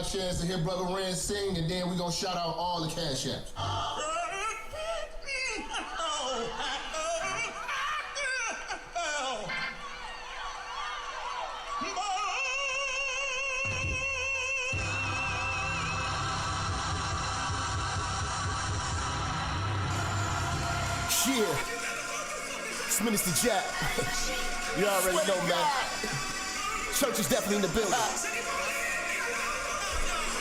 chance to hear Brother Rand sing, and then we're going to shout out all the cash apps. Yeah, it's Minister Jap. You already know, man. Church is definitely in the building.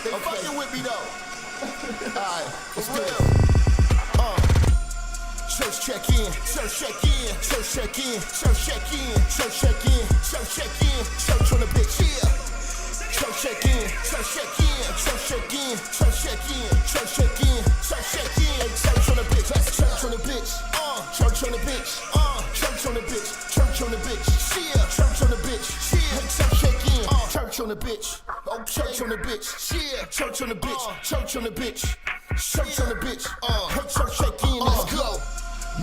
They fucking with me though. Alright, let's do it. Church check in, church check in, church check in, church check in, church check in, church check in, church on the bitch. Yeah. Church check in, church check in, church check in, church check in, church check in, church check in. Hey, church on the bitch, that's church on the bitch. Church on the bitch, church on the bitch, church on the bitch. Yeah, church on the bitch. Yeah, hey, church check in, church on the bitch. Oh, church on the bitch. Yeah, church on the bitch, church on the bitch, church on the bitch. Hey, church check in, let's go.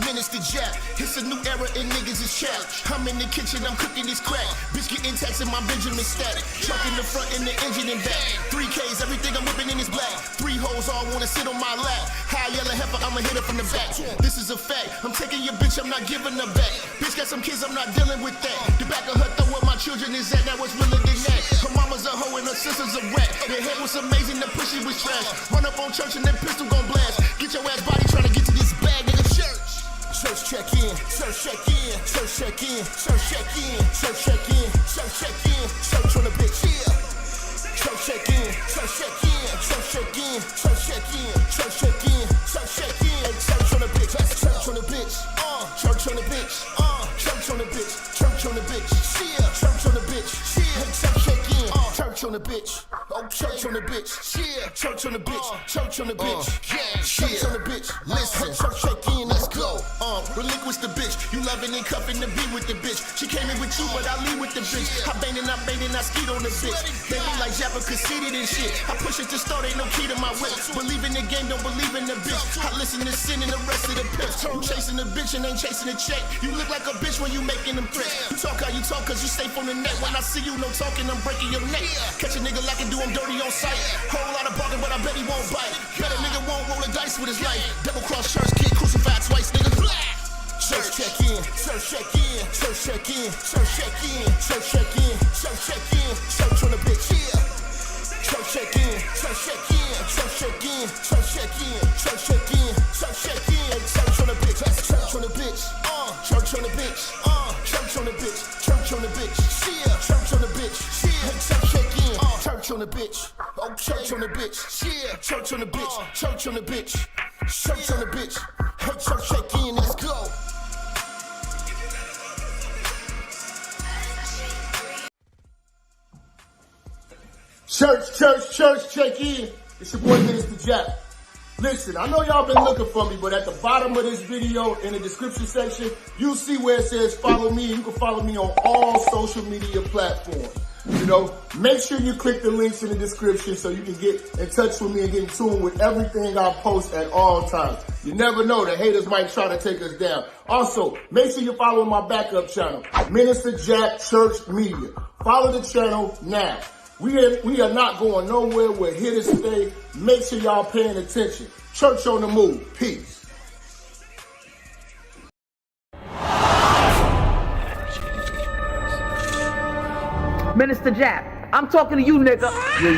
Minister Jap, it's a new era and niggas is chat. I'm in the kitchen, I'm cooking this crack. Bitch getting taxed in my Benjamin stack. Truck in the front and the engine in back. 3Ks, everything I'm whipping in is black. 3 hoes all wanna sit on my lap. High yellow heifer, I'ma hit her from the back. This is a fact, I'm taking your bitch, I'm not giving her back. Bitch got some kids, I'm not dealing with that. The back of her throw where my children is at, now what's realer than that? Her mama's a hoe and her sister's a rat. The head was amazing, the pussy was trash. Run up on church and that pistol gon' blast. Get your ass body trying to get to this bag, nigga. Church check in, church check in, church check in, church check in, church check in, church check in, church on the bitch. Yeah. Church check in, church check in, church check in, church check in, church check in, church check in. Hey, church on the bitch, that's church on the bitch. Church on the bitch, church on the bitch, church on the bitch. Yeah, church on the bitch. Hey, church check in, church on the bitch. Oh, church on the bitch. Yeah, church on the bitch, church on the bitch. Yeah, church on the bitch. Listen, church check in, let's go. Relinquish the bitch. You loving and cuffing to be with the bitch. She came in with you, but I leave with the bitch. I bang and I skeet on the bitch. They be like Jap conceited and shit. I push it to start, ain't no key to my whip. Believe in the game, don't believe in the bitch. I listen to sin and the rest of the pips. You chasing the bitch and ain't chasing the check. You look like a bitch when you making them threats. You talk how you talk cause you safe on the net. When I see you, no talking, I'm breaking your neck. Catch a nigga like I do, I'm dirty on sight. Whole lot of barking, but I bet he won't bite. Bet a nigga won't roll the dice with his life. Double cross church kid, crucified twice, nigga. Church check in, church check in, church check in, church check in, church check in, church check in, church on the bitch. Yeah. Church check in, church check in, church check in, church check in, church check in, church check in. Hey, church on the bitch, that's church on the bitch. Church on the bitch, church on the bitch, church on the bitch. Yeah, church on the bitch. Hey, church check in, church on the bitch. Oh, church on the bitch. Yeah, church on the bitch, church on the bitch, church on the bitch. Hey, church check in, let's go. Church, check in. It's your boy, Minister Jap. Listen, I know y'all been looking for me, but at the bottom of this video, in the description section, you'll see where it says follow me. You can follow me on all social media platforms. You know, make sure you click the links in the description so you can get in touch with me and get in tune with everything I post at all times. You never know, the haters might try to take us down. Also, make sure you follow my backup channel, Minister Jap Church Media. Follow the channel now. We are not going nowhere. We're here to stay. Make sure y'all paying attention. Church on the move. Peace. Minister Jap, I'm talking to you, nigga.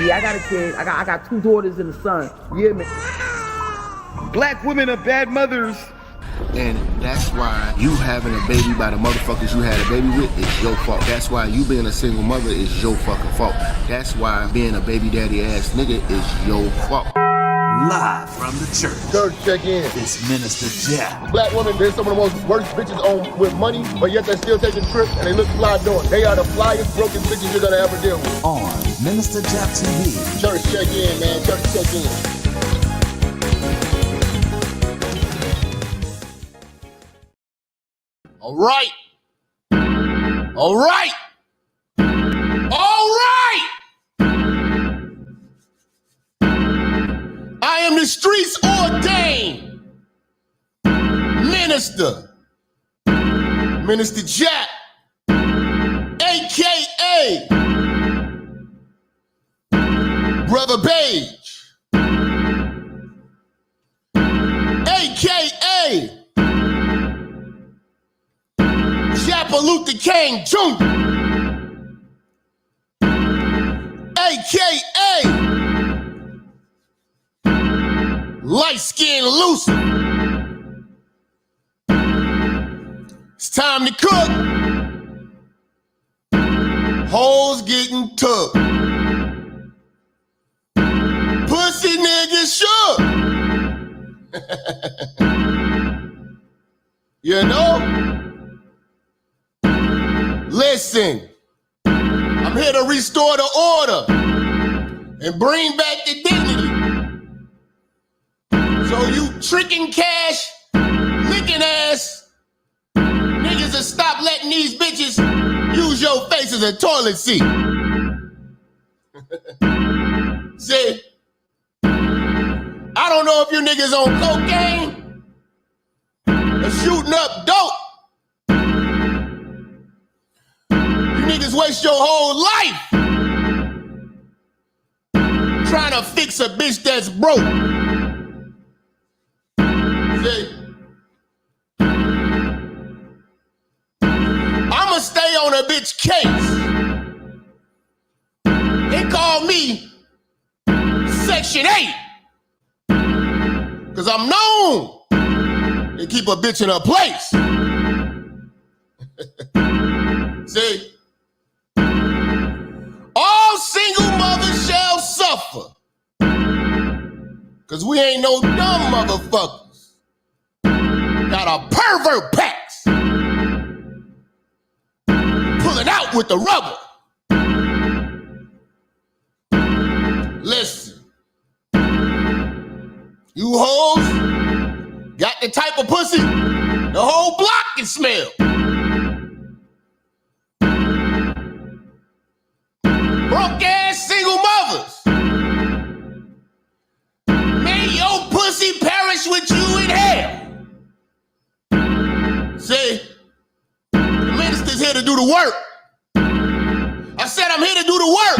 Yeah, I got a kid. I got 2 daughters and a son. Yeah, man. Black women are bad mothers. And that's why you having a baby by the motherfuckers you had a baby with is your fault. That's why you being a single mother is your fucking fault. That's why being a baby daddy ass nigga is your fault. Live from the church. Church check in. It's Minister Jap. Black women, they're some of the most worst bitches on with money, but yet they're still taking trips and they look fly doing. They are the flyest broken bitches you're gonna ever deal with. On Minister Jap TV. Church check in, man. Church check in. All right. All right. All right. I am the streets ordained minister, Minister Jap, aka Brother Page, a.k.a. Jappa Luther King Jr., a.k.a. Light Skin Lucy. It's time to cook. Hoes getting took. Pussy niggas shook. You know? Listen, I'm here to restore the order and bring back the dignity. So you tricking cash, licking ass niggas will stop letting these bitches use your face as a toilet seat. See, I don't know if you niggas on cocaine or shooting up dope. You niggas waste your whole life trying to fix a bitch that's broke. See, I'ma stay on a bitch case. They call me Section 8 because I'm known to keep a bitch in her place. See, all single mothers shall suffer because we ain't no dumb motherfuckers. Got a pervert packs pulling out with the rubber. Listen, you hoes got the type of pussy the whole block can smell. Broke ass single mothers. May your pussy perish with you in hell. See, the minister's here to do the work. I said I'm here to do the work.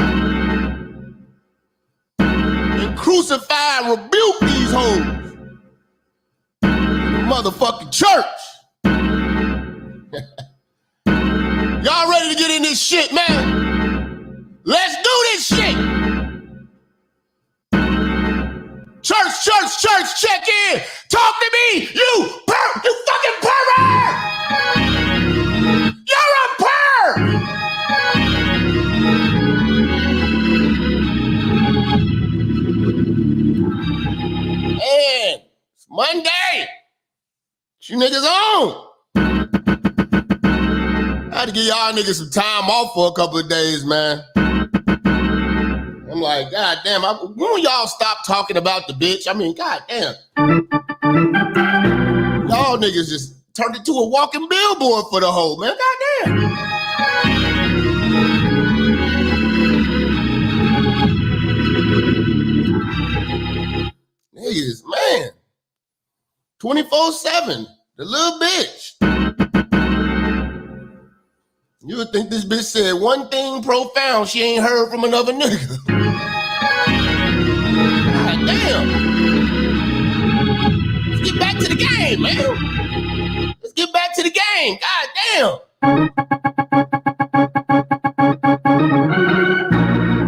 And crucify and rebuke these hoes. The motherfucking church. Y'all ready to get in this shit, man? Let's do this shit. Church, check in. Talk to me, you fucking pervert! You're a perv! Man, it's Monday. You niggas on. I had to give y'all niggas some time off for a couple of days, man. I'm like, God damn, when y'all stop talking about the bitch? I mean, God damn. Y'all niggas just turned it to a walking billboard for the hoe, man. God damn. Niggas, man. 24/7, the little bitch. You would think this bitch said one thing profound she ain't heard from another nigga. God damn. Let's get back to the game, man. Let's get back to the game. God damn.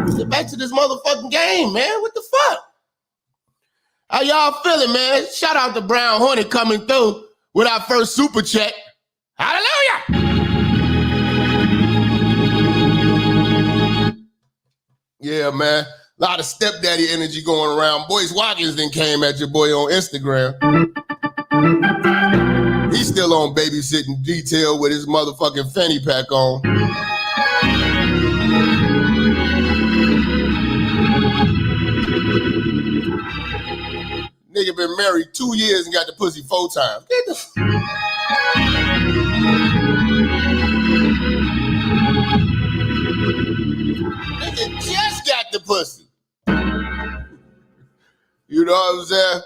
Let's get back to this motherfucking game, man. What the fuck? How y'all feeling, man? Shout out to Brown Hornet coming through with our first super check. Hallelujah. Yeah, man. A lot of stepdaddy energy going around. Boyce Watkins then came at your boy on Instagram. He's still on babysitting detail with his motherfucking fanny pack on. Nigga been married 2 years and got the pussy 4 times. Get the nigga just got the pussy. You know what I'm saying?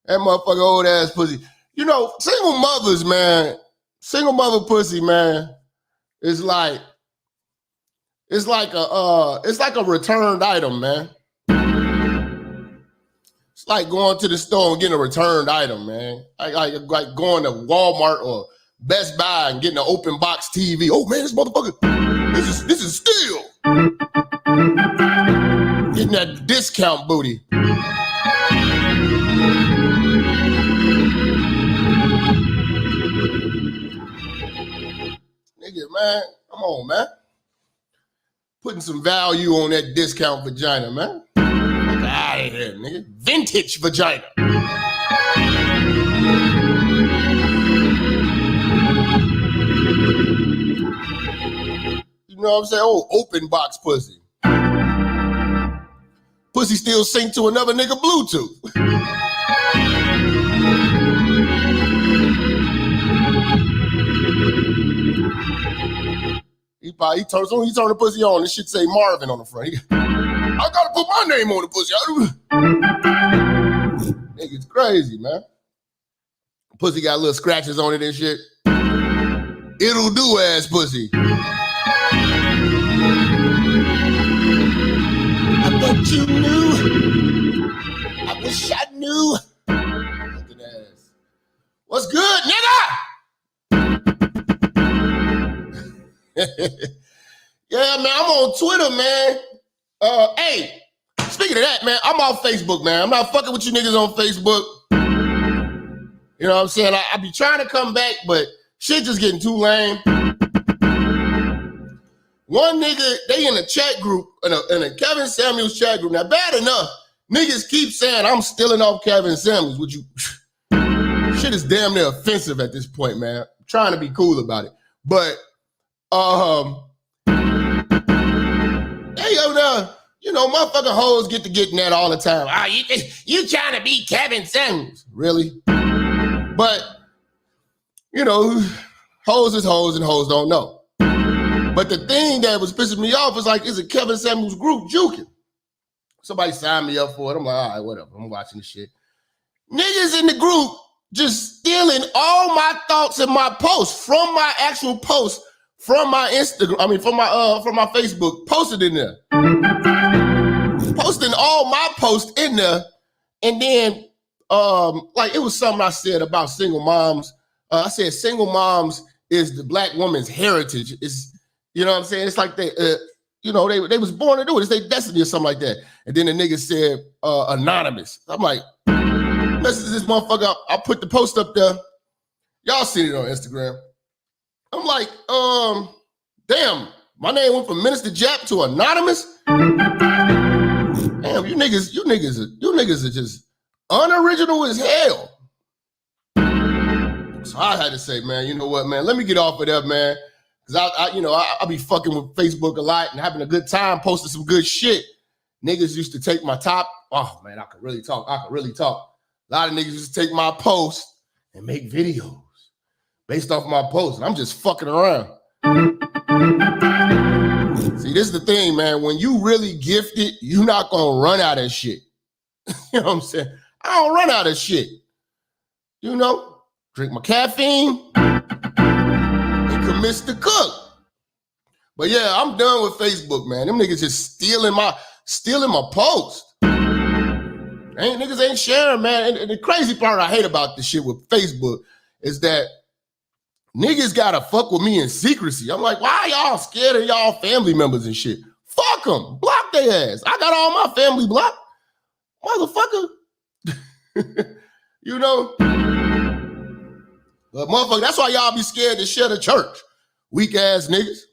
That motherfucker old ass pussy. You know, single mothers, man. Single mother pussy, man. It's like a returned item, man. It's like going to the store and getting a returned item, man. Like going to Walmart or Best Buy and getting an open box TV. Oh man, this motherfucker, this is steel. Getting that discount booty. Nigga, man, come on, man. Putting some value on that discount vagina, man. Get out of here, nigga. Vintage vagina. You know what I'm saying? Oh, open box pussy. Pussy still sync to another nigga Bluetooth. He turns the pussy on. This shit say Marvin on the front. I gotta put my name on the pussy. Nigga's crazy, man. Pussy got little scratches on it and shit. It'll do ass pussy. I bet you knew. I wish I knew. Looking ass. What's good, nigga? Yeah, man, I'm on Twitter, man. Hey, speaking of that, man, I'm off Facebook, man. I'm not fucking with you niggas on Facebook. You know what I'm saying? I be trying to come back, but shit just getting too lame. One nigga, they in a chat group, in a Kevin Samuels chat group. Now, bad enough, niggas keep saying I'm stealing off Kevin Samuels. Would you? Shit is damn near offensive at this point, man. I'm trying to be cool about it. But, you know, motherfucking hoes get to getting that all the time. Ah, you trying to be Kevin Samuels. Really? But, you know, hoes is hoes and hoes don't know. But the thing that was pissing me off was like, is a Kevin Samuels group juking? Somebody signed me up for it. I'm like, all right, whatever. I'm watching this shit. Niggas in the group just stealing all my thoughts and my posts from my actual posts from my Instagram. I mean, from my Facebook, posted in there. Posting all my posts in there. And then, like, it was something I said about single moms. I said single moms is the black woman's heritage. It's, you know what I'm saying? It's like they was born to do it. It's their destiny or something like that. And then the nigga said, anonymous. I'm like, message this motherfucker up. I put the post up there. Y'all seen it on Instagram. I'm like, damn, my name went from Minister Jap to anonymous. Damn, you niggas are just unoriginal as hell. So I had to say, man, you know what, man? Let me get off of that, man. Because I be fucking with Facebook a lot and having a good time, posting some good shit. Niggas used to take my top. Oh, man, I could really talk. A lot of niggas used to take my posts and make videos based off my posts. And I'm just fucking around. See, this is the thing, man. When you really gifted, you're not going to run out of shit. You know what I'm saying? I don't run out of shit. You know, drink my caffeine and commence to cook. But yeah, I'm done with Facebook, man. Them niggas just stealing my post. Niggas ain't sharing, man. And the crazy part I hate about this shit with Facebook is that niggas gotta fuck with me in secrecy. I'm like, why y'all scared of y'all family members and shit? Fuck them. Block their ass. I got all my family blocked. Motherfucker. You know? But motherfucker, that's why y'all be scared to share the church. Weak ass niggas.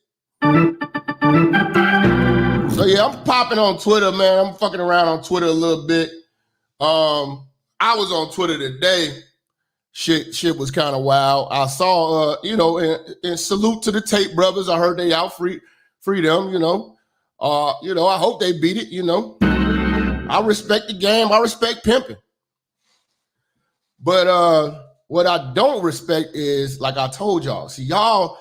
So yeah, I'm popping on Twitter, man. I'm fucking around on Twitter a little bit. I was on Twitter today. Shit was kind of wild. I saw, and salute to the Tape brothers. I heard they out free them, you know. I hope they beat it, you know. I respect the game. I respect pimping. But what I don't respect is, like I told y'all, see, y'all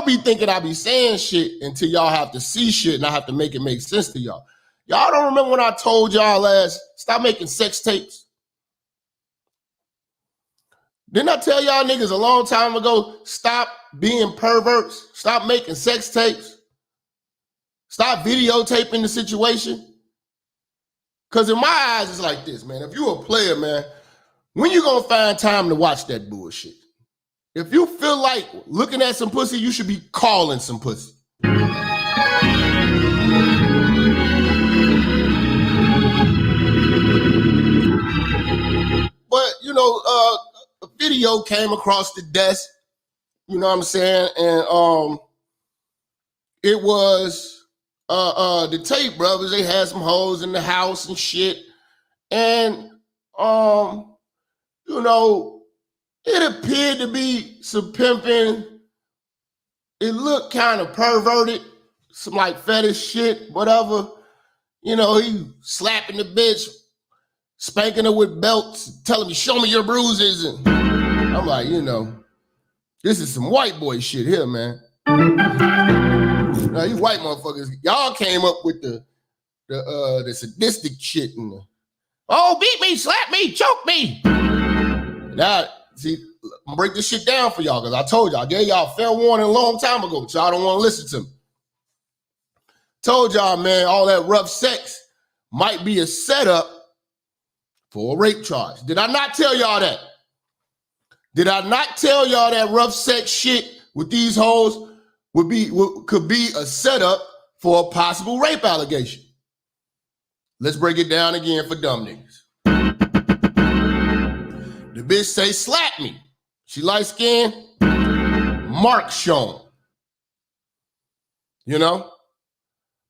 be thinking I be saying shit until y'all have to see shit and I have to make it make sense to y'all. Y'all don't remember when I told y'all stop making sex tapes? Didn't I tell y'all niggas a long time ago, stop being perverts, stop making sex tapes, stop videotaping the situation? Because in my eyes, it's like this, man. If you a player, man, when you gonna find time to watch that bullshit? If you feel like looking at some pussy, you should be calling some pussy. But, you know, a video came across the desk, you know what I'm saying? And it was the Tate brothers. They had some hoes in the house and shit. And, you know, it appeared to be some pimping. It looked kind of perverted, some like fetish shit, whatever. You know, he slapping the bitch, spanking her with belts, telling me, show me your bruises. And I'm like, you know, this is some white boy shit here, man. Now, you white motherfuckers, y'all came up with the sadistic shit. And oh, beat me, slap me, choke me. Now, see, I'm gonna break this shit down for y'all because I told y'all, I gave y'all fair warning a long time ago, but y'all don't want to listen to me. Told y'all, man, all that rough sex might be a setup for a rape charge. Did I not tell y'all that? Did I not tell y'all that rough sex shit with these hoes could be a setup for a possible rape allegation? Let's break it down again for dumb niggas. The bitch say, slap me. She light skinned, mark shown. You know?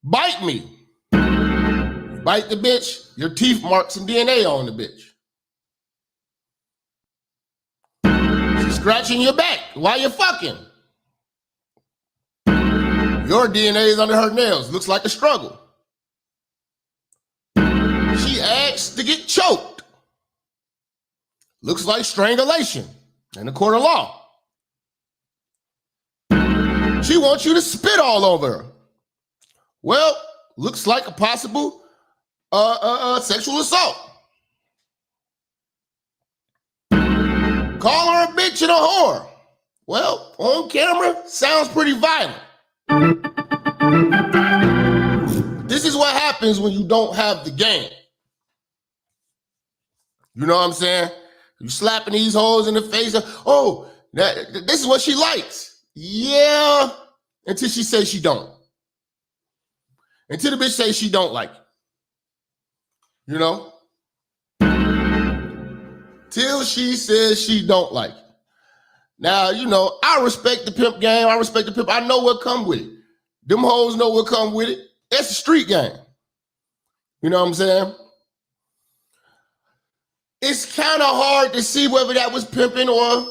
Bite me. Bite the bitch, your teeth mark some DNA on the bitch. She's scratching your back while you're fucking. Your DNA is under her nails. Looks like a struggle. She asked to get choked. Looks like strangulation in the court of law. She wants you to spit all over her. Well, looks like a possible sexual assault. Call her a bitch and a whore. Well, on camera, sounds pretty violent. This is what happens when you don't have the game. You know what I'm saying? You slapping these hoes in the face. Oh, this is what she likes. Yeah, until she says she don't. Until the bitch says she don't like it. You know? Till she says she don't like it. Now, you know, I respect the pimp game. I respect the pimp. I know what come with it. Them hoes know what come with it. That's a street game. You know what I'm saying? It's kind of hard to see whether that was pimping or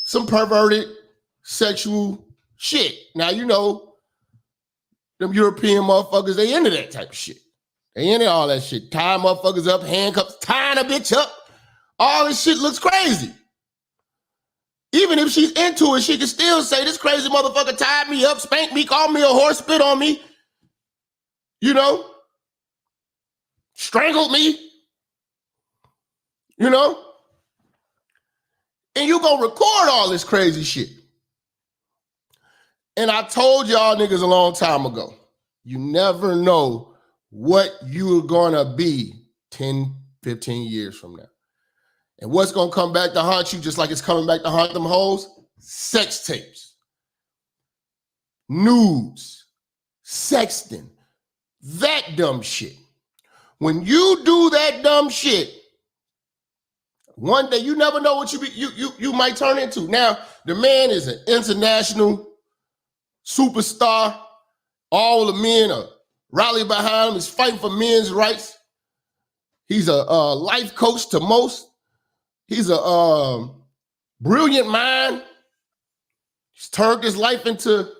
some perverted sexual shit. Now, you know, them European motherfuckers, they into that type of shit. They into all that shit. Tie motherfuckers up, handcuffs, tying a bitch up. All this shit looks crazy. Even if she's into it, she can still say, this crazy motherfucker tied me up, spanked me, called me a horse, spit on me. You know? Strangled me. You know? And you gonna record all this crazy shit. And I told y'all niggas a long time ago, you never know what you're gonna be 10, 15 years from now. And what's gonna come back to haunt you just like it's coming back to haunt them hoes? Sex tapes, nudes, sexting, that dumb shit. When you do that dumb shit, one day you never know what you might turn into. Now, the man is an international superstar. All the men are rallying behind him. He's fighting for men's rights. He's a life coach to most. He's a brilliant mind. He's turned his life into,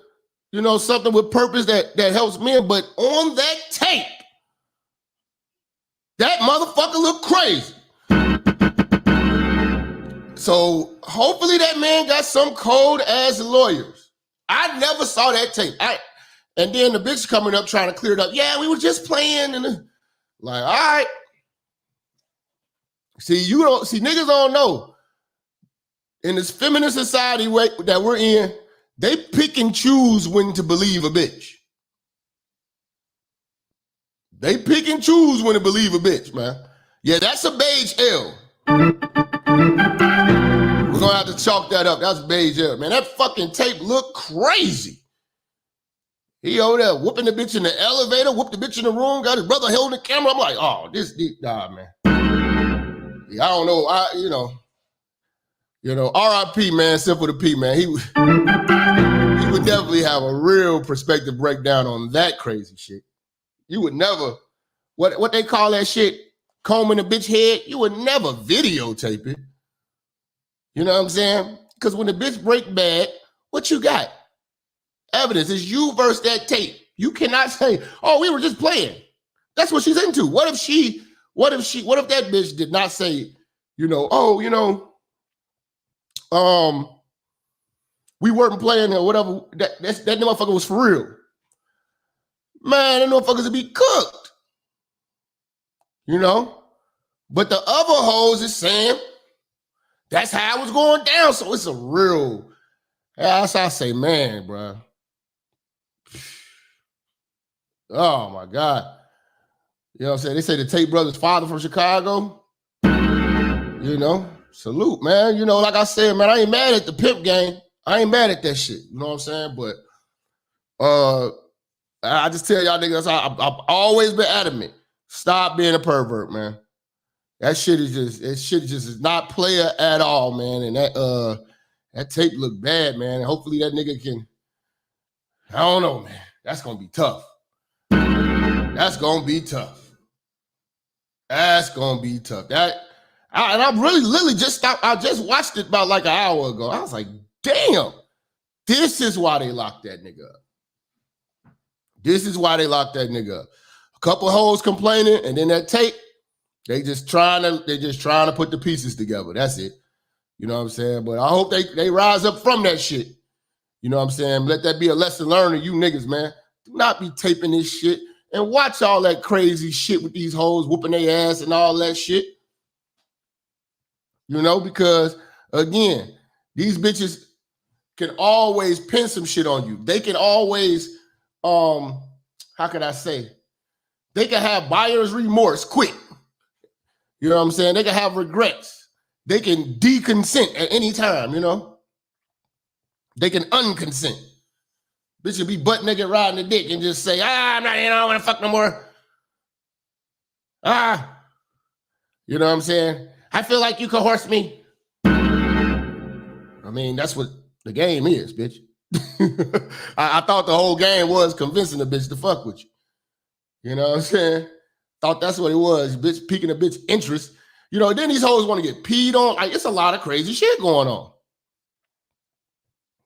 you know, something with purpose that helps men. But on that tape, that motherfucker looked crazy. So hopefully that man got some cold ass lawyers. I never saw that tape. And then the bitch coming up trying to clear it up. Yeah, we were just playing. And like, all right. See, niggas don't know. In this feminist society that we're in, they pick and choose when to believe a bitch. They pick and choose when to believe a bitch, man. Yeah, that's a beige L. We're gonna have to chalk that up. That's beige L, man. That fucking tape look crazy. He over there whooping the bitch in the elevator, whooped the bitch in the room, got his brother holding the camera. I'm like, oh, this deep dive, man. Yeah, I don't know. R.I.P. man, Simple to P, man. He would definitely have a real perspective breakdown on that crazy shit. You would never, what they call that shit, combing a bitch head, you would never videotape it. You know what I'm saying? Because when the bitch break bad, what you got? Evidence is you versus that tape. You cannot say, oh, we were just playing. That's what she's into. What if that bitch did not say, we weren't playing or whatever. That motherfucker was for real. Man, that motherfuckers would be cooked. But the other hoes is saying that's how it was going down. So it's a real, that's how I say, man, bro. Oh my God. You know what I'm saying? They say the Tate brothers' father from Chicago. Salute, man. Like I said, man, I ain't mad at the pimp game. I ain't mad at that shit. You know what I'm saying? But I just tell y'all niggas, I've always been adamant. Stop being a pervert, man. That shit is not player at all, man. And that tape look bad, man. And hopefully that nigga can, I don't know, man. That's gonna be tough. That's gonna be tough. And I really literally just stopped. I just watched it about like an hour ago. I was like, damn, this is why they locked that nigga up. A couple hoes complaining, and then that tape, they just trying to put the pieces together. That's it. You know what I'm saying? But I hope they rise up from that shit. You know what I'm saying? Let that be a lesson learned to you niggas, man. Do not be taping this shit and watch all that crazy shit with these hoes whooping their ass and all that shit. Because again, these bitches can always pin some shit on you. They can always, how can I say? They can have buyer's remorse quick. You know what I'm saying? They can have regrets. They can deconsent at any time, They can unconsent. Bitch should be butt naked riding the dick and just say, I'm not, I don't want to fuck no more. You know what I'm saying? I feel like you could horse me. I mean, that's what the game is, bitch. I thought the whole game was convincing the bitch to fuck with you. You know what I'm saying? Thought that's what it was, bitch, piquing a bitch interest. Then these hoes want to get peed on. Like, it's a lot of crazy shit going on.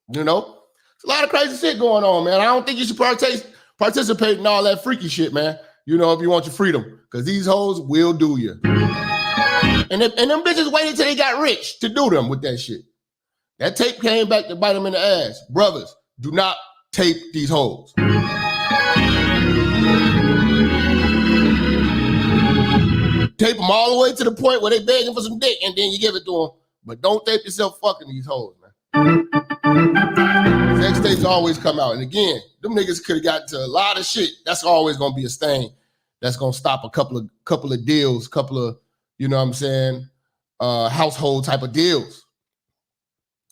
It's a lot of crazy shit going on, man. I don't think you should participate in all that freaky shit, man. If you want your freedom, because these hoes will do you. And them bitches waited till they got rich to do them with that shit. That tape came back to bite them in the ass. Brothers, do not tape these hoes. Tape them all the way to the point where they begging for some dick, and then you give it to them. But don't tape yourself fucking these hoes, man. Sex tapes always come out. And again, them niggas could have got to a lot of shit. That's always going to be a stain. That's going to stop a couple of deals, you know what I'm saying, household type of deals.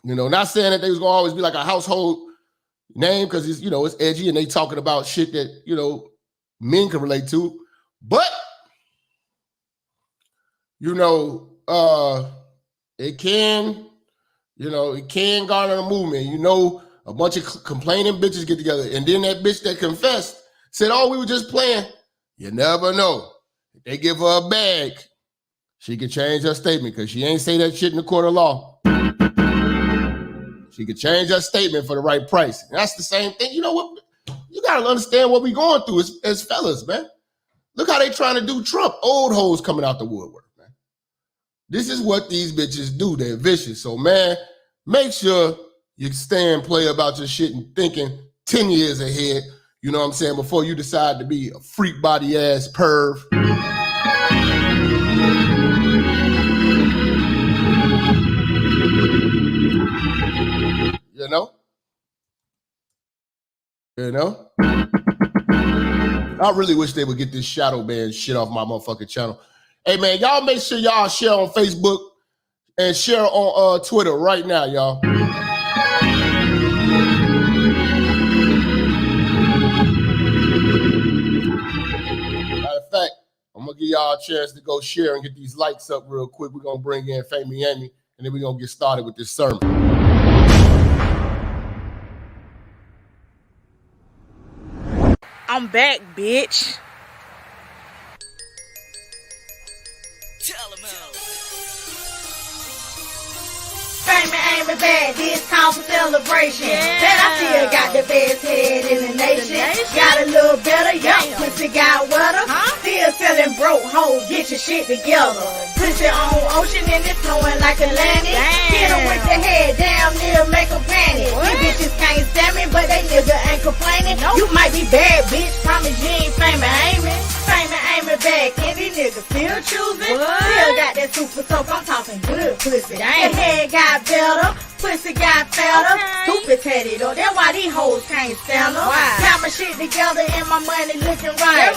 Not saying that they was going to always be like a household name because it's, it's edgy and they talking about shit that, men can relate to. But, it can garner a movement. A bunch of complaining bitches get together. And then that bitch that confessed said, oh, we were just playing. You never know. If they give her a bag, she could change her statement because she ain't say that shit in the court of law. She could change her statement for the right price. And that's the same thing. You know what? You got to understand what we going through as fellas, man. Look how they trying to do Trump. Old hoes coming out the woodwork, man. This is what these bitches do. They're vicious. So, man, make sure you stay and play about your shit and thinking 10 years ahead, you know what I'm saying, before you decide to be a freak body ass perv. I really wish they would get this shadow ban shit off my motherfucking channel. Hey, man, y'all make sure y'all share on Facebook and share on Twitter right now, y'all. Matter of fact, I'm going to give y'all a chance to go share and get these likes up real quick. We're going to bring in Family Amy, and then we're going to get started with this sermon. I'm back, bitch. Tell him out. Family ain't me bad, this call for celebration. Bet I still got the best head in the nation. Got a little better, young pussy got wetter. Still selling broke hoes, get your shit together. Pussy on ocean and it's flowing like Atlantic. Hit 'em with the head down, near make 'em panic. You bitches can't stand me, but they nigga ain't complaining. You might be bad, bitch, promise you ain't famous, ain't me? Famous ain't me back, and these niggas still choosing. Still got that super soak, I'm talking good pussy. The head got better, pussy got fatter. Stupid tatted though, that's why these hoes can't stand them. Got my shit together and my money looking right.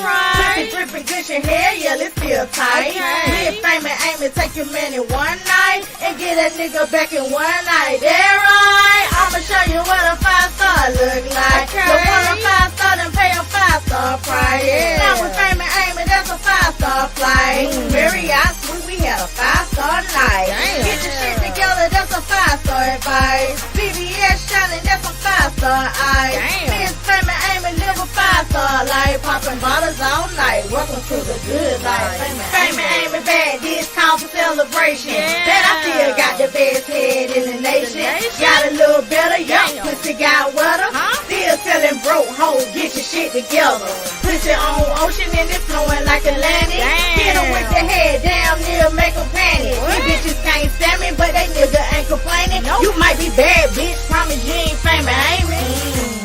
Pussy dripping good, your hair, yeah, it's still tight. Big famous aim to take your money one night and get a nigga back in one night. That right? I'ma show you what a 5-star look like. You want a 5-star, then pay a 5-star price. Now with famous aiming, that's a 5-star flight. Marriott suite, we had a 5-star night. Get your shit together, that's a 5-star advice. BBS shining, that's a 5-star ice. Miss famous aiming, live a 5-star life. Popping bottles all night, welcome to the good life. Famous aiming bad, this call for celebration. Bet I still got the best head in the nation. Got a little better, young pussy got wetter. Still selling broke hoes, get your shit together. Pussy on ocean and it's flowing like Atlantic. Hit 'em with the head down, near make 'em panic. You bitches can't stand me, but they nigga ain't complaining. You might be bad, bitch, promise you ain't famous, ain't me?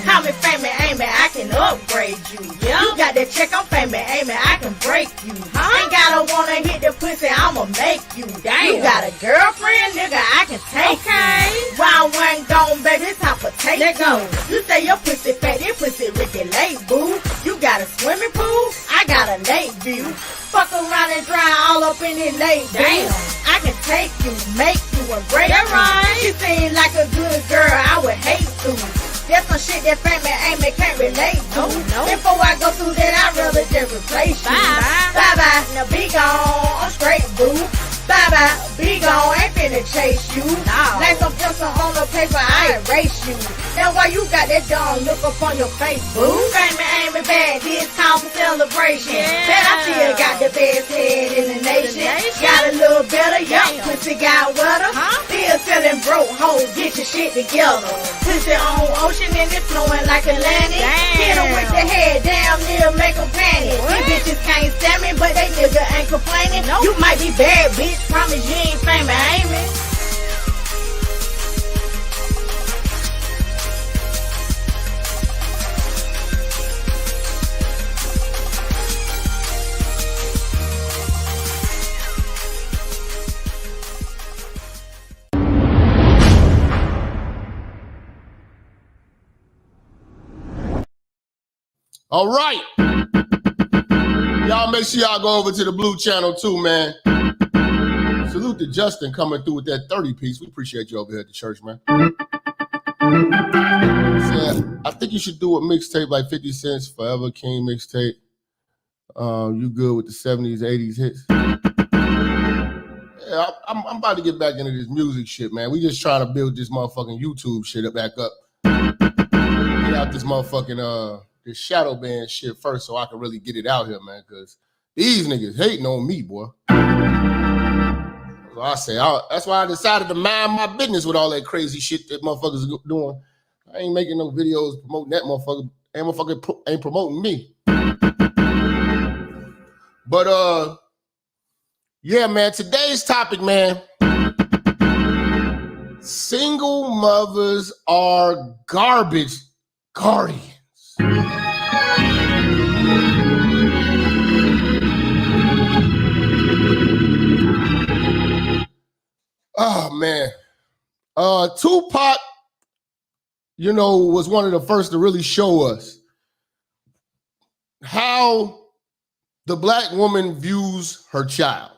Call me famous, ain't me? I can upgrade you. You got that check, I'm famous, ain't me? I can break you. Ain't gotta wanna hit the pussy, I'ma make you. You got a girlfriend, nigga, I can take you. Round one gone, baby, it's time for take two. You say your pussy fat, this pussy Ricky Lake, boo. You got a swimming pool, I got a lake view. Fuck around and dry all up in his lake, damn. I can take you, make you, and break you. You seem like a good girl, I would hate to. That's some shit that family ain't me can't relate to. Before I go through that, I'd rather just replace you. Bye-bye, now be gone, I'm straight, boo. Bye-bye, be gone, ain't finna chase you. Like some pencil on the paper, I erase you. That's why you got that dumb look up on your face, boo. Family ain't me bad, this call for celebration. Bet I still got the best head in the nation. Got a little better, young pussy got wetter. Still selling broke hoes, get your shit together. Pussy on ocean and it's flowing like Atlantic. Hit 'em with the head down, near make 'em panic. You bitches can't stand me, but they nigga ain't complaining. You might be bad, bitch, promise you ain't famous, ain't me? All right. Y'all make sure y'all go over to the Blue channel too, man. Salute to Justin coming through with that 30 piece. We appreciate you over here at the church, man. Said, I think you should do a mixtape like 50 Cent's Forever King mixtape. You good with the 70s, 80s hits? Yeah, I'm about to get back into this music shit, man. We just trying to build this motherfucking YouTube shit back up. Get out this motherfucking this shadow band shit first so I can really get it out here, man, because these niggas hating on me, boy. So I say, that's why I decided to mind my business with all that crazy shit that motherfuckers are doing. I ain't making no videos promoting that motherfucker. That motherfucker ain't promoting me. But, yeah, man, today's topic, man, single mothers are garbage guardians. Oh, man. Tupac, you know, was one of the first to really show us how the black woman views her child.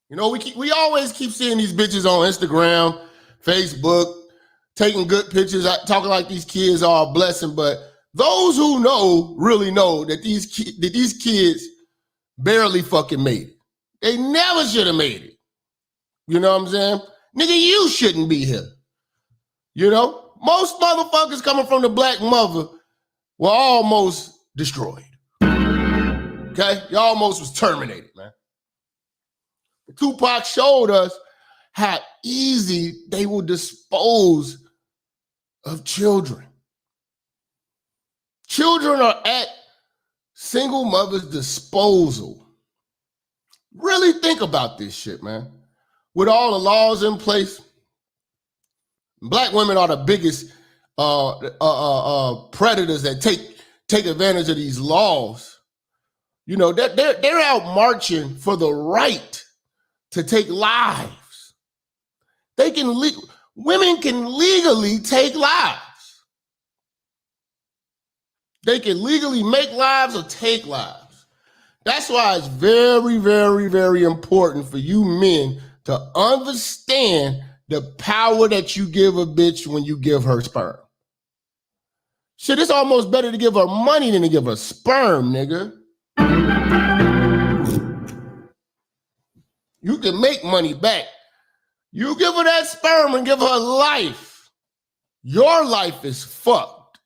You know, we always keep seeing these bitches on Instagram, Facebook, taking good pictures, talking like these kids are a blessing. But those who know really know that these kids barely fucking made it. They never should have made it. You know what I'm saying? Nigga, you shouldn't be here. You know? Most motherfuckers coming from the black mother were almost destroyed. Okay? You almost was terminated, man. Tupac showed us how easy they will dispose of children. Children are at single mothers' disposal. Really think about this shit, man. With all the laws in place, black women are the biggest predators that take advantage of these laws. You know, they're out marching for the right to take lives. Women can legally take lives. They can legally make lives or take lives. That's why it's very, very, very important for you men to understand the power that you give a bitch when you give her sperm. Shit, it's almost better to give her money than to give her sperm, nigga. You can make money back. You give her that sperm and give her life. Your life is fucked.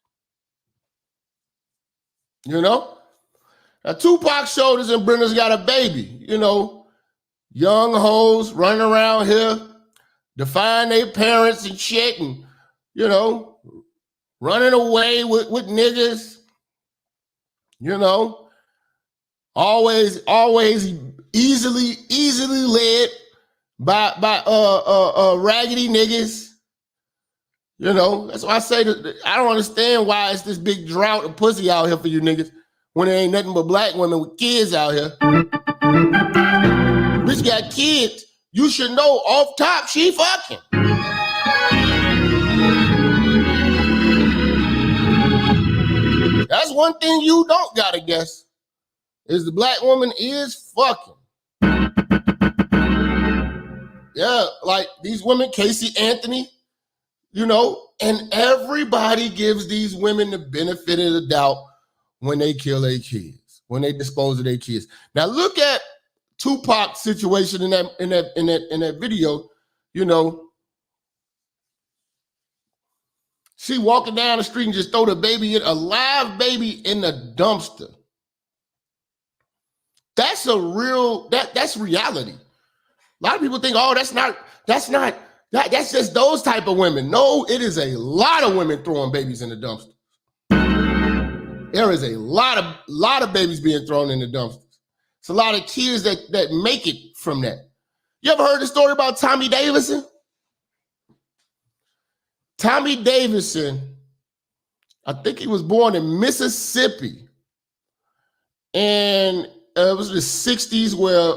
You know? Now, Tupac showed us and Brenda's got a baby. You know, young hoes running around here, defying their parents and shit, and, you know, running away with niggas. You know, always easily led by raggedy niggas. You know, that's why I say that I don't understand why it's this big drought of pussy out here for you niggas when there ain't nothing but black women with kids out here. Bitch got kids. You should know off top she fucking. That's one thing you don't gotta guess, is the black woman is fucking. Yeah, like these women, Casey Anthony, you know, and everybody gives these women the benefit of the doubt when they kill their kids, when they dispose of their kids. Now look at Tupac's situation in that video. You know, she walking down the street and just throw the baby a live baby in the dumpster. That's that's reality. A lot of people think, oh, that's just those type of women. No, it is a lot of women throwing babies in the dumpster. There is a lot of babies being thrown in the dumpsters. It's a lot of kids that make it from that. You ever heard the story about Tommy Davidson? Tommy Davidson, I think he was born in Mississippi. And it was the 60s where,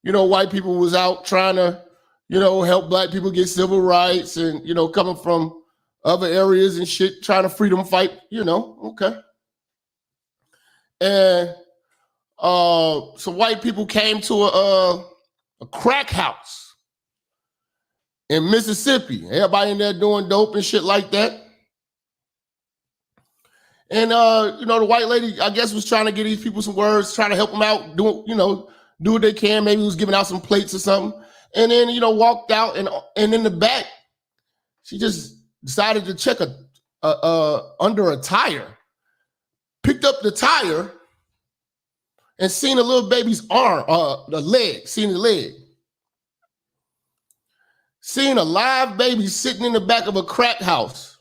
you know, white people was out trying to, you know, help black people get civil rights and, you know, coming from other areas and shit, trying to freedom fight, you know, okay. And some white people came to a crack house in Mississippi. Everybody in there doing dope and shit like that. And, you know, the white lady, I guess, was trying to get these people some words, trying to help them out, do what they can. Maybe was giving out some plates or something. And then, you know, walked out and in the back, she just decided to check under a tire, picked up the tire and seen a little baby's arm, the leg. Seen a live baby sitting in the back of a crack house.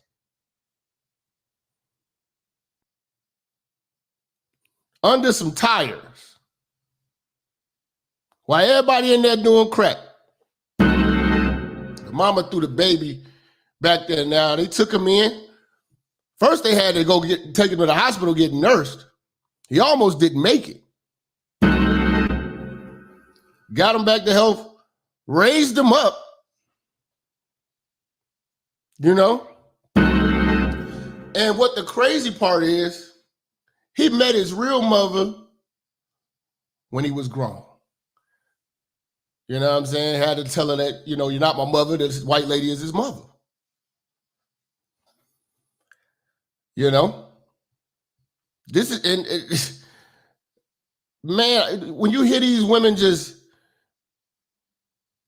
Under some tires. While everybody in there doing crack. The mama threw the baby back there now. They took him in. First they had to go take him to the hospital, get nursed. He almost didn't make it. Got him back to health, raised him up. You know? And what the crazy part is, He met his real mother when he was grown. You know what I'm saying? Had to tell her that, you know, you're not my mother. This white lady is his mother. You know? This is, and man, when you hear these women just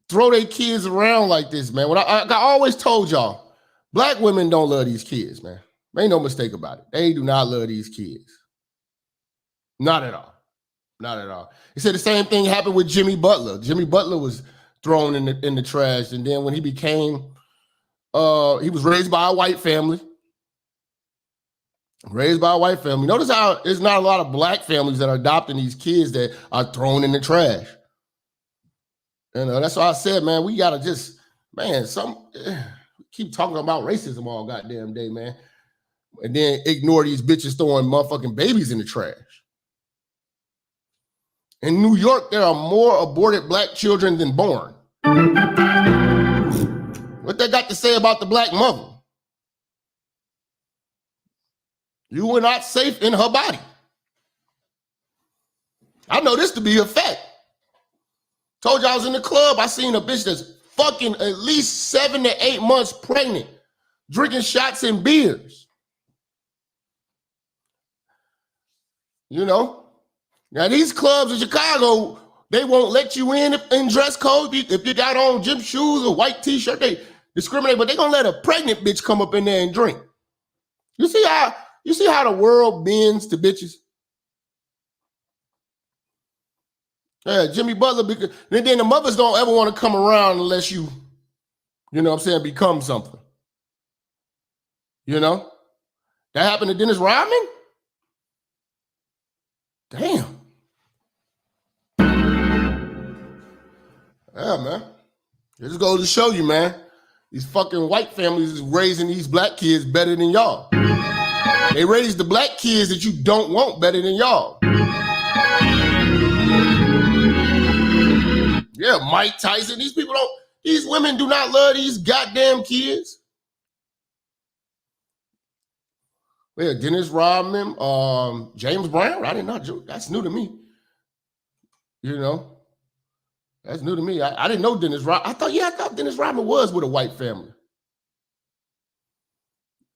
throw their kids around like this, man, I always told y'all, black women don't love these kids, man. Ain't no mistake about it. They do not love these kids. Not at all. Not at all. He said the same thing happened with Jimmy Butler. Jimmy Butler was thrown in the trash, and then when he became, he was raised by a white family. Raised by a white family. Notice how there's not a lot of black families that are adopting these kids that are thrown in the trash. You know, that's why I said, man, we gotta just, man, keep talking about racism all goddamn day, man, and then ignore these bitches throwing motherfucking babies in the trash. In New York, there are more aborted black children than born. What they got to say about the black mother? You were not safe in her body. I know this to be a fact. Told you I was in the club. I seen a bitch that's fucking at least 7 to 8 months pregnant, drinking shots and beers. You know? Now, these clubs in Chicago, they won't let you in dress code. If you got on gym shoes or white t-shirt, they discriminate, but they gonna let a pregnant bitch come up in there and drink. You see how the world bends to bitches? Yeah, Jimmy Butler, because then the mothers don't ever want to come around unless you know what I'm saying, become something. You know? That happened to Dennis Rodman? Damn. Yeah, man. This goes to show you, man. These fucking white families is raising these black kids better than y'all. They raise the black kids that you don't want better than y'all. Yeah, Mike Tyson. These women do not love these goddamn kids. Yeah, Dennis Rodman, James Brown. I didn't know. That's new to me. You know, that's new to me. I didn't know Dennis Rodman. I thought Dennis Rodman was with a white family.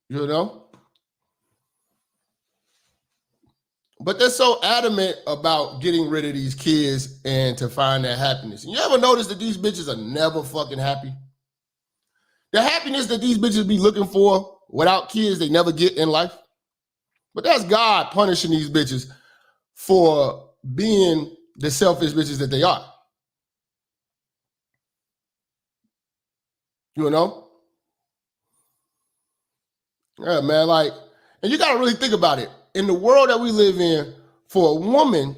You know? But they're so adamant about getting rid of these kids and to find that happiness. And you ever notice that these bitches are never fucking happy? The happiness that these bitches be looking for without kids, they never get in life. But that's God punishing these bitches for being the selfish bitches that they are. You know? Yeah, man, like, and you gotta really think about it. In the world that we live in, for a woman,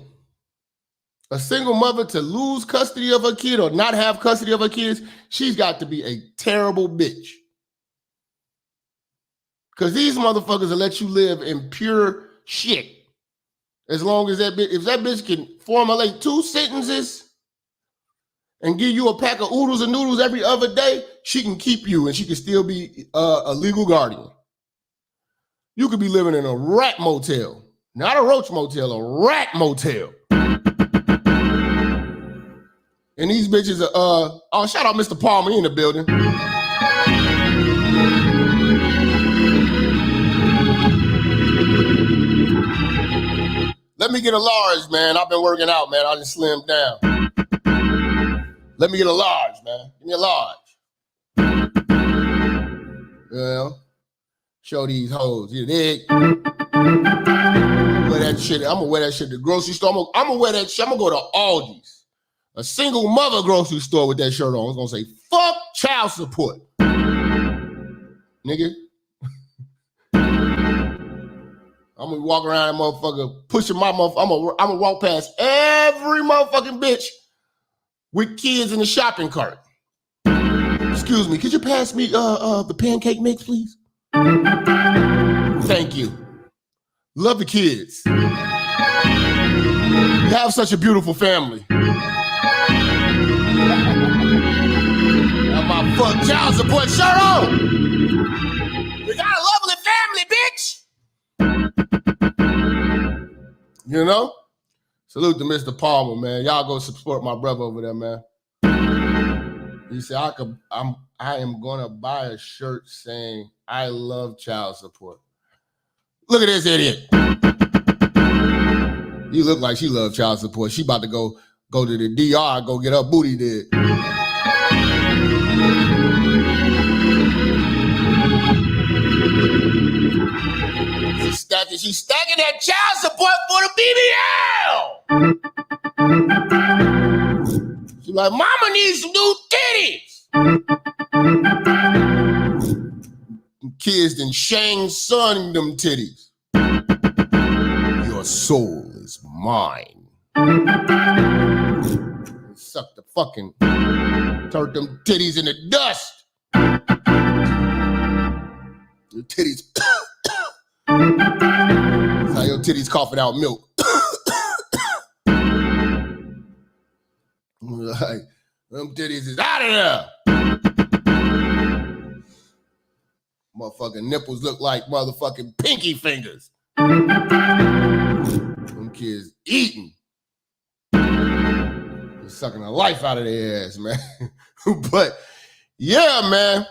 a single mother, to lose custody of her kid or not have custody of her kids, she's got to be a terrible bitch. Because these motherfuckers will let you live in pure shit. As long as if that bitch can formulate 2 sentences and give you a pack of oodles and noodles every other day, she can keep you and she can still be a legal guardian. You could be living in a rat motel, not a roach motel, a rat motel. And these bitches are, shout out Mr. Palmer in the building. Let me get a large, man. I've been working out, man. I just slimmed down. Let me get a large, man. Give me a large. You know? Show these hoes. You dig? Wear that shit. I'm gonna wear that shit at the grocery store. I'm gonna wear that shit. I'm gonna go to Aldi's, a single mother grocery store with that shirt on. I'm gonna say, fuck child support. Nigga. I'm gonna walk around that motherfucker pushing my motherfucker. I'm gonna walk past every motherfucking bitch with kids in the shopping cart. Excuse me, could you pass me the pancake mix, please? Thank you. Love the kids. You have such a beautiful family. Got my fuck child support shirt on. We got a lovely family, bitch. You know? Salute to Mr. Palmer, man. Y'all go support my brother over there, man. He said, I am gonna buy a shirt saying I love child support. Look at this idiot. You look like she loves child support. She about to go to the DR, go get her booty did. She's stacking that child support for the BBL. She's like, mama needs some new titties. Kids done Shang Tsung them titties. Your soul is mine. Suck the fucking, turn them titties in the dust. Your titties. That's how your titties coughing out milk. Like, them titties is out of there. Motherfucking nipples look like motherfucking pinky fingers. Them kids eating. They're sucking the life out of their ass, man. But, yeah, man.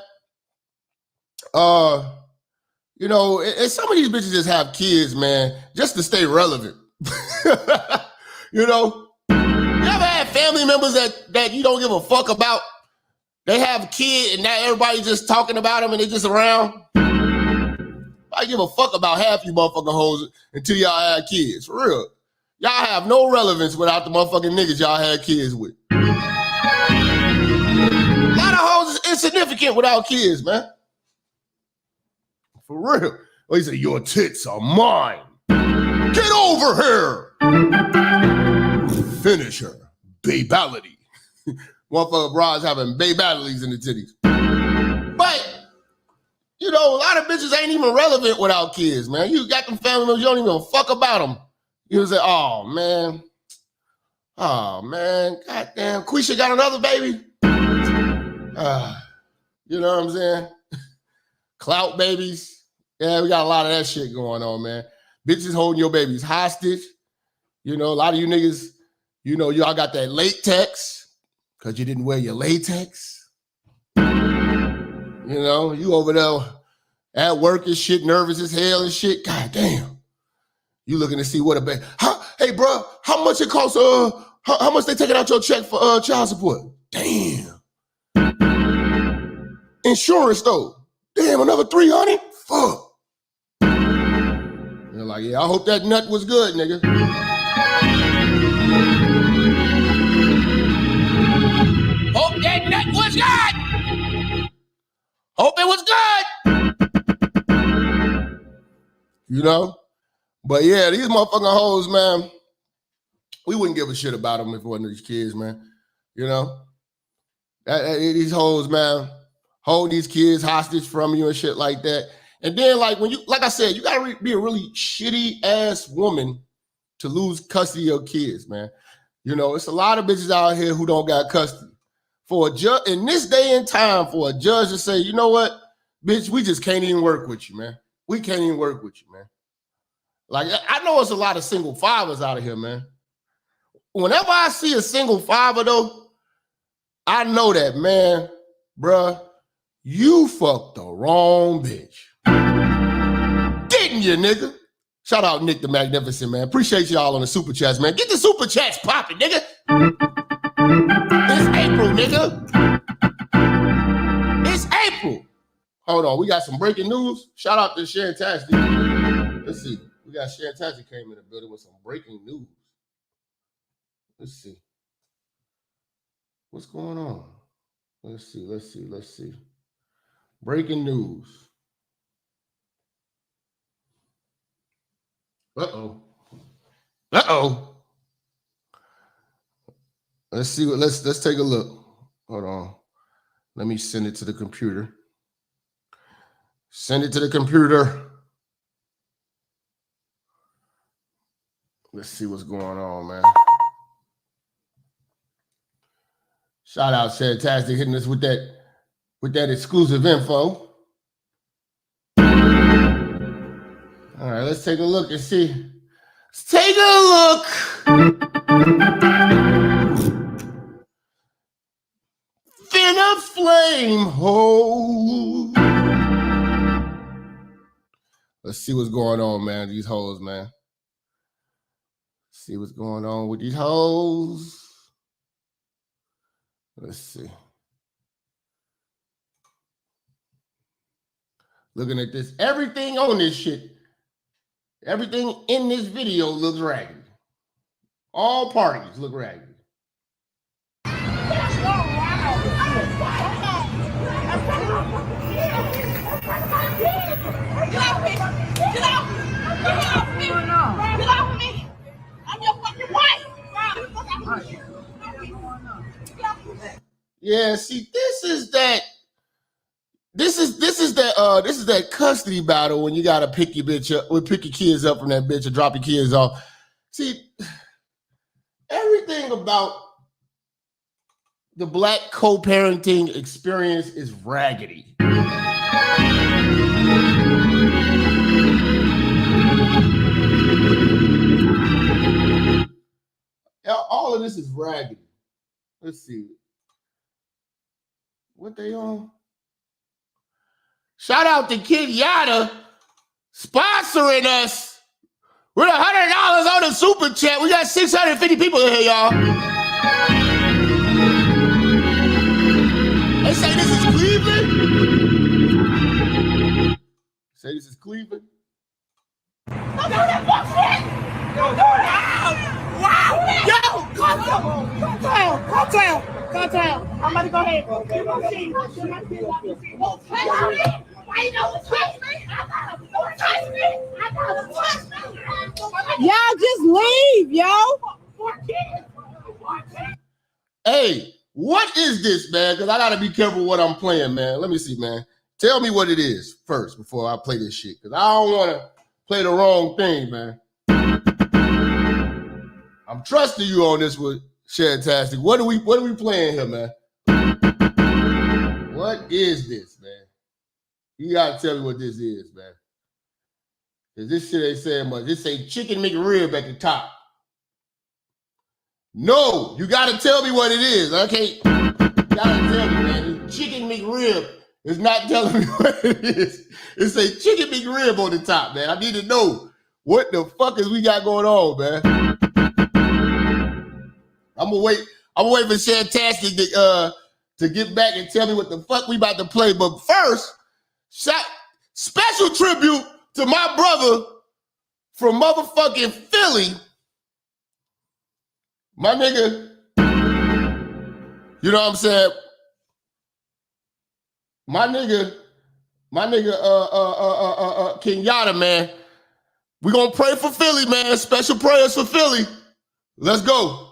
You know, and some of these bitches just have kids, man, just to stay relevant. You know? You ever had family members that you don't give a fuck about? They have a kid and now everybody just talking about them and they just around. I give a fuck about half you motherfucking hoes until y'all have kids. For real. Y'all have no relevance without the motherfucking niggas y'all had kids with. A lot of hoes is insignificant without kids, man. For real. Well, he said, your tits are mine. Get over here. Finish her. Babality. Motherfucker bras having babalities in the titties. But, you know, a lot of bitches ain't even relevant without kids, man. You got them family members, you don't even fuck about them. You say, oh, man. Goddamn, Quisha got another baby. You know what I'm saying? Clout babies. Yeah, we got a lot of that shit going on, man. Bitches holding your babies hostage. You know, a lot of you niggas, you know, y'all got that latex because you didn't wear your latex. You know, you over there at work and shit, nervous as hell and shit. God damn. You looking to see what a baby. Hey, bro, how much it costs? How much they taking out your check for child support? Damn. Insurance though. Damn, another $300? Fuck. They're like, yeah, I hope that nut was good, nigga. Hope that nut was good. Hope it was good. You know? But yeah, these motherfucking hoes, man, we wouldn't give a shit about them if it wasn't these kids, man. You know? These hoes, man, hold these kids hostage from you and shit like that. And then, like, when you, like I said, you gotta be a really shitty ass woman to lose custody of kids, man. You know, it's a lot of bitches out here who don't got custody. For a judge, in this day and time, for a judge to say, you know what, bitch, we just can't even work with you, man. We can't even work with you, man. Like, I know it's a lot of single fathers out of here, man. Whenever I see a single father, though, I know that, man, bruh, you fucked the wrong bitch. Didn't you, nigga? Shout out Nick the Magnificent, man. Appreciate y'all on the super chats, man. Get the super chats popping, nigga. It's April, nigga. It's April. Hold on, we got some breaking news. Shout out to Shantastic. Let's see. We got Shantastic came in the building with some breaking news. Let's see. What's going on? Let's see. Breaking news. Uh-oh. Let's see what let's take a look. Hold on. Let me send it to the computer. Send it to the computer. Let's see what's going on, man. Shout out Fantastic hitting us with that exclusive info. All right, let's take a look and see. Take a look. Finna flame hole. Let's see what's going on, man. These hoes, man. See what's going on with these hoes. Let's see. Looking at this, everything on this shit, everything in this video looks raggedy. All parties look raggedy. Yeah, see, this is that custody battle when you gotta pick your bitch up, or pick your kids up from that bitch or drop your kids off. See, everything about the black co-parenting experience is raggedy. All of this is raggedy. Let's see. What they on? Shout out to Kid Yada sponsoring us with $100 on the super chat. We got 650 people in here, y'all. They say this is Cleveland. Say this is Cleveland. Don't do that bullshit! Don't do that! Wow! Yo! Calm down. I'm about to go ahead. Why you don't touch me? Don't touch me! Y'all just leave, yo! Hey, what is this, man? Because I got to be careful what I'm playing, man. Let me see, man. Tell me what it is first before I play this shit. Because I don't want to play the wrong thing, man. I'm trusting you on this with Shadtastic. What are we playing here, man? What is this, man? You gotta tell me what this is, man. Cause this shit ain't saying much. This say chicken McRib at the top. No, you gotta tell me what it is. Okay, you gotta tell me, man. This chicken McRib is not telling me what it is. It say chicken McRib on the top, man. I need to know what the fuck is we got going on, man. I'm gonna wait for Shadtastic to get back and tell me what the fuck we about to play. But first, special tribute to my brother from motherfucking Philly. My nigga, you know what I'm saying? My nigga, Kenyatta, man. We gonna pray for Philly, man. Special prayers for Philly. Let's go.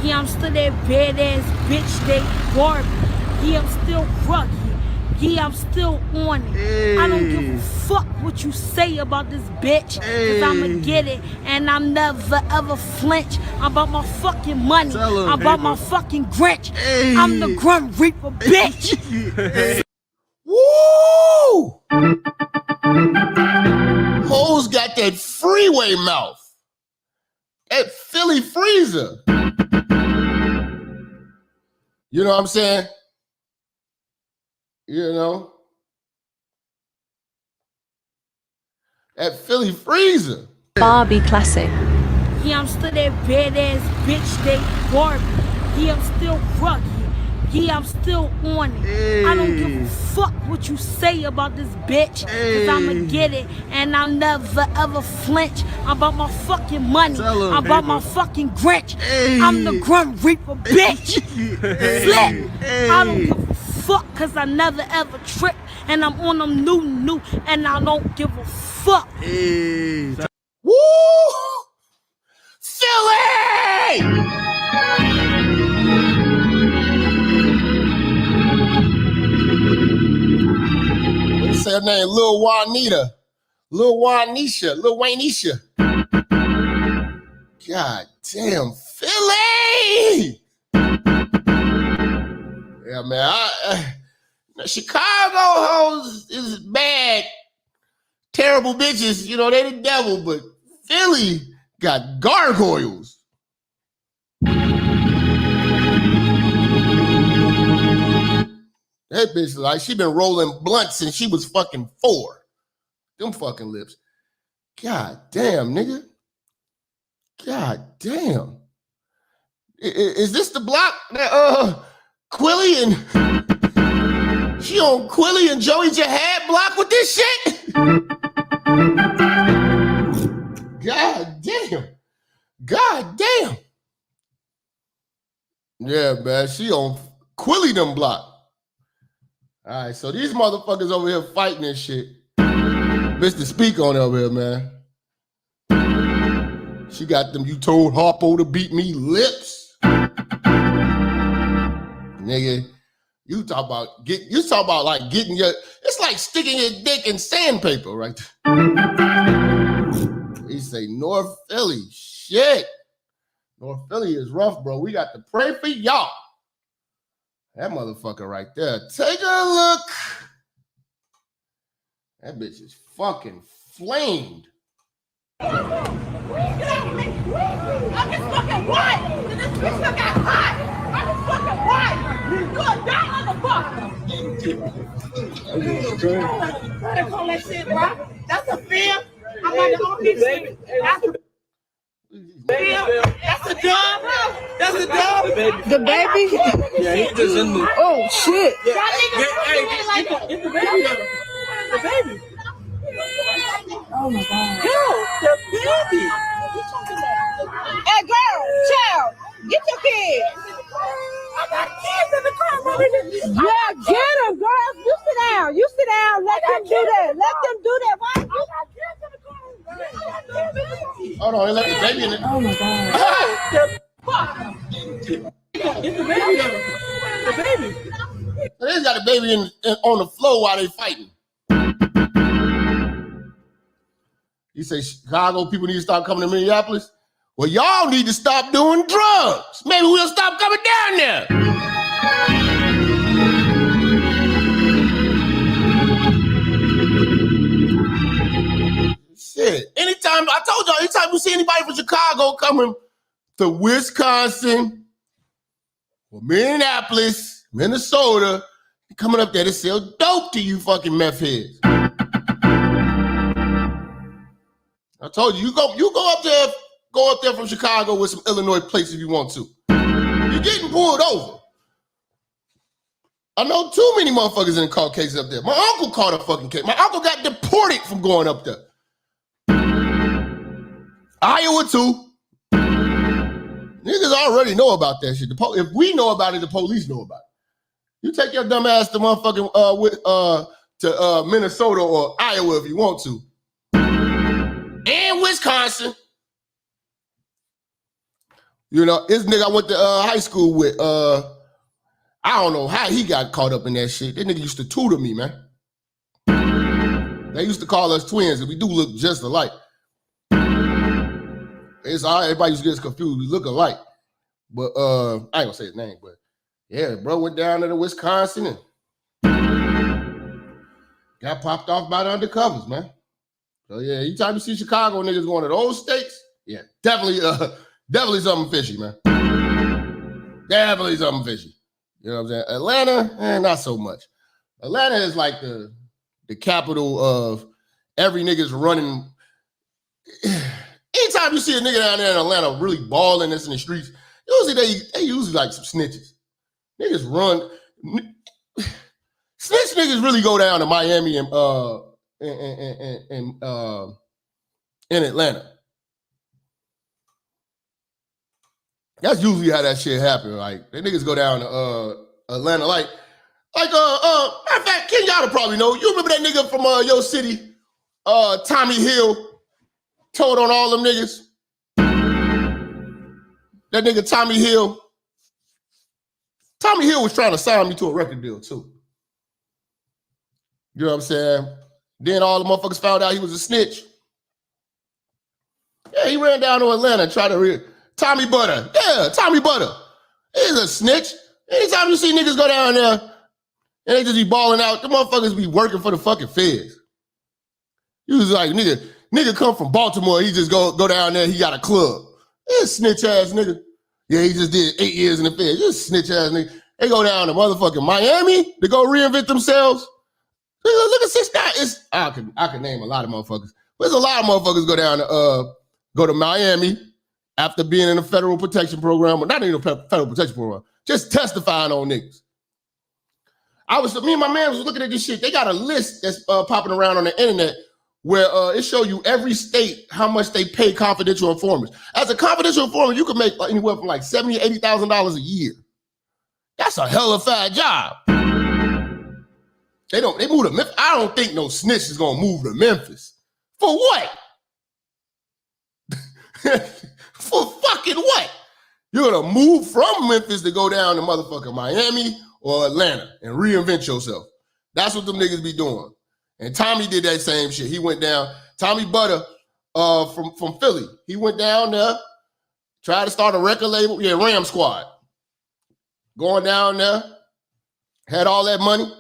Yeah, I'm still that badass bitch they Barbie. Yeah, I'm still rugged. Yeah, I'm still on it. Hey. I don't give a fuck what you say about this bitch. Cause I'ma get it. And I'm never ever flinch. I'm about my fucking money. I'm about my fucking Grinch. Hey. I'm the Grim Reaper, bitch. Hey. Woo! Hoes got that freeway mouth. That Philly freezer. You know what I'm saying? You know? That Philly freezer. Barbie classic. Yeah, I'm still that badass bitch they Barbie. Yeah, I'm still rugged. Yeah, I'm still on it. Hey. I don't give a fuck what you say about this bitch. Cause I'ma get it. And I'll never ever flinch. I'm about my fucking money. I'm about my fucking Grinch. Hey. I'm the Grim Reaper, bitch. Slip. Hey. I don't give a fuck cause I never ever trip. And I'm on them new. And I don't give a fuck. Hey. Woo! Philly! Say her name, Lil Juanita. Lil Waynisha. God damn, Philly! Yeah, man. Chicago hoes is bad, terrible bitches. You know, they the devil, but Philly got gargoyles. That bitch like she been rolling blunts since she was fucking 4. Them fucking lips. God damn, nigga. God damn. Is this the block that Quilly and she on Quilly and Joey Jihad block with this shit? God damn. God damn. Yeah, man. She on Quilly them block. All right, so these motherfuckers over here fighting this shit. Mr. Speak on over here, man. She got them, you told Harpo to beat me lips. Nigga, you talk about like getting your, it's like sticking your dick in sandpaper, right? He say North Philly, shit. North Philly is rough, bro. We got to pray for y'all. That motherfucker right there. Take a look. That bitch is fucking flamed. I'm just fucking white. This bitch got hot. I'm just fucking white. You a dumb motherfucker. They call that shit, bro. That's a film. I'm like the only shit. That's a film. That's a dub. That's a dub. The baby? Yeah, he just in the. Oh, shit. Get the baby. The baby. Oh, my God. Yo, the baby. Hey, girl, child, get your kids. I got kids in the car, mother. Yeah, get him, girl. You sit down. You sit down. Let them do that. Let them do that. Why? I got kids in the car. Hold on, they let the baby in there. Oh, my God. Get the baby. The baby. They just got a baby on the floor while they fighting. You say Chicago people need to stop coming to Minneapolis? Well, y'all need to stop doing drugs. Maybe we'll stop coming down there. Shit. Anytime you see anybody from Chicago coming to Wisconsin or Minneapolis, Minnesota, coming up there to sell dope to you fucking meth heads. I told you, you go up there from Chicago with some Illinois plates if you want to. You're getting pulled over. I know too many motherfuckers in caught cases up there. My uncle caught a fucking case. My uncle got deported from going up there. Iowa too. Niggas already know about that shit. If we know about it, the police know about it. You take your dumb ass to motherfucking to Minnesota or Iowa if you want to. And Wisconsin. You know, this nigga I went to high school with, I don't know how he got caught up in that shit. That nigga used to tutor me, man. They used to call us twins, and we do look just alike. It's all right, everybody used to get us confused. We look alike. But I ain't gonna say his name, but yeah, bro went down to Wisconsin and got popped off by the undercovers, man. So yeah, anytime you see Chicago niggas going to those states, yeah, definitely something fishy, man. Definitely something fishy. You know what I'm saying? Atlanta, not so much. Atlanta is like the capital of every nigga's running. Anytime you see a nigga down there in Atlanta really balling this in the streets, usually they usually like some snitches. Niggas run. Snitch niggas really go down to Miami and in Atlanta. That's usually how that shit happen. Like, they niggas go down to Atlanta. Like, matter of fact, Ken y'all probably know. You remember that nigga from your city, Tommy Hill, told on all them niggas? That nigga Tommy Hill. Tommy Hill was trying to sign me to a record deal too. You know what I'm saying? Then all the motherfuckers found out he was a snitch. Yeah, he ran down to Atlanta and tried to Tommy Butter. Yeah, Tommy Butter. He's a snitch. Anytime you see niggas go down there and they just be balling out, the motherfuckers be working for the fucking feds. You was like, nigga, Nigga come from Baltimore, he just go down there, he got a club. This snitch ass nigga. Yeah, he just did 8 years in the Fed. Just snitch ass nigga. They go down to motherfucking Miami to go reinvent themselves. Look at 6ix9ine. I can name a lot of motherfuckers. There's a lot of motherfuckers go to Miami after being in a federal protection program, or not even a federal protection program, just testifying on niggas. Me and my man was looking at this shit. They got a list that's popping around on the internet where it show you every state how much they pay confidential informers. As a confidential informant, you can make anywhere from like $70,000 to $80,000 a year. That's a hell of a fat job. They move to Memphis. I don't think no snitch is gonna move to Memphis. For what? For fucking what? You're gonna move from Memphis to go down to motherfucking Miami or Atlanta and reinvent yourself. That's what them niggas be doing. And Tommy did that same shit. He went down, Tommy Butter from Philly. He went down there, tried to start a record label. Yeah, Ram Squad. Going down there, had all that money.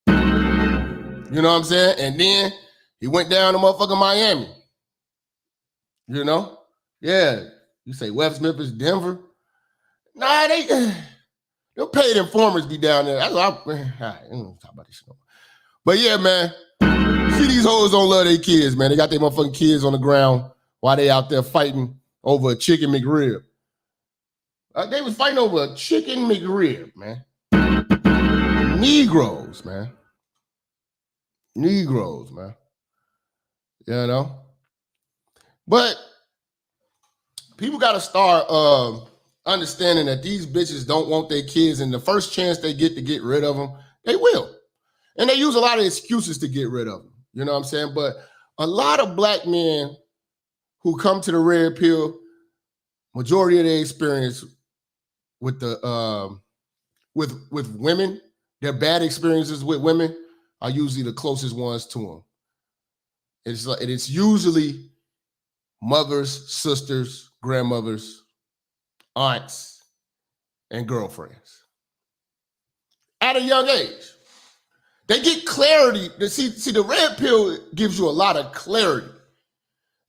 You know what I'm saying? And then he went down to motherfucking Miami. You know? Yeah. You say West Memphis, Denver. Nah, they'll paid informers be down there. That's what I'm don't talk about this shit. But yeah, man. See, these hoes don't love their kids, man. They got their motherfucking kids on the ground while they out there fighting over a chicken McRib. They was fighting over a chicken McRib, man. Negroes, man. Negroes, man. You know? But people got to start understanding that these bitches don't want their kids, and the first chance they get to get rid of them, they will. And they use a lot of excuses to get rid of them. You know what I'm saying? But a lot of black men who come to the red pill, majority of their experience with the with women, their bad experiences with women are usually the closest ones to them. It's usually mothers, sisters, grandmothers, aunts, and girlfriends. At a young age. They get clarity. See, the red pill gives you a lot of clarity.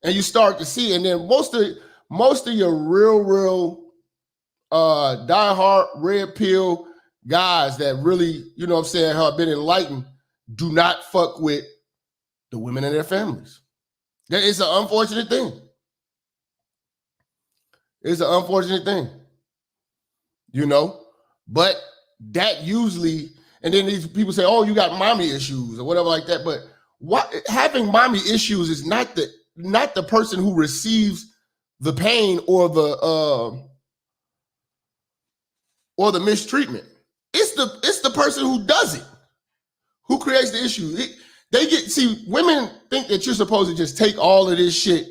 And you start to see, and then most of your real diehard red pill guys that really, you know what I'm saying, have been enlightened, do not fuck with the women and their families. It's an unfortunate thing. It's an unfortunate thing. You know? But that usually, and then these people say, oh, you got mommy issues or whatever like that. But having mommy issues is not the person who receives the pain or the mistreatment. It's the person who does it, who creates the issue. Women think that you're supposed to just take all of this shit.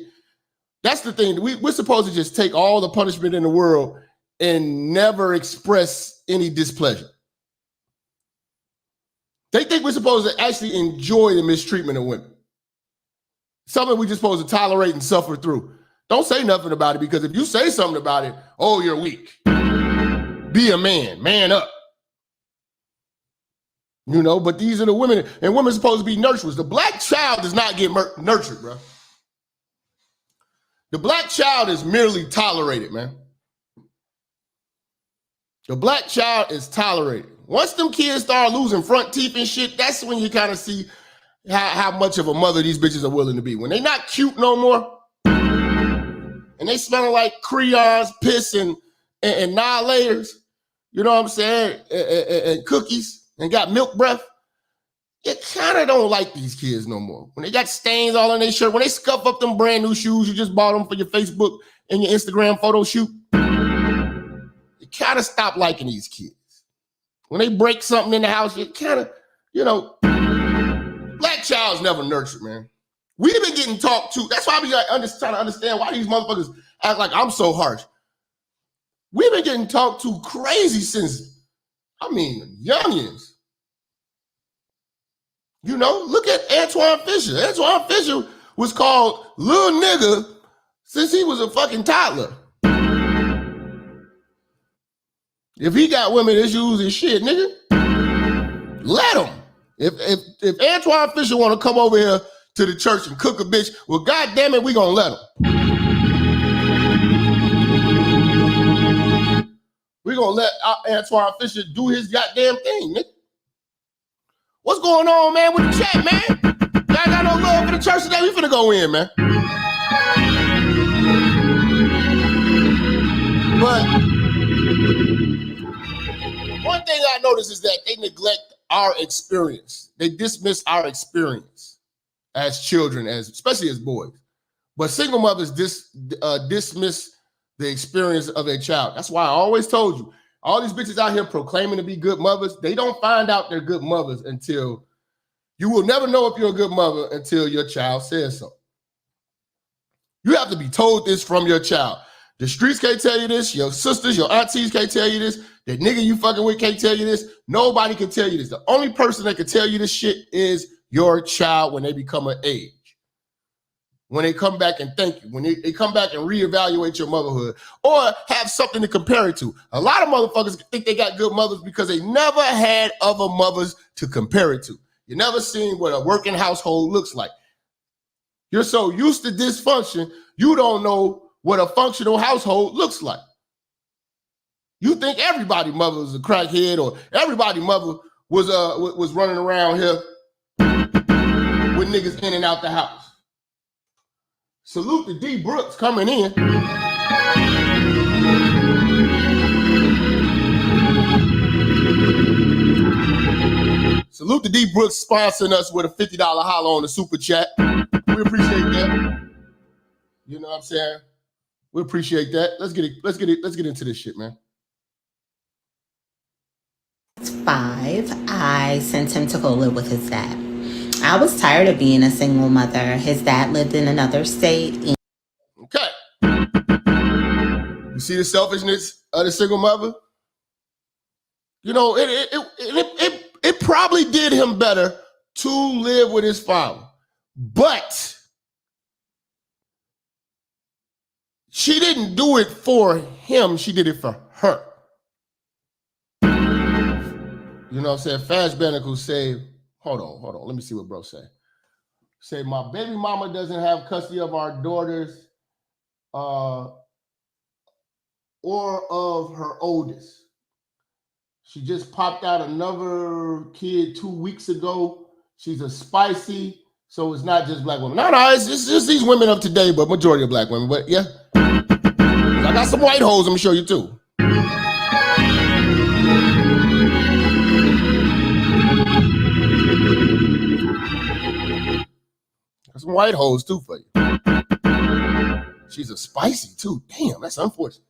That's the thing. We're supposed to just take all the punishment in the world and never express any displeasure. They think we're supposed to actually enjoy the mistreatment of women. Something we're just supposed to tolerate and suffer through. Don't say nothing about it, because if you say something about it, oh, you're weak. Be a man. Man up. You know, but these are the women, and women are supposed to be nurturers. The black child does not get nurtured, bro. The black child is merely tolerated, man. The black child is tolerated. Once them kids start losing front teeth and shit, that's when you kind of see how much of a mother these bitches are willing to be. When they not cute no more, and they smelling like crayons, piss, and annihilators, you know what I'm saying, and cookies, and got milk breath, you kind of don't like these kids no more. When they got stains all on their shirt, when they scuff up them brand new shoes, you just bought them for your Facebook and your Instagram photo shoot, you kind of stop liking these kids. When they break something in the house, you kind of, you know, black child's never nurtured, man. We've been getting talked to. That's why I be trying to understand why these motherfuckers act like I'm so harsh. We've been getting talked to crazy since, youngins. You know, look at Antoine Fisher. Antoine Fisher was called little nigga since he was a fucking toddler. If he got women issues and shit, nigga, let him. If Antoine Fisher want to come over here to the church and cook a bitch. Well, goddamn it, we gonna let them. We gonna let Antoine Fisher do his goddamn thing, nigga. What's going on, man, with the chat, man? Y'all got no love for the church today? We finna go in, man. But one thing I notice is that they neglect our experience. They dismiss our experience as children, especially as boys. But single mothers dismiss the experience of a child. That's why I always told you, all these bitches out here proclaiming to be good mothers, they don't find out they're good mothers until you will never know if you're a good mother until your child says so. You have to be told this from your child. The streets can't tell you this. Your sisters, your aunties can't tell you this. The nigga you fucking with can't tell you this. Nobody can tell you this. The only person that can tell you this shit is your child when they become an age. When they come back and thank you. When they come back and reevaluate your motherhood. Or have something to compare it to. A lot of motherfuckers think they got good mothers because they never had other mothers to compare it to. You never seen what a working household looks like. You're so used to dysfunction, you don't know what a functional household looks like. You think everybody mother was a crackhead or everybody mother was running around here with niggas in and out the house. Salute to D Brooks coming in. Salute to D Brooks sponsoring us with a $50 holler on the super chat. We appreciate that. You know what I'm saying? We appreciate that. Let's get into this shit, man. 5, I sent him to go live with his dad. I was tired of being a single mother. His dad lived in another state. Okay. You see the selfishness of the single mother? You know, it probably did him better to live with his father. But she didn't do it for him. She did it for her. You know what I'm saying? Fast Bandicoot say, hold on. Let me see what bro say. Say, my baby mama doesn't have custody of our daughters or of her oldest. She just popped out another kid 2 weeks ago. She's a spicy, so it's not just black women. No, it's just these women of today, but majority of black women. But yeah, I got some white hoes I'm gonna show you too. Got some white hoes too for you. She's a spicy too. Damn, that's unfortunate.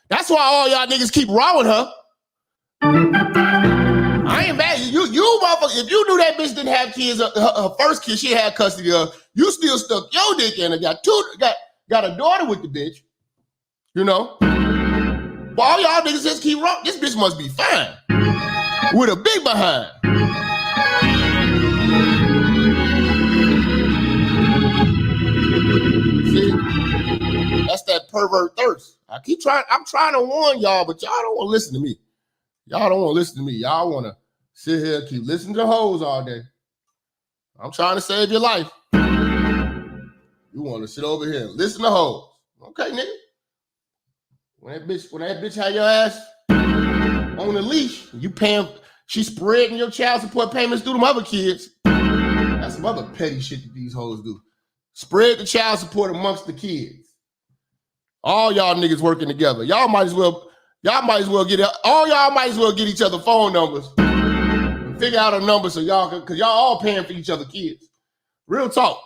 That's why all y'all niggas keep rowing her. I ain't mad. You motherfucker, if you knew that bitch didn't have kids, her first kid she had custody of, you still stuck your dick in and got a daughter with the bitch. You know? But all y'all niggas just keep rowing. This bitch must be fine. With a big behind. See? That's that pervert thirst. I'm trying to warn y'all, but y'all don't want to listen to me. Y'all don't want to listen to me. Y'all want to sit here and keep listening to hoes all day. I'm trying to save your life. You want to sit over here and listen to hoes. Okay, nigga. When that bitch had your ass on the leash, you paying, she spreading your child support payments through them other kids. That's some other petty shit that these hoes do. Spread the child support amongst the kids. All y'all niggas working together. Y'all might as well get each other phone numbers and figure out a number so y'all can, cause y'all all paying for each other kids. Real talk.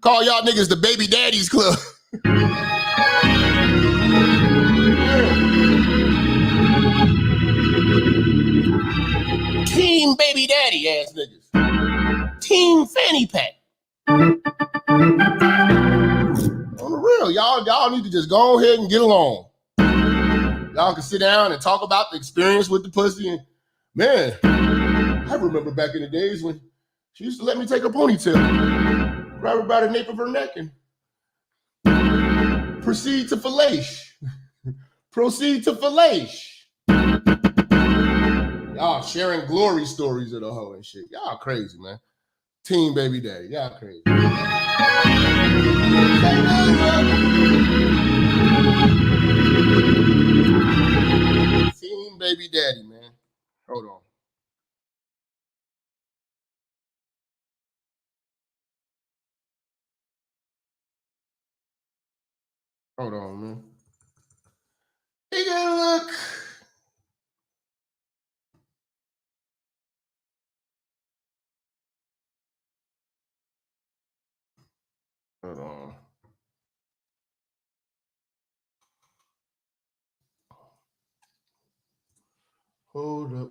Call y'all niggas the baby daddies club. Team baby daddy ass niggas. Team fanny pack. On the real, y'all need to just go ahead and get along. Y'all can sit down and talk about the experience with the pussy. And man, I remember back in the days when she used to let me take her ponytail, grab her by the nape of her neck, and proceed to fellate. Y'all sharing glory stories of the hoe and shit. Y'all crazy, man. Team baby daddy. Y'all crazy. Team baby daddy, man. Hold on. Hold on, man. Take a look. Hold on. Hold up.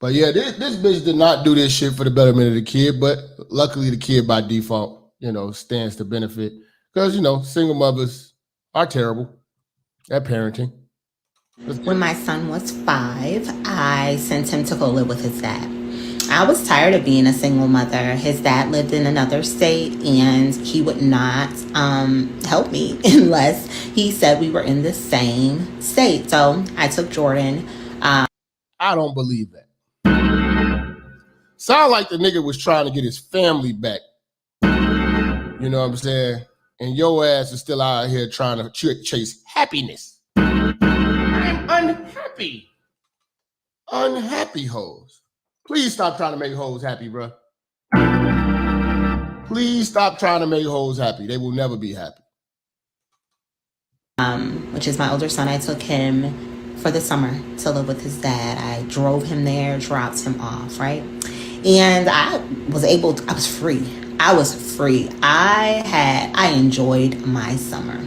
But yeah, this bitch did not do this shit for the betterment of the kid, but luckily the kid by default, stands to benefit. Because, single mothers are terrible at parenting. When my son was 5, I sent him to go live with his dad. I was tired of being a single mother. His dad lived in another state and he would not help me unless he said we were in the same state. So I took Jordan. I don't believe that. Sound like the nigga was trying to get his family back. You know what I'm saying? And your ass is still out here trying to chase happiness. I'm unhappy. Unhappy hoes. Please stop trying to make hoes happy, bro. Please stop trying to make hoes happy. They will never be happy. Which is my older son. I took him for the summer to live with his dad. I drove him there, dropped him off, right? And I was free. I enjoyed my summer.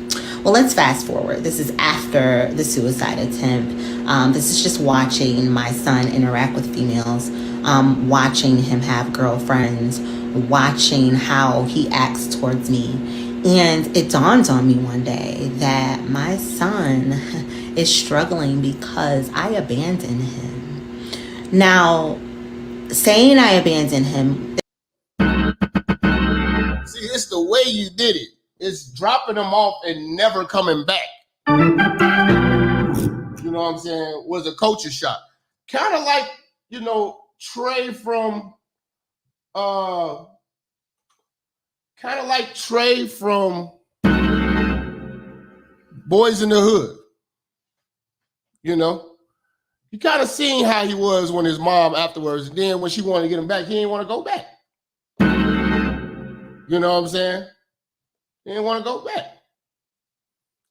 Well, let's fast forward. This is after the suicide attempt. This is just watching my son interact with females, watching him have girlfriends, watching how he acts towards me. And it dawned on me one day that my son is struggling because I abandoned him. Now, saying I abandoned him. See, it's the way you did it. It's dropping them off and never coming back. You know what I'm saying? Was a culture shock. Kind of like, Trey from Boys in the Hood. You kind of seen how he was when his mom afterwards, and then when she wanted to get him back, he didn't want to go back. You know what I'm saying? He didn't want to go back.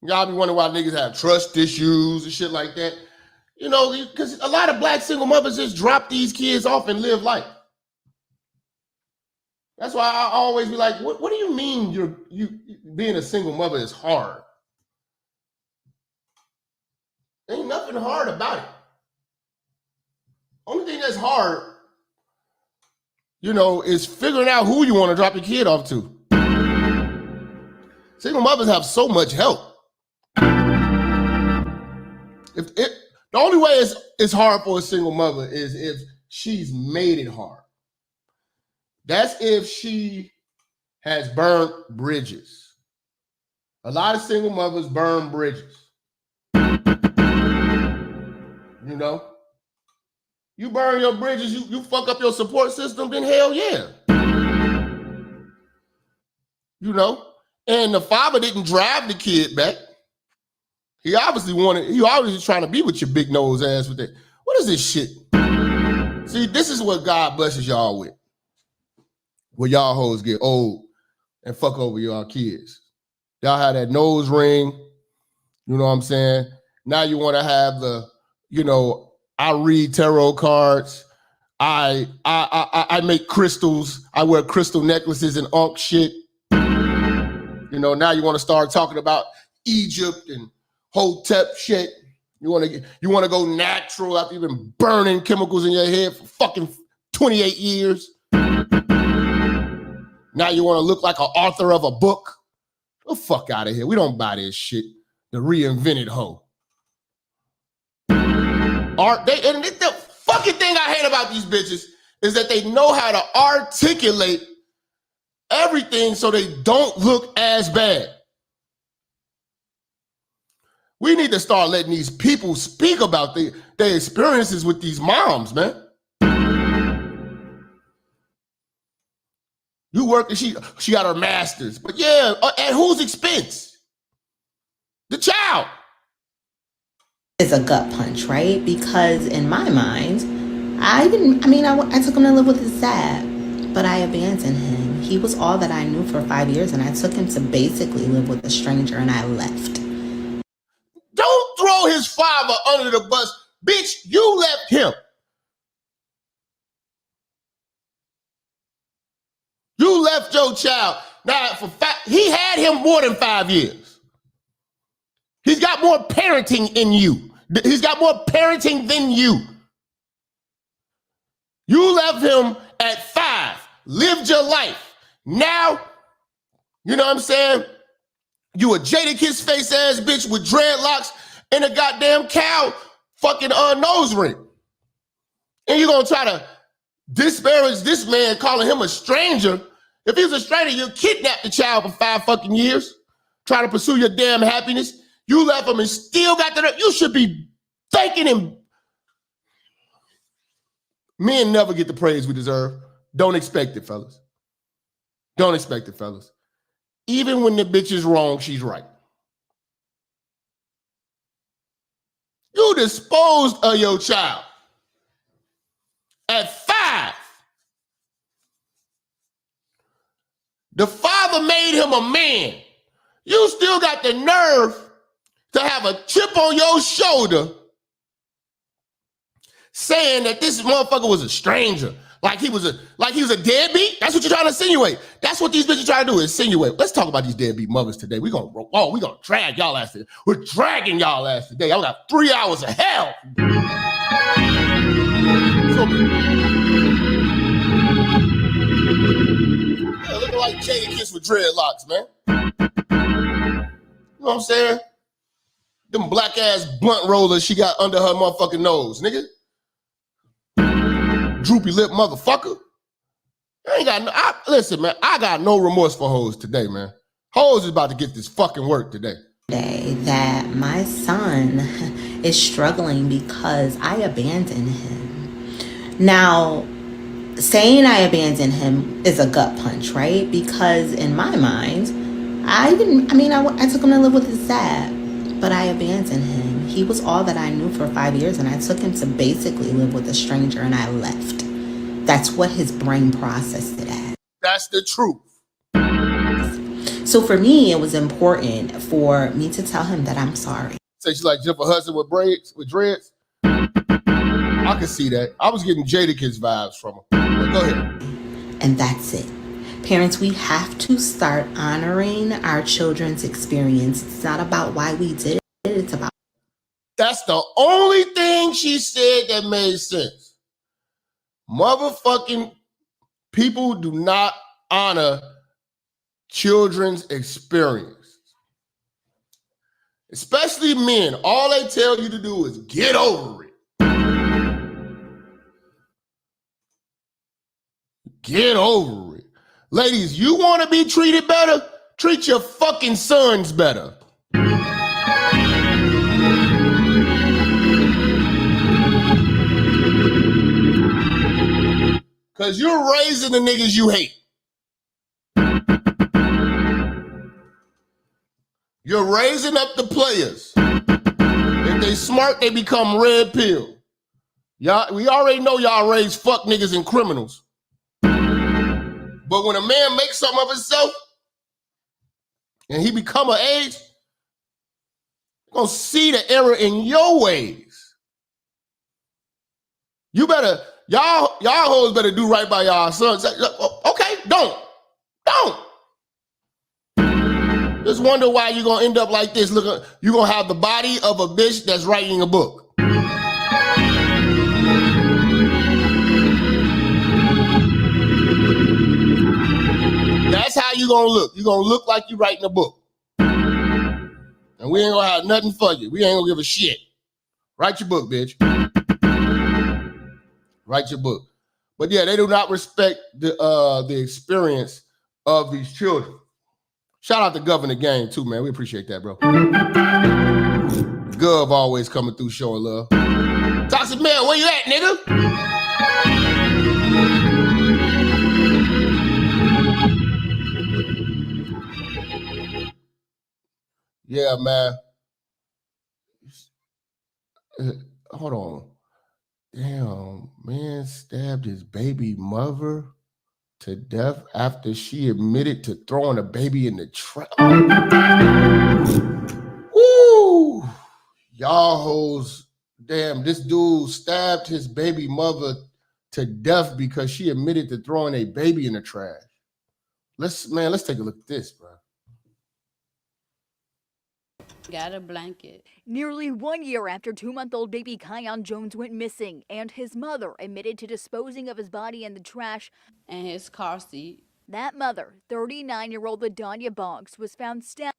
Y'all be wondering why niggas have trust issues and shit like that. Because a lot of black single mothers just drop these kids off and live life. That's why I always be like, what do you mean you being a single mother is hard? Ain't nothing hard about it. Only thing that's hard, is figuring out who you want to drop your kid off to. Single mothers have so much help. The only way it's hard for a single mother is if she's made it hard. That's if she has burned bridges. A lot of single mothers burn bridges. You burn your bridges, you fuck up your support system, then hell yeah. And the father didn't drive the kid back. He obviously trying to be with your big nose ass with that. What is this shit? See, this is what God blesses y'all with. Where y'all hoes get old and fuck over y'all kids. Y'all have that nose ring. You know what I'm saying? Now you want to have the, I read tarot cards. I make crystals. I wear crystal necklaces and unk shit. Now you want to start talking about Egypt and Hotep shit. You want to go natural after you've been burning chemicals in your head for fucking 28 years. Now you want to look like an author of a book. Get the fuck out of here. We don't buy this shit. The reinvented hoe. And the fucking thing I hate about these bitches is that they know how to articulate everything so they don't look as bad. We need to start letting these people speak about their experiences with these moms, man. You work and she got her master's. But yeah, at whose expense? The child. Is a gut punch, right? Because in my mind, I took him to live with his dad, but I abandoned him. He was all that I knew for 5 years, and I took him to basically live with a stranger, and I left. Don't throw his father under the bus. Bitch, you left him. You left your child. Now, he had him more than 5 years. He's got more parenting in you. He's got more parenting than you. You left him at 5, lived your life. Now, you know what I'm saying? You a Jadakiss face ass bitch with dreadlocks and a goddamn cow fucking nose ring. And you're gonna try to disparage this man, calling him a stranger. If he's a stranger, you kidnapped the child for 5 fucking years, trying to pursue your damn happiness. You left him and still got the. You should be thanking him. Men never get the praise we deserve. Don't expect it, fellas. Don't expect it, fellas. Even when the bitch is wrong, she's right. You disposed of your child at 5. The father made him a man. You still got the nerve to have a chip on your shoulder saying that this motherfucker was a stranger, like he was a deadbeat. That's what you're trying to insinuate. That's what these bitches trying to do, insinuate. Let's talk about these deadbeat mothers today. We're gonna drag y'all ass today. We're dragging y'all ass today. I got 3 hours of hell. Yeah, looking like Jadakiss with dreadlocks, man. You know what I'm saying? Them black ass blunt rollers she got under her motherfucking nose, nigga. Droopy lip motherfucker. Listen, man, I got no remorse for hoes today, man. Hoes is about to get this fucking work today. That my son is struggling because I abandoned him. Now, saying I abandoned him is a gut punch, right? Because in my mind, I took him to live with his dad, but I abandoned him. He was all that I knew for 5 years, and I took him to basically live with a stranger, and I left. That's what his brain processed it as. That's the truth. So for me, it was important for me to tell him that I'm sorry. Say she's like Jennifer Hudson with braids, with dreads. I can see that. I was getting Jadakiss vibes from her. But go ahead. And that's it. Parents, we have to start honoring our children's experience. It's not about why we did it. It's about. That's the only thing she said that made sense. Motherfucking people do not honor children's experience. Especially men. All they tell you to do is get over it. Get over it. Ladies, you want to be treated better? Treat your fucking sons better. Because you're raising the niggas you hate. You're raising up the players. If they smart, they become red pill. Y'all, we already know y'all raise fuck niggas and criminals. But when a man makes something of himself and he become an age, you're gonna see the error in your ways. You better, y'all hoes better do right by y'all sons. Okay, don't. Just wonder why you're gonna end up like this. Look, you're gonna have the body of a bitch that's writing a book. That's how you gonna look. You're gonna look like you writing a book. And we ain't gonna have nothing for you. We ain't gonna give a shit. Write your book, bitch. Write your book. But yeah, they do not respect the experience of these children. Shout out to Governor Gang too, man. We appreciate that, bro. Gov always coming through showing love. Toxic Male, where you at, nigga? Yeah, man. Hold on. Damn, man stabbed his baby mother to death after she admitted to throwing a baby in the trash. Woo! Y'all hoes. Damn, this dude stabbed his baby mother to death because she admitted to throwing a baby in the trash. Let's take a look at this, bro. Got a blanket. Nearly 1 year after 2-month-old baby Kion Jones went missing and his mother admitted to disposing of his body in the trash and his car seat. That mother, 39-year-old LaDonya Boggs, was found stabbed.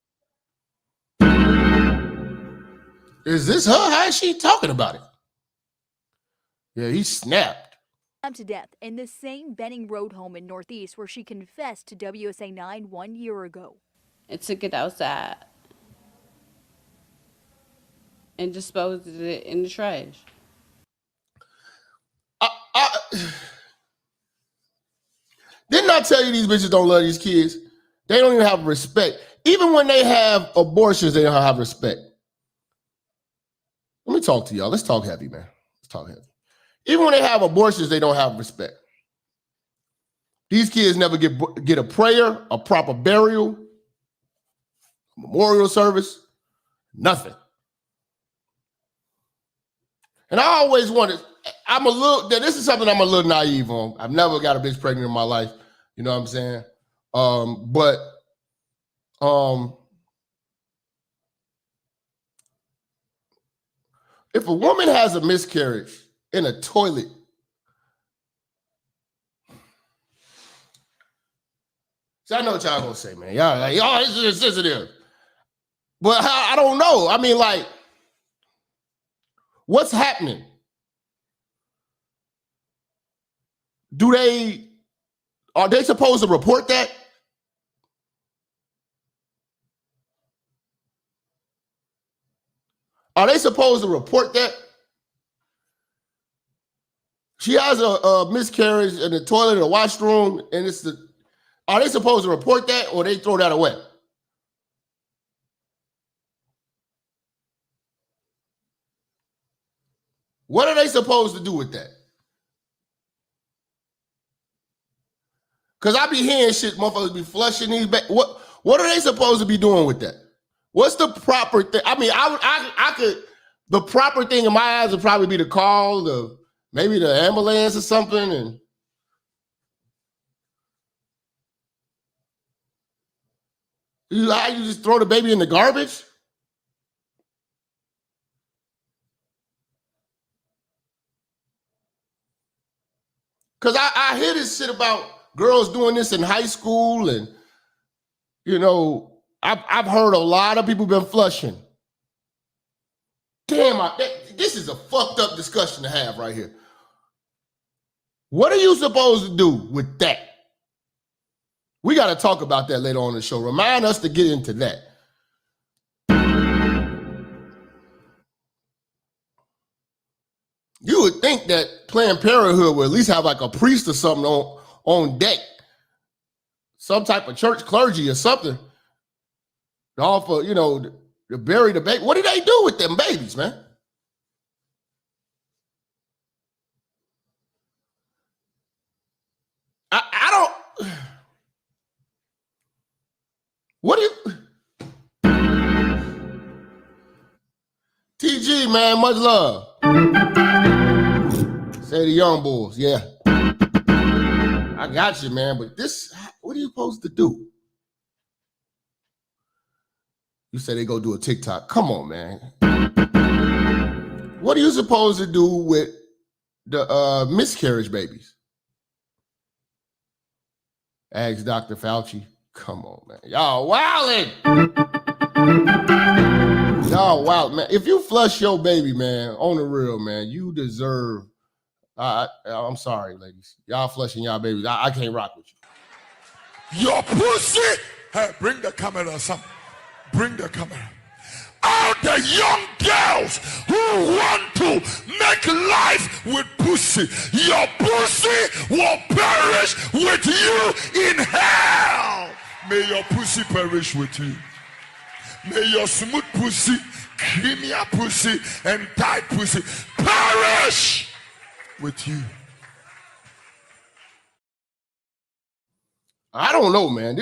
Is this her? How is she talking about it? Yeah, he snapped. To death in the same Benning Road home in Northeast where she confessed to WSA 9 1 year ago. And took it outside and disposed of it in the trash. Didn't I tell you these bitches don't love these kids? They don't even have respect. Even when they have abortions, they don't have respect. Let me talk to y'all. Let's talk heavy, man. Let's talk heavy. Even when they have abortions, they don't have respect. These kids never get a prayer, a proper burial, memorial service, nothing. And I always wanted, this is something I'm a little naive on. I've never got a bitch pregnant in my life. You know what I'm saying? If a woman has a miscarriage in a toilet, see, I know what y'all gonna say, man. Y'all like, oh, this is sensitive. But I don't know. I mean, like, what's happening? Are they supposed to report that? Are they supposed to report that? She has a miscarriage in the toilet in the washroom, and are they supposed to report that, or they throw that away? What are they supposed to do with that? Because I be hearing shit, motherfuckers be flushing these back. What are they supposed to be doing with that? What's the proper thing? I mean, I could, the proper thing in my eyes would probably be to call maybe the ambulance or something. And you just throw the baby in the garbage? Because I hear this shit about girls doing this in high school, and, you know, I've heard a lot of people been flushing. Damn, this is a fucked up discussion to have right here. What are you supposed to do with that? We got to talk about that later on in the show. Remind us to get into that. You would think that Planned Parenthood would at least have like a priest or something on deck. Some type of church clergy or something. All for, you know, to bury the baby. What do they do with them babies, man? I don't. What do you? TG, man, much love. Say the young bulls, yeah. I got you, man, but what are you supposed to do? You say they go do a TikTok. Come on, man. What are you supposed to do with the miscarriage babies? Ask Dr. Fauci. Come on, man. Y'all wildin'. Y'all wild, man. If you flush your baby, man, on the real, man, you deserve. I'm sorry, ladies. Y'all flushing y'all babies. I can't rock with you. Your pussy Hey, bring the camera, son. Bring the camera. All the young girls who want to make life with pussy, your pussy will perish with you in hell. May your pussy perish with you. May your smooth pussy, creamy pussy, and tight pussy perish with you. I don't know, man.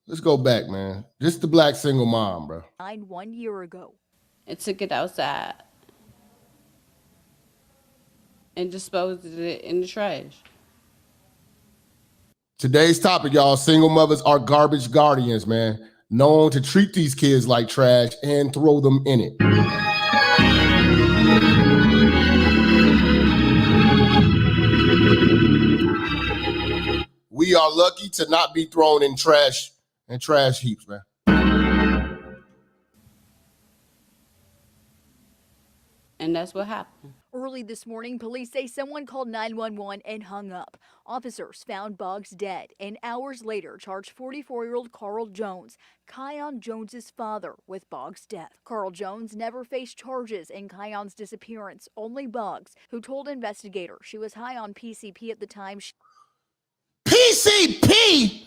Let's go back, man. This is the black single mom, bro. 1 year ago. And took it outside and disposed of it in the trash. Today's topic, y'all, single mothers are garbage guardians, man. Known to treat these kids like trash and throw them in it. We are lucky to not be thrown in trash heaps, man. And that's what happened. Early this morning, police say someone called 911 and hung up. Officers found Boggs dead and hours later charged 44-year-old Carl Jones, Kion Jones's father, with Boggs' death. Carl Jones never faced charges in Kion's disappearance, only Boggs, who told investigators she was high on PCP at the time. PCP?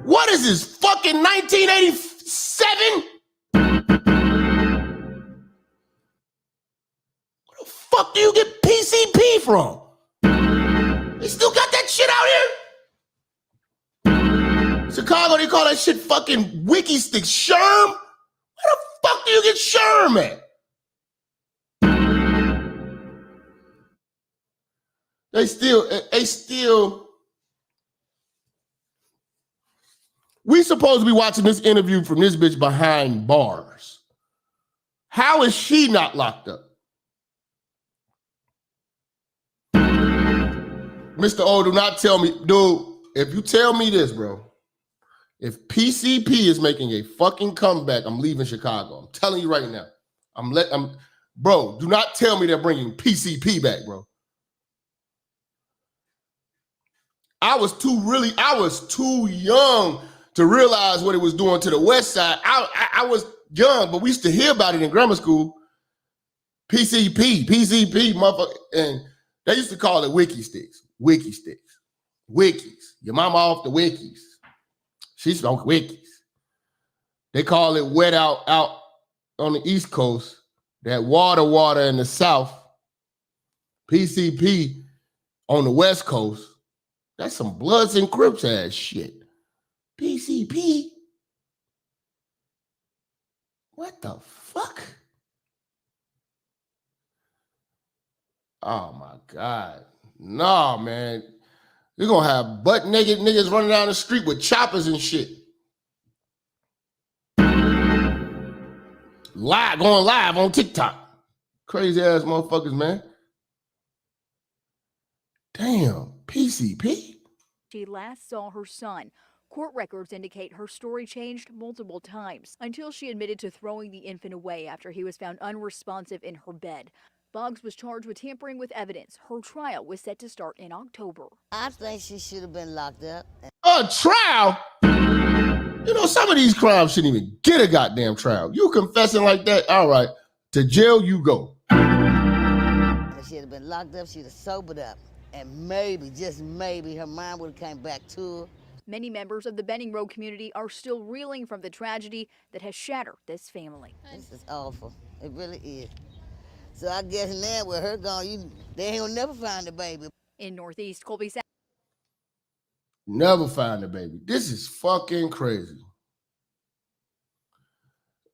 What is this, fucking 1987? Fuck do you get PCP from? They still got that shit out here? Chicago, they call that shit fucking wiki stick. Sherm? Where the fuck do you get Sherm at? They still. We supposed to be watching this interview from this bitch behind bars. How is she not locked up? Mr. O, do not tell me, dude, if you tell me this, bro, if PCP is making a fucking comeback, I'm leaving Chicago. I'm telling you right now. Bro, do not tell me they're bringing PCP back, bro. I was too young to realize what it was doing to the West Side. I was young, but we used to hear about it in grammar school. PCP, motherfucker, and they used to call it wiki sticks. Wikis. Your mama off the wikis. She smoked wikis. They call it wet out on the East Coast. That water in the South. PCP on the West Coast. That's some Bloods and Crips ass shit. PCP? What the fuck? Oh my God. Nah, man. You're gonna have butt naked niggas running down the street with choppers and shit. Going live on TikTok. Crazy ass motherfuckers, man. Damn, PCP? She last saw her son. Court records indicate her story changed multiple times until she admitted to throwing the infant away after he was found unresponsive in her bed. Boggs was charged with tampering with evidence. Her trial was set to start in October. I think she should have been locked up. A trial? You know, some of these crimes shouldn't even get a goddamn trial. You confessing like that? All right, to jail you go. If she had been locked up, she'd have sobered up. And maybe, just maybe, her mind would have came back to her. Many members of the Benning Road community are still reeling from the tragedy that has shattered this family. This is awful. It really is. So I guess now with her gone, they ain't gonna never find the baby. In Northeast, Colby said, Never find the baby. This is fucking crazy.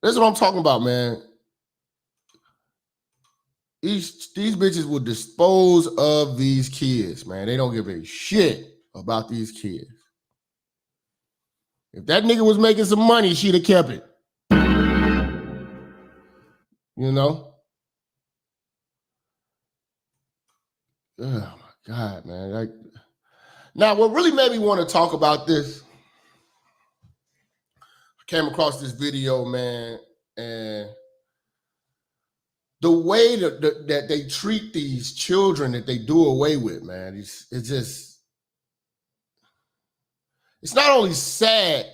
This is what I'm talking about, man. These bitches will dispose of these kids, man. They don't give a shit about these kids. If that nigga was making some money, she'd have kept it. You know? Oh my God, man. Now, what really made me want to talk about this, I came across this video, man, and the way that they treat these children that they do away with, man, it's just, It's not only sad,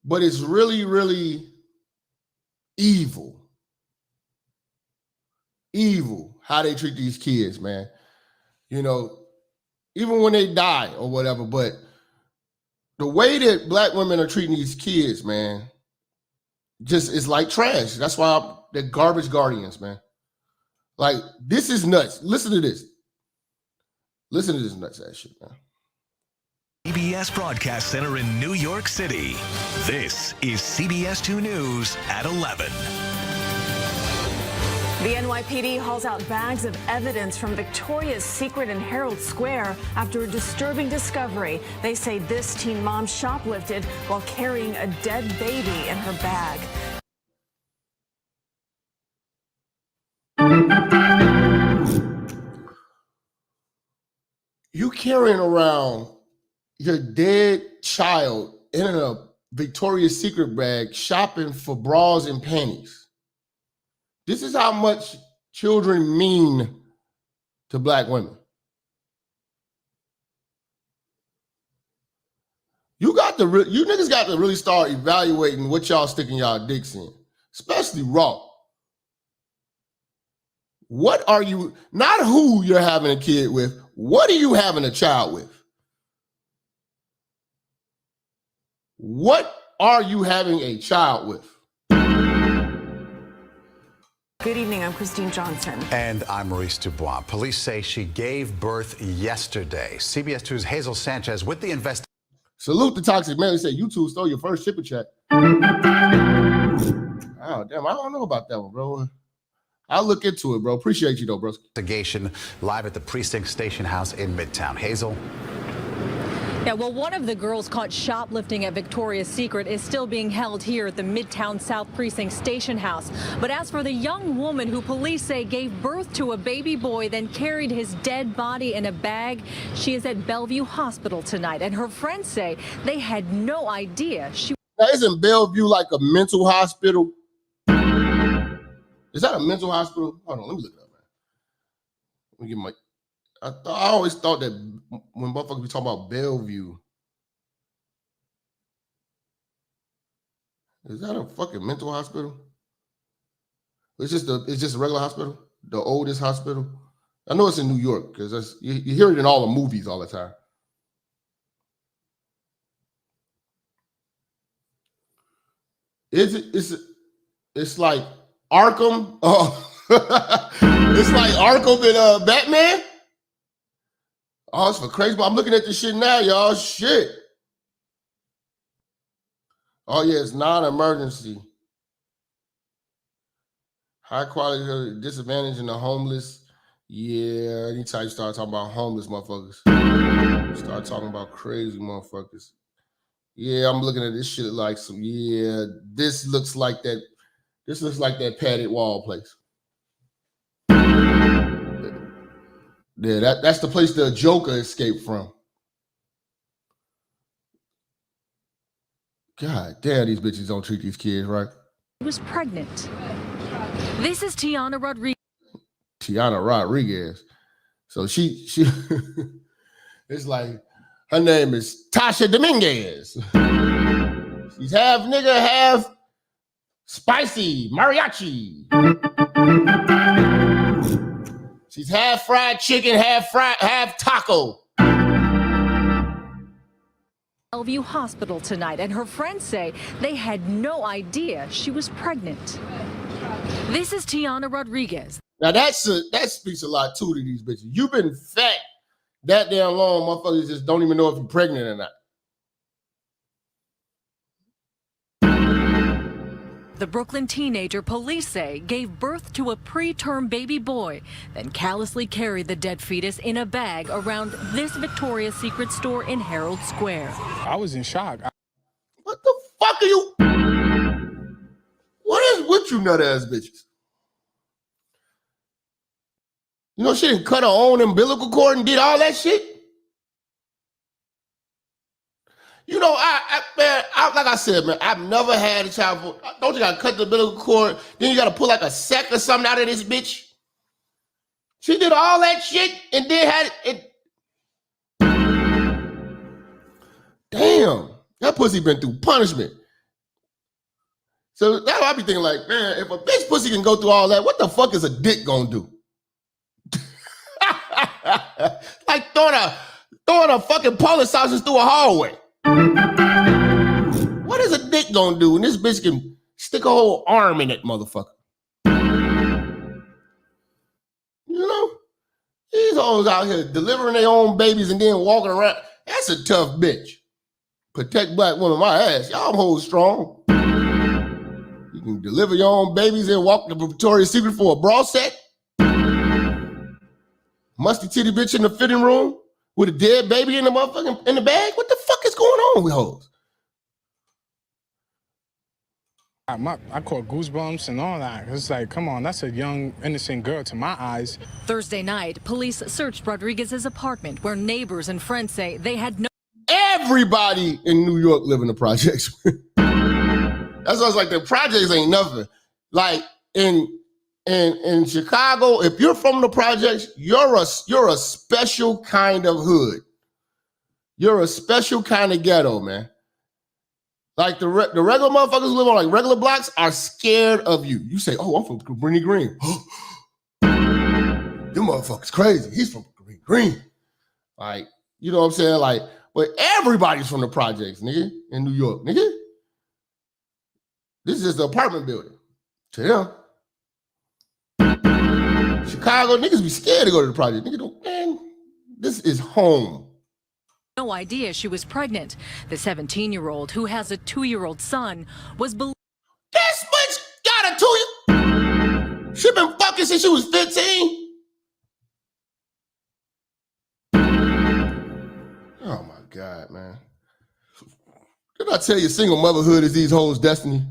but it's really, really evil. Evil how they treat these kids, man. You know, even when they die or whatever, but the way that black women are treating these kids, man, just is like trash. That's why they're garbage guardians, man. Like, this is nuts. Listen to this. Listen to this nuts ass shit, man. CBS Broadcast Center in New York City. This is CBS 2 News at 11. The NYPD hauls out bags of evidence from Victoria's Secret in Herald Square after a disturbing discovery. They say this teen mom shoplifted while carrying a dead baby in her bag. You carrying around your dead child in a Victoria's Secret bag shopping for bras and panties. This is how much children mean to black women. You niggas got to really start evaluating what y'all sticking y'all dicks in, especially raw. What are you, not who you're having a kid with, what are you having a child with? What are you having a child with? Good evening, I'm Christine Johnson. And I'm Maurice Dubois. Police say she gave birth yesterday. CBS 2's Hazel Sanchez with the investigation. Salute the Toxic Man. He said YouTube stole your first shipping check. Oh, damn, I don't know about that one, bro. I'll look into it, bro. Appreciate you, though, bro. Investigation live at the Precinct Station House in Midtown. Hazel. Yeah, well, one of the girls caught shoplifting at Victoria's Secret is still being held here at the Midtown South Precinct Station House. But as for the young woman who police say gave birth to a baby boy, then carried his dead body in a bag, she is at Bellevue Hospital tonight. And her friends say they had no idea she... Now, isn't Bellevue like a mental hospital? Is that a mental hospital? Hold on, let me look it up, man. Let me get my... I always thought that when motherfuckers be talking about Bellevue, is that a fucking mental hospital? It's just a regular hospital, the oldest hospital. I know it's in New York because you hear it in all the movies all the time. It's like Arkham. Oh, it's like Arkham and Batman. Oh, it's for crazy, but I'm looking at this shit now, y'all. Shit. Oh, yeah, it's non-emergency. High quality disadvantage in the homeless. Yeah, anytime you start talking about homeless motherfuckers, start talking about crazy motherfuckers. Yeah, I'm looking at this shit like some, yeah, this looks like that padded wall place. Yeah, that's the place the Joker escaped from. God damn, these bitches don't treat these kids right. She was pregnant. This is Tiana Rodriguez. Tiana Rodriguez. So she it's like her name is Tasha Dominguez. She's half nigga, half spicy mariachi. She's half fried chicken, half taco. Bellevue Hospital tonight, and her friends say they had no idea she was pregnant. This is Tiana Rodriguez. Now that speaks a lot too to these bitches. You've been fat that damn long, motherfuckers just don't even know if you're pregnant or not. The Brooklyn teenager, police say, gave birth to a preterm baby boy, then callously carried the dead fetus in a bag around this Victoria's Secret store in Herald Square. I was in shock. What the fuck are you? What is with you nut ass bitches? You know she didn't cut her own umbilical cord and did all that shit? You know, man, like I said, man, I've never had a child. Don't you gotta cut the umbilical cord? Then you gotta pull like a sack or something out of this bitch. She did all that shit and then had it. Damn. That pussy been through punishment. So now I be thinking like, man, if a bitch pussy can go through all that, what the fuck is a dick gonna do? Like throwing a fucking polish sausage through a hallway. What is a dick gonna do? And this bitch can stick a whole arm in it, motherfucker. You know? These hoes out here delivering their own babies and then walking around. That's a tough bitch. Protect black women, my ass. Y'all hoes strong. You can deliver your own babies and walk to Victoria's Secret for a bra set. Musty titty bitch in the fitting room with a dead baby in the motherfucking in the bag. What the fuck is going on with hoes? I caught goosebumps and all that. It's like, come on, that's a young, innocent girl to my eyes. Thursday night, police searched Rodriguez's apartment where neighbors and friends say they had no... Everybody in New York live in the projects. That's why it's like the projects ain't nothing. Like in Chicago, if you're from the projects, you're a special kind of hood. You're a special kind of ghetto, man. Like the regular motherfuckers who live on like regular blocks are scared of you. You say, "Oh, I'm from Cabrini Green." Them motherfuckers crazy. He's from Cabrini Green. Like, you know what I'm saying? Like, but everybody's from the projects, nigga, in New York, nigga. This is just the apartment building. To them. Chicago, niggas be scared to go to the project. Nigga don't, man, this is home. No idea she was pregnant. The 17-year-old, who has a 2-year-old son, was believed. This bitch got a 2-year. She been fucking since she was 15. Oh my God, man. Did I tell you single motherhood is these hoes' destiny?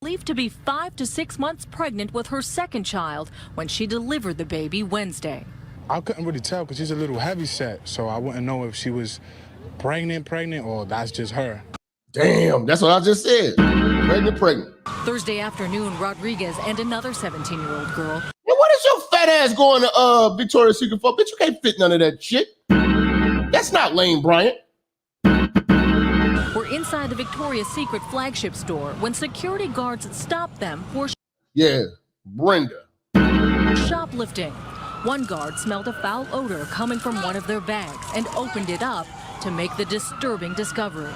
Believed to be 5 to 6 months pregnant with her second child when she delivered the baby Wednesday. I couldn't really tell because she's a little heavy set, so I wouldn't know if she was pregnant, or that's just her. Damn, that's what I just said. Pregnant. Thursday afternoon, Rodriguez and another 17-year-old girl. Hey, what is your fat ass going to Victoria's Secret for? Bitch, you can't fit none of that shit. That's not Lane Bryant. Were inside the Victoria's Secret flagship store when security guards stopped them for Brenda. shoplifting. One guard smelled a foul odor coming from one of their bags and opened it up to make the disturbing discovery.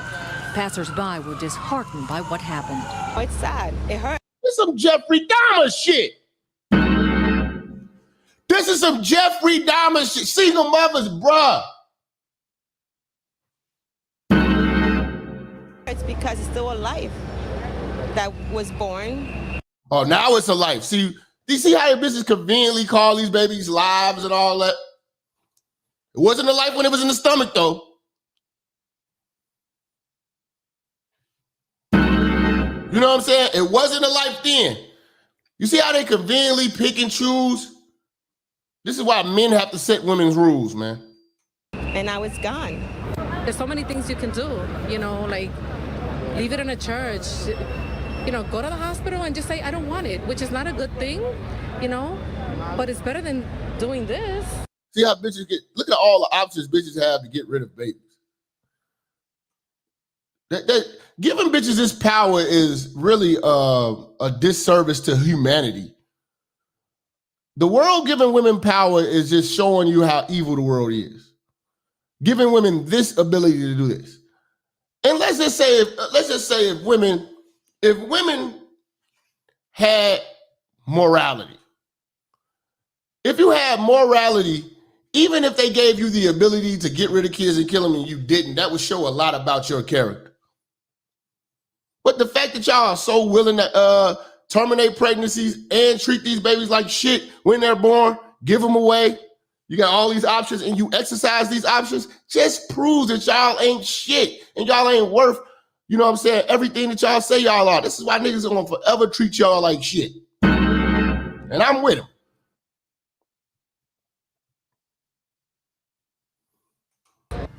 Passers-by were disheartened by what happened. Oh, it's sad. It hurt. This is some Jeffrey Dahmer shit. This is some Jeffrey Dahmer shit. Single mothers, bruh. It's because it's still a life that was born. Oh, now it's a life. See, do you see how your bitches conveniently call these babies lives and all that? It wasn't a life when it was in the stomach, though. You know what I'm saying? It wasn't a life then. You see how they conveniently pick and choose? This is why men have to set women's rules, man. And now it's gone. There's so many things you can do, you know, like leave it in a church, you know, go to the hospital and just say, I don't want it, which is not a good thing, you know, but it's better than doing this. See how bitches look at all the options bitches have to get rid of babies. Giving bitches this power is really a disservice to humanity. The world giving women power is just showing you how evil the world is. Giving women this ability to do this. And let's just say if women had morality. If you had morality, even if they gave you the ability to get rid of kids and kill them and you didn't, that would show a lot about your character. But the fact that y'all are so willing to terminate pregnancies and treat these babies like shit when they're born, give them away, you got all these options and you exercise these options, just proves that y'all ain't shit and y'all ain't worth, you know what I'm saying, everything that y'all say y'all are. This is why niggas are gonna forever treat y'all like shit. And I'm with them.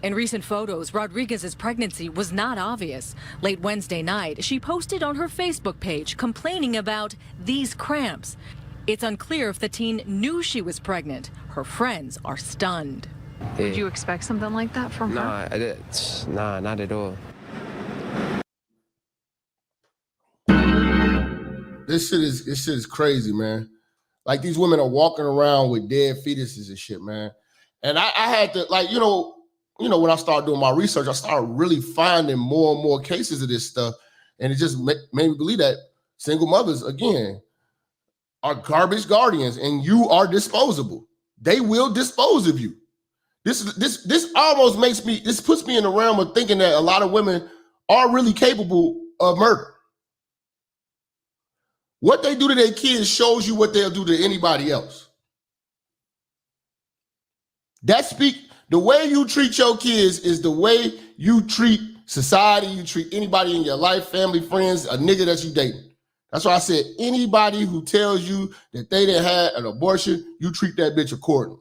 In recent photos, Rodriguez's pregnancy was not obvious. Late Wednesday night, she posted on her Facebook page complaining about these cramps. It's unclear if the teen knew she was pregnant. Her friends are stunned. Did you expect something like that from her? Nah, not at all. This shit is crazy, man. Like, these women are walking around with dead fetuses and shit, man. And I had to, like, you know, when I started doing my research, I started really finding more and more cases of this stuff. And it just made me believe that single mothers, again, are garbage guardians, and you are disposable. They will dispose of you. This almost makes me, this puts me in the realm of thinking that a lot of women are really capable of murder. What they do to their kids shows you what they'll do to anybody else. The way you treat your kids is the way you treat society, you treat anybody in your life, family, friends, a nigga that you dating. That's why I said anybody who tells you that they didn't have an abortion, you treat that bitch accordingly.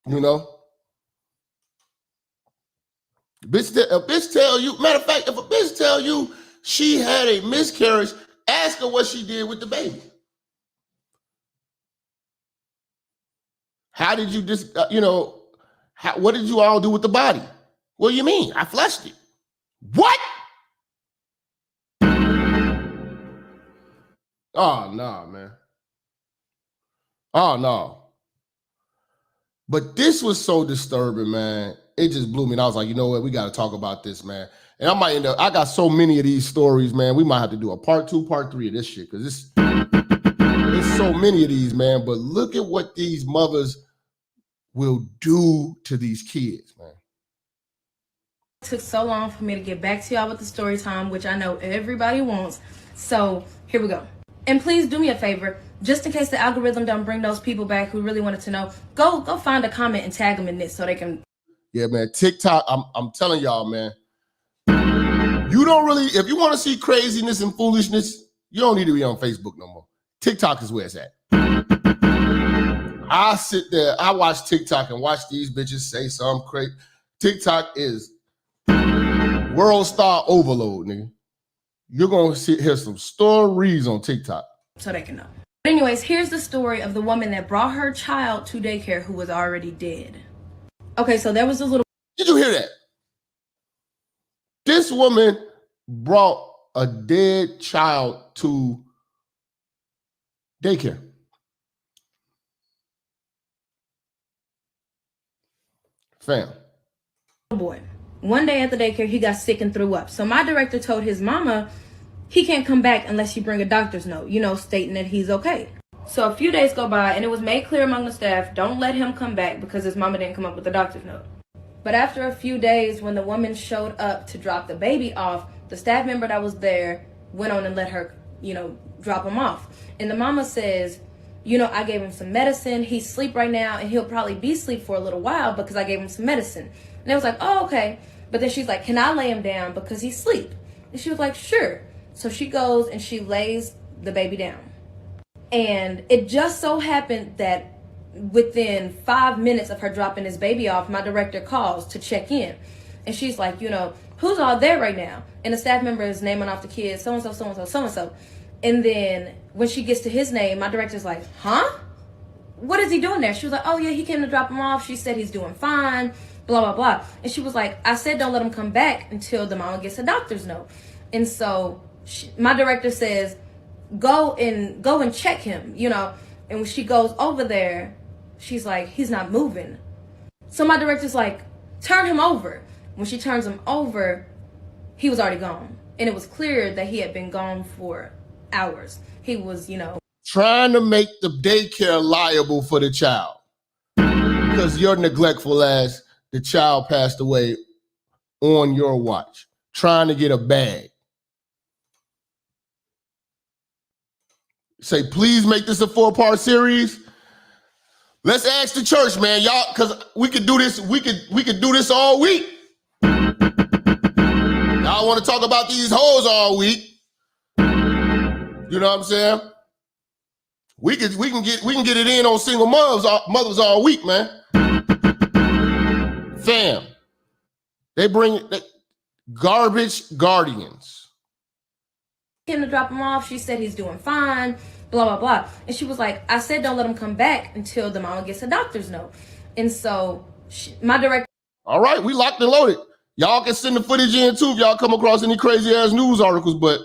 You know? A bitch tell you, matter of fact, if a bitch tell you she had a miscarriage, ask her what she did with the baby. How did you just, what did you all do with the body? What do you mean? I flushed it. What? Oh, no, man. Oh, no. But this was so disturbing, man. It just blew me. And I was like, you know what? We got to talk about this, man. And I got so many of these stories, man. We might have to do a part 2, part 3 of this shit, because there's so many of these, man. But look at what these mothers will do to these kids, man. It took so long for me to get back to y'all with the story time, which I know everybody wants. So here we go. And please do me a favor, just in case the algorithm don't bring those people back who really wanted to know, go find a comment and tag them in this so they can. Yeah, man, TikTok, I'm telling y'all, man. You don't really, if you want to see craziness and foolishness, you don't need to be on Facebook no more. TikTok is where it's at. I sit there, I watch TikTok and watch these bitches say something crazy. TikTok is world star overload, nigga. You're going to hear some stories on TikTok. So they can know. But anyways, here's the story of the woman that brought her child to daycare who was already dead. Okay, so there was this little... Did you hear that? This woman brought a dead child to daycare. Fam. Boy, one day at the daycare, he got sick and threw up. So my director told his mama he can't come back unless you bring a doctor's note, stating that he's okay. So a few days go by, and it was made clear among the staff, don't let him come back because his mama didn't come up with a doctor's note. But after a few days, when the woman showed up to drop the baby off, the staff member that was there went on and let her, drop him off. And the mama says, I gave him some medicine. He's asleep right now, and he'll probably be asleep for a little while because I gave him some medicine. And I was like, oh, okay. But then she's like, can I lay him down because he's asleep? And she was like, sure. So she goes and she lays the baby down. And it just so happened that within 5 minutes of her dropping this baby off, my director calls to check in. And she's like, who's all there right now? And the staff member is naming off the kids, so-and-so, so-and-so, so-and-so. And then when she gets to his name, my director's like, huh? What is he doing there? She was like, oh, yeah, he came to drop him off. She said he's doing fine, blah, blah, blah. And she was like, I said don't let him come back until the mama gets a doctor's note. And so my director says, go and check him, And when she goes over there, she's like, he's not moving. So my director's like, turn him over. When she turns him over, he was already gone. And it was clear that he had been gone for hours. He was, trying to make the daycare liable for the child. Because your neglectful ass, the child passed away on your watch. Trying to get a bag. Say, please make this a 4-part series. Let's ask the church, man, y'all, because we could do this. We could do this all week. Y'all want to talk about these hoes all week? You know what I'm saying? We can get it in on single mothers all week, man. Fam, they bring garbage guardians. him to drop him off. She said he's doing fine, blah, blah, blah. And she was like, I said don't let him come back until the mama gets a doctor's note. And so my director. All right, we locked and loaded. Y'all can send the footage in too if y'all come across any crazy ass news articles, but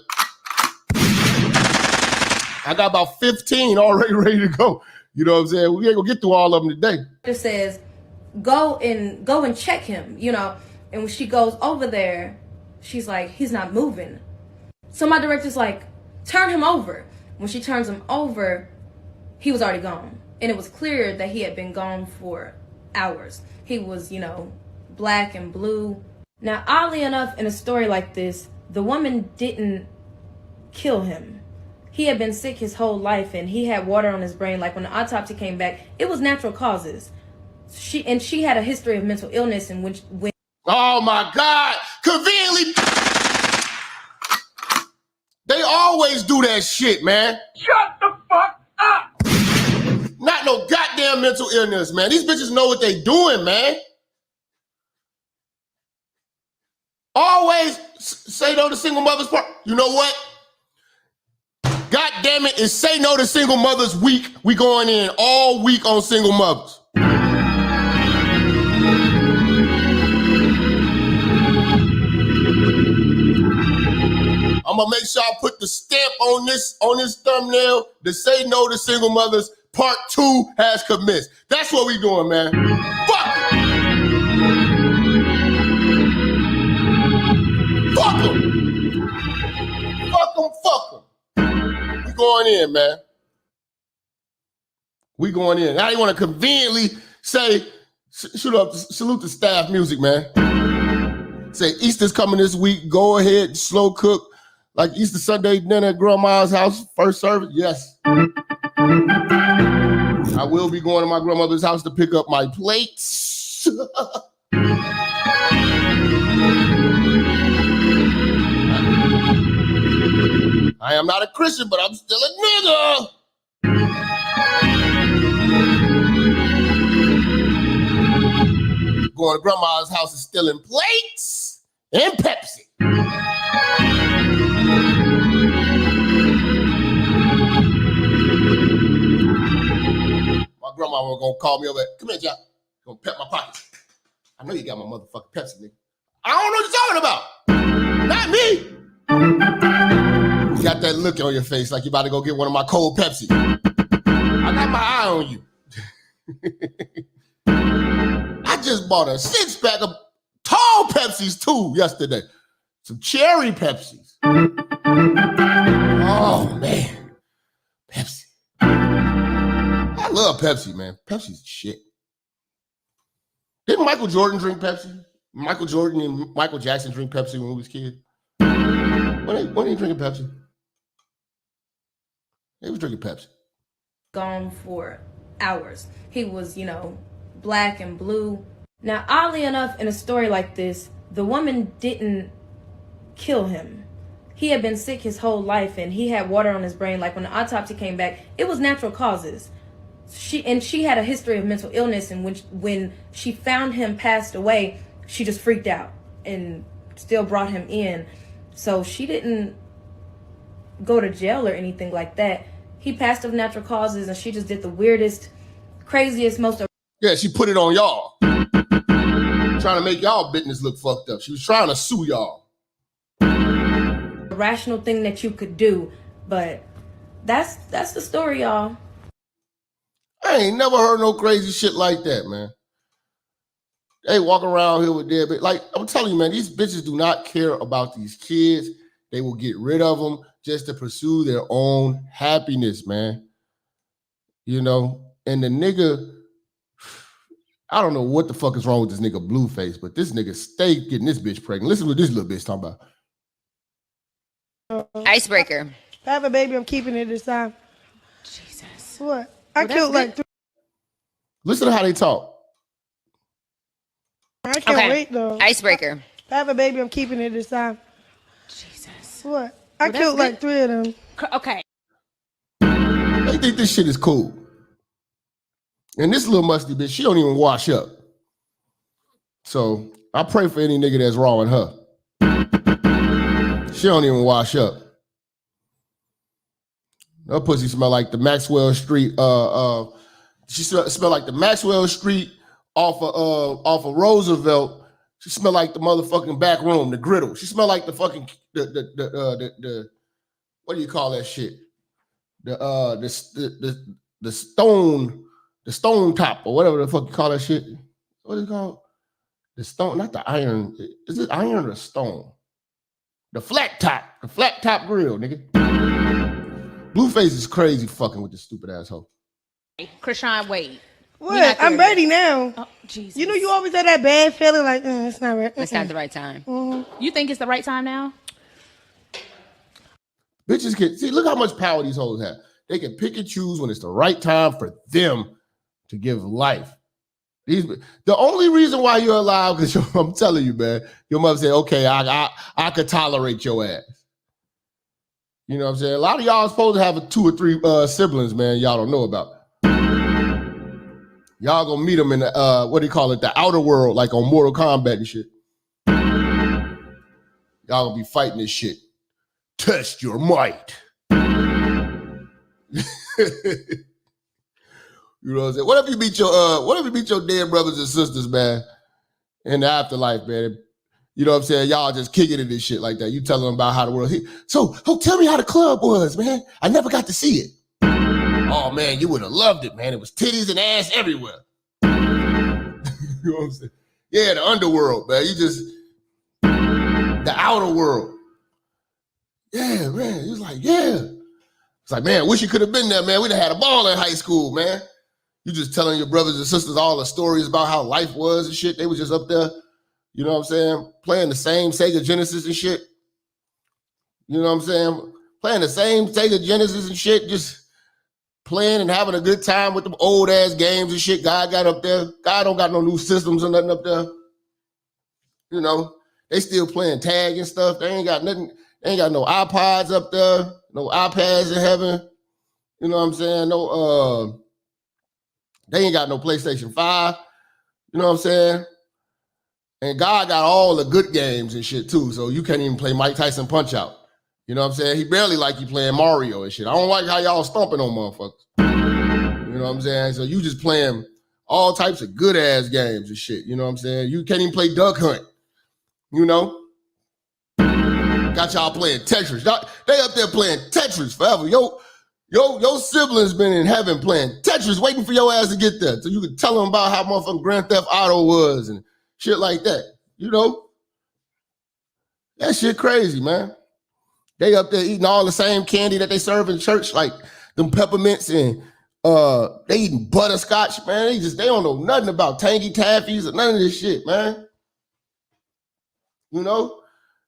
I got about 15 already ready to go. You know what I'm saying? We ain't gonna get through all of them today. It says, go and check him, you know. And when she goes over there, she's like, he's not moving. So my director's like, turn him over. When she turns him over, he was already gone. And it was clear that he had been gone for hours. He was, you know, black and blue. Now, oddly enough, in a story like this, the woman didn't kill him. He had been sick his whole life and he had water on his brain. Like when the autopsy came back, it was natural causes. She had a history of mental illness and when oh my God, conveniently. They always do that shit, man. Shut the fuck up. Not no goddamn mental illness, man. These bitches know what they doing, man. Always say no to single mothers part. You know what? God damn it, is Say No to Single Mothers Week. We going in all week on single mothers. I'm gonna make sure I put the stamp on this thumbnail. The Say No to Single Mothers Part 2 has commenced. That's what we doing, man. Fuck it. Fuck them. Fuck them, fuck them. We going in, man. We going in. Now you want to conveniently say, salute the staff music, man. Say Easter's coming this week. Go ahead, slow cook. Like Easter Sunday dinner at grandma's house, first service, yes. I will be going to my grandmother's house to pick up my plates. I am not a Christian, but I'm still a nigga. Going to grandma's house and stealing plates and Pepsi. My grandma was gonna call me over. Come here, Jap. Gonna pet my pockets. I know you got my motherfucking Pepsi, nigga. I don't know what you're talking about. Not me. You got that look on your face like you about to go get one of my cold Pepsi. I got my eye on you. I just bought a 6-pack of tall Pepsis too yesterday. Some cherry Pepsis. Oh man, Pepsi. I love Pepsi, man. Pepsi's shit. Didn't Michael Jordan drink Pepsi? Michael Jordan and Michael Jackson drink Pepsi when we was kids. When are you drinking Pepsi? They was drinking Pepsi. Gone for hours. He was, you know, black and blue. Now, oddly enough, in a story like this, the woman didn't kill him. He had been sick his whole life and he had water on his brain. Like when the autopsy came back, it was natural causes. She had a history of mental illness, and when she found him passed away, she just freaked out and still brought him in. So she didn't go to jail or anything like that. He passed of natural causes, and she just did the weirdest, craziest, most... Yeah, she put it on y'all. Trying to make y'all business look fucked up. She was trying to sue y'all. Rational thing that you could do, but that's the story, y'all. I ain't never heard no crazy shit like that, man. They walk around here with their bitch. Like, I'm telling you, man, these bitches do not care about these kids. They will get rid of them just to pursue their own happiness, man. You know, and the nigga, I don't know what the fuck is wrong with this nigga Blueface, but this nigga stay getting this bitch pregnant. Listen to what this little bitch talking about. Icebreaker. If I have a baby, I'm keeping it this time. Jesus. What? I killed like 3. Listen to how they talk. I can't wait though. Icebreaker. If I have a baby, I'm keeping it this time. Jesus. What? I killed like 3 of them. Okay. They think this shit is cool. And this little musty bitch, she don't even wash up. So I pray for any nigga that's wrong with her. She don't even wash up. Her pussy smell like the Maxwell Street. She smell like the Maxwell Street off of Roosevelt. She smell like the motherfucking back room, the griddle. She smell like the fucking the what do you call that shit? The stone top or whatever the fuck you call that shit. What is it called? The stone, not the iron. Is it iron or stone? The flat top grill, nigga. Blueface is crazy fucking with this stupid asshole. Krishan, wait. What? I'm ready now. Oh, Jesus. You know you always have that bad feeling like, it's not right. It's not the right time. Mm-hmm. You think it's the right time now? Bitches can see, look how much power these hoes have. They can pick and choose when it's the right time for them to give life. The only reason why you're alive, because I'm telling you, man, your mother said, okay, I could tolerate your ass. You know what I'm saying? A lot of y'all are supposed to have 2 or 3 siblings, man, y'all don't know about. Y'all gonna meet them in the, what do you call it, the outer world, like on Mortal Kombat and shit. Y'all gonna be fighting this shit. Test your might. You know what I'm saying? What if you meet your dead brothers and sisters, man, in the afterlife, man? You know what I'm saying? Y'all just kicking it and shit like that. You tell them about how the world. So tell me how the club was, man. I never got to see it. Oh man, you would have loved it, man. It was titties and ass everywhere. You know what I'm saying? Yeah, the underworld, man. The outer world. Yeah, man. He was like, yeah. It's like, man, wish you could have been there, man. We'd have had a ball in high school, man. You just telling your brothers and sisters all the stories about how life was and shit. They was just up there, you know what I'm saying, playing the same Sega Genesis and shit. You know what I'm saying? Playing the same Sega Genesis and shit, just playing and having a good time with them old ass games and shit. God got up there. God don't got no new systems or nothing up there. You know, they still playing tag and stuff. They ain't got nothing. They ain't got no iPods up there, no iPads in heaven. You know what I'm saying? They ain't got no PlayStation 5. You know what I'm saying? And God got all the good games and shit too. So you can't even play Mike Tyson Punch Out. You know what I'm saying? He barely like you playing Mario and shit. I don't like how y'all stomping on motherfuckers. You know what I'm saying? So you just playing all types of good ass games and shit. You know what I'm saying? You can't even play Duck Hunt. You know? Got y'all playing Tetris. They up there playing Tetris forever. Your siblings been in heaven playing Tetris, waiting for your ass to get there so you can tell them about how motherfucking Grand Theft Auto was and shit like that. You know? That shit crazy, man. They up there eating all the same candy that they serve in church, like them peppermints and they eating butterscotch, man. They don't know nothing about tangy taffies or none of this shit, man. You know?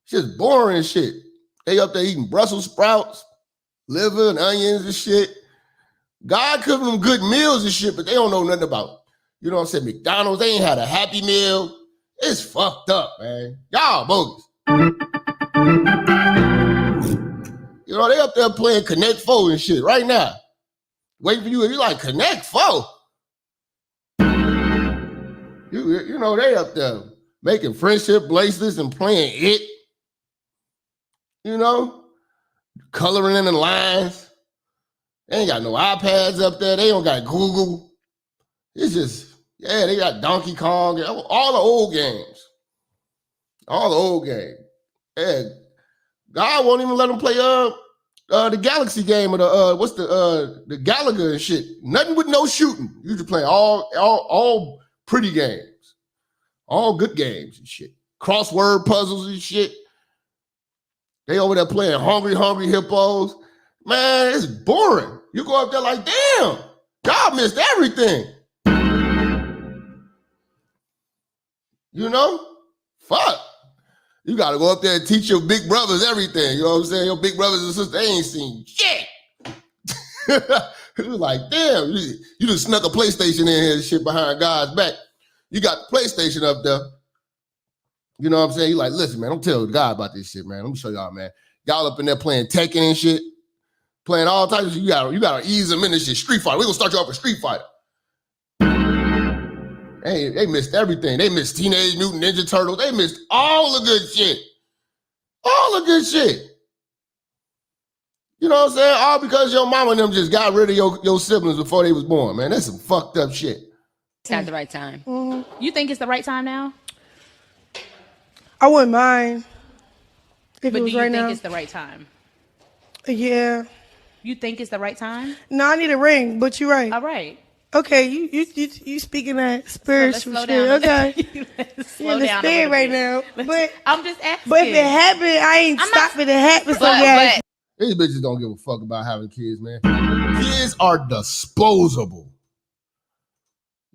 Shit's boring and shit. They up there eating Brussels sprouts, liver and onions and shit. God cooking them good meals and shit, but they don't know nothing about, you know what I'm saying, McDonald's. They ain't had a Happy Meal. It's fucked up, man. Y'all bogus. You know, they up there playing Connect 4 and shit right now. Waiting for you. You like, Connect 4? You know, they up there making friendship bracelets and playing it. You know? Coloring in the lines. They ain't got no iPads up there. They don't got Google. It's just, yeah, they got Donkey Kong. All the old games. All the old games. Yeah. God won't even let them play the Galaxy game or the Gallagher and shit. Nothing with no shooting. You just play all pretty games. All good games and shit. Crossword puzzles and shit. They over there playing Hungry Hippos. Man, it's boring. You go up there like, damn, y'all missed everything. You know? Fuck. You got to go up there and teach your big brothers everything. You know what I'm saying? Your big brothers and sisters, they ain't seen shit. It was like, damn, you just snuck a PlayStation in here and shit behind God's back. You got the PlayStation up there. You know what I'm saying? You like, listen, man, don't tell God about this shit, man. Let me show y'all, man. Y'all up in there playing Tekken and shit. Playing all types of shit. You gotta ease them in this shit. Street Fighter. We're gonna start you off with Street Fighter. They missed everything. They missed Teenage Mutant Ninja Turtles. They missed all the good shit. All the good shit. You know what I'm saying? All because your mama and them just got rid of your siblings before they was born, man. That's some fucked up shit. It's at the right time. Mm-hmm. You think it's the right time now? I wouldn't mind if But it was do you right think now. it's the right time? Yeah. You think it's the right time? No, I need a ring, but you're right. All right. Okay, you speaking that spiritual slow shit. down. Okay. Slow in the down a spirit little right bit. now. But I'm just asking. But if it happened, I ain't stopping it happen. So yeah. These bitches don't give a fuck about having kids, man. Kids are disposable.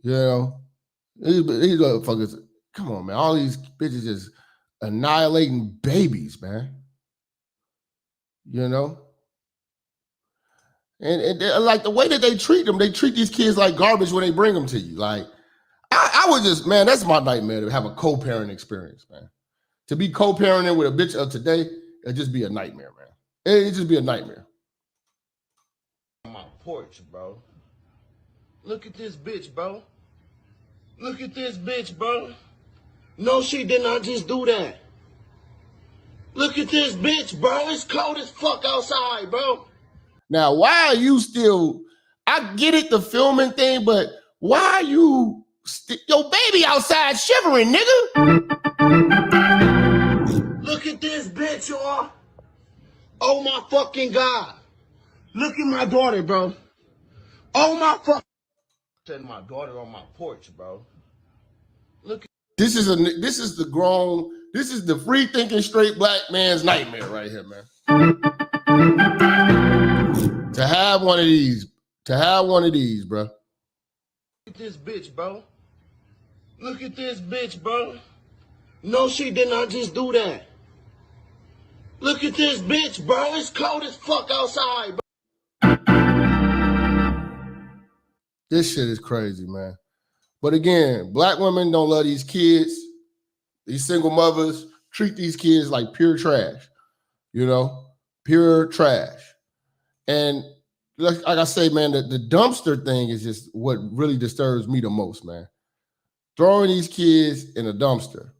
You know? These motherfuckers, come on, man. All these bitches just annihilating babies, man. You know? And like the way that they treat them, they treat these kids like garbage when they bring them to you. Like, I would just, man, that's my nightmare, to have a co-parent experience, man. To be co-parenting with a bitch of today, it'd just be a nightmare, man. It'd just be a nightmare. On my porch, bro. Look at this bitch, bro. Look at this bitch, bro. No, she did not just do that. Look at this bitch, bro. It's cold as fuck outside, bro. Now, why are you still, I get it, the filming thing, but why are you, your baby outside shivering, nigga? Look at this bitch, y'all. Oh my fucking God. Look at my daughter, bro. Oh my fuck. Said my daughter on my porch, bro. Look at This is the free thinking straight black man's nightmare right here, man. To have one of these, bro. Look at this bitch, bro. Look at this bitch, bro. No, she did not just do that. Look at this bitch, bro. It's cold as fuck outside, bro. This shit is crazy, man. But again, black women don't love these kids. These single mothers treat these kids like pure trash. You know? Pure trash. And like I say, man, the dumpster thing is just what really disturbs me the most, man. Throwing these kids in a dumpster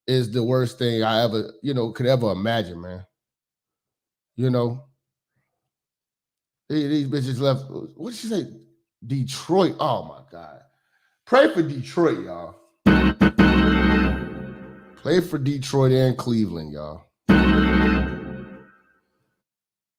is the worst thing I ever, could ever imagine, man. You know? These bitches left, what did she say? Detroit. Oh, my God. Pray for Detroit, y'all. Play for Detroit and Cleveland, y'all.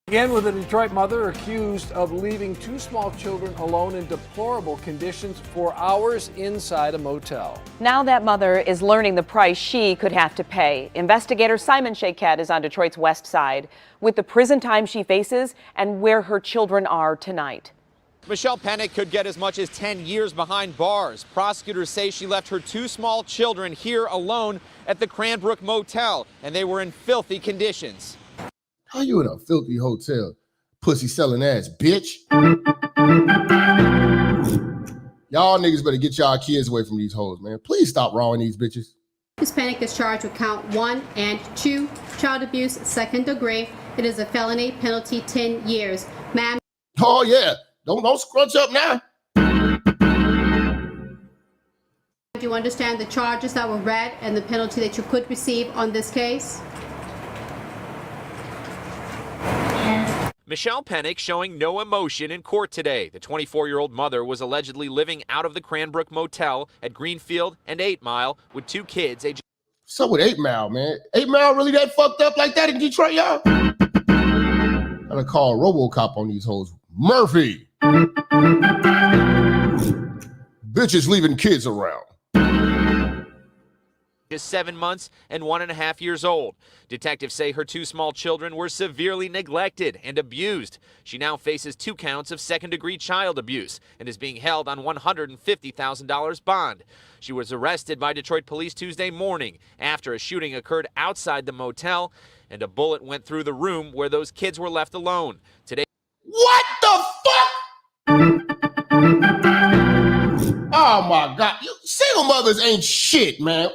Again, with a Detroit mother accused of leaving two small children alone in deplorable conditions for hours inside a motel. Now that mother is learning the price she could have to pay. Investigator Simon Shaykhet is on Detroit's west side with the prison time she faces and where her children are tonight. Michelle Pennick could get as much as 10 years behind bars. Prosecutors say she left her two small children here alone at the Cranbrook Motel, and they were in filthy conditions. How you in a filthy hotel? Pussy selling ass, bitch. Y'all niggas better get y'all kids away from these hoes, man. Please stop rawing these bitches. Ms. Pennick is charged with count 1 and 2, child abuse, second degree. It is a felony, penalty 10 years. Ma'am. Oh, yeah. Don't scrunch up now. Do you understand the charges that were read and the penalty that you could receive on this case? Michelle Pennick showing no emotion in court today. The 24-year-old mother was allegedly living out of the Cranbrook Motel at Greenfield and 8 Mile with two kids. What's up with 8 Mile, man? 8 Mile really that fucked up like that in Detroit, y'all? Gotta call RoboCop on these hoes. Murphy! Bitches leaving kids around. Just 7 months and 1.5 years old. Detectives say her two small children were severely neglected and abused. She now faces 2 counts of second-degree child abuse and is being held on $150,000 bond. She was arrested by Detroit police Tuesday morning after a shooting occurred outside the motel and a bullet went through the room where those kids were left alone. Today. What the fuck? Oh my God. You single mothers ain't shit, man.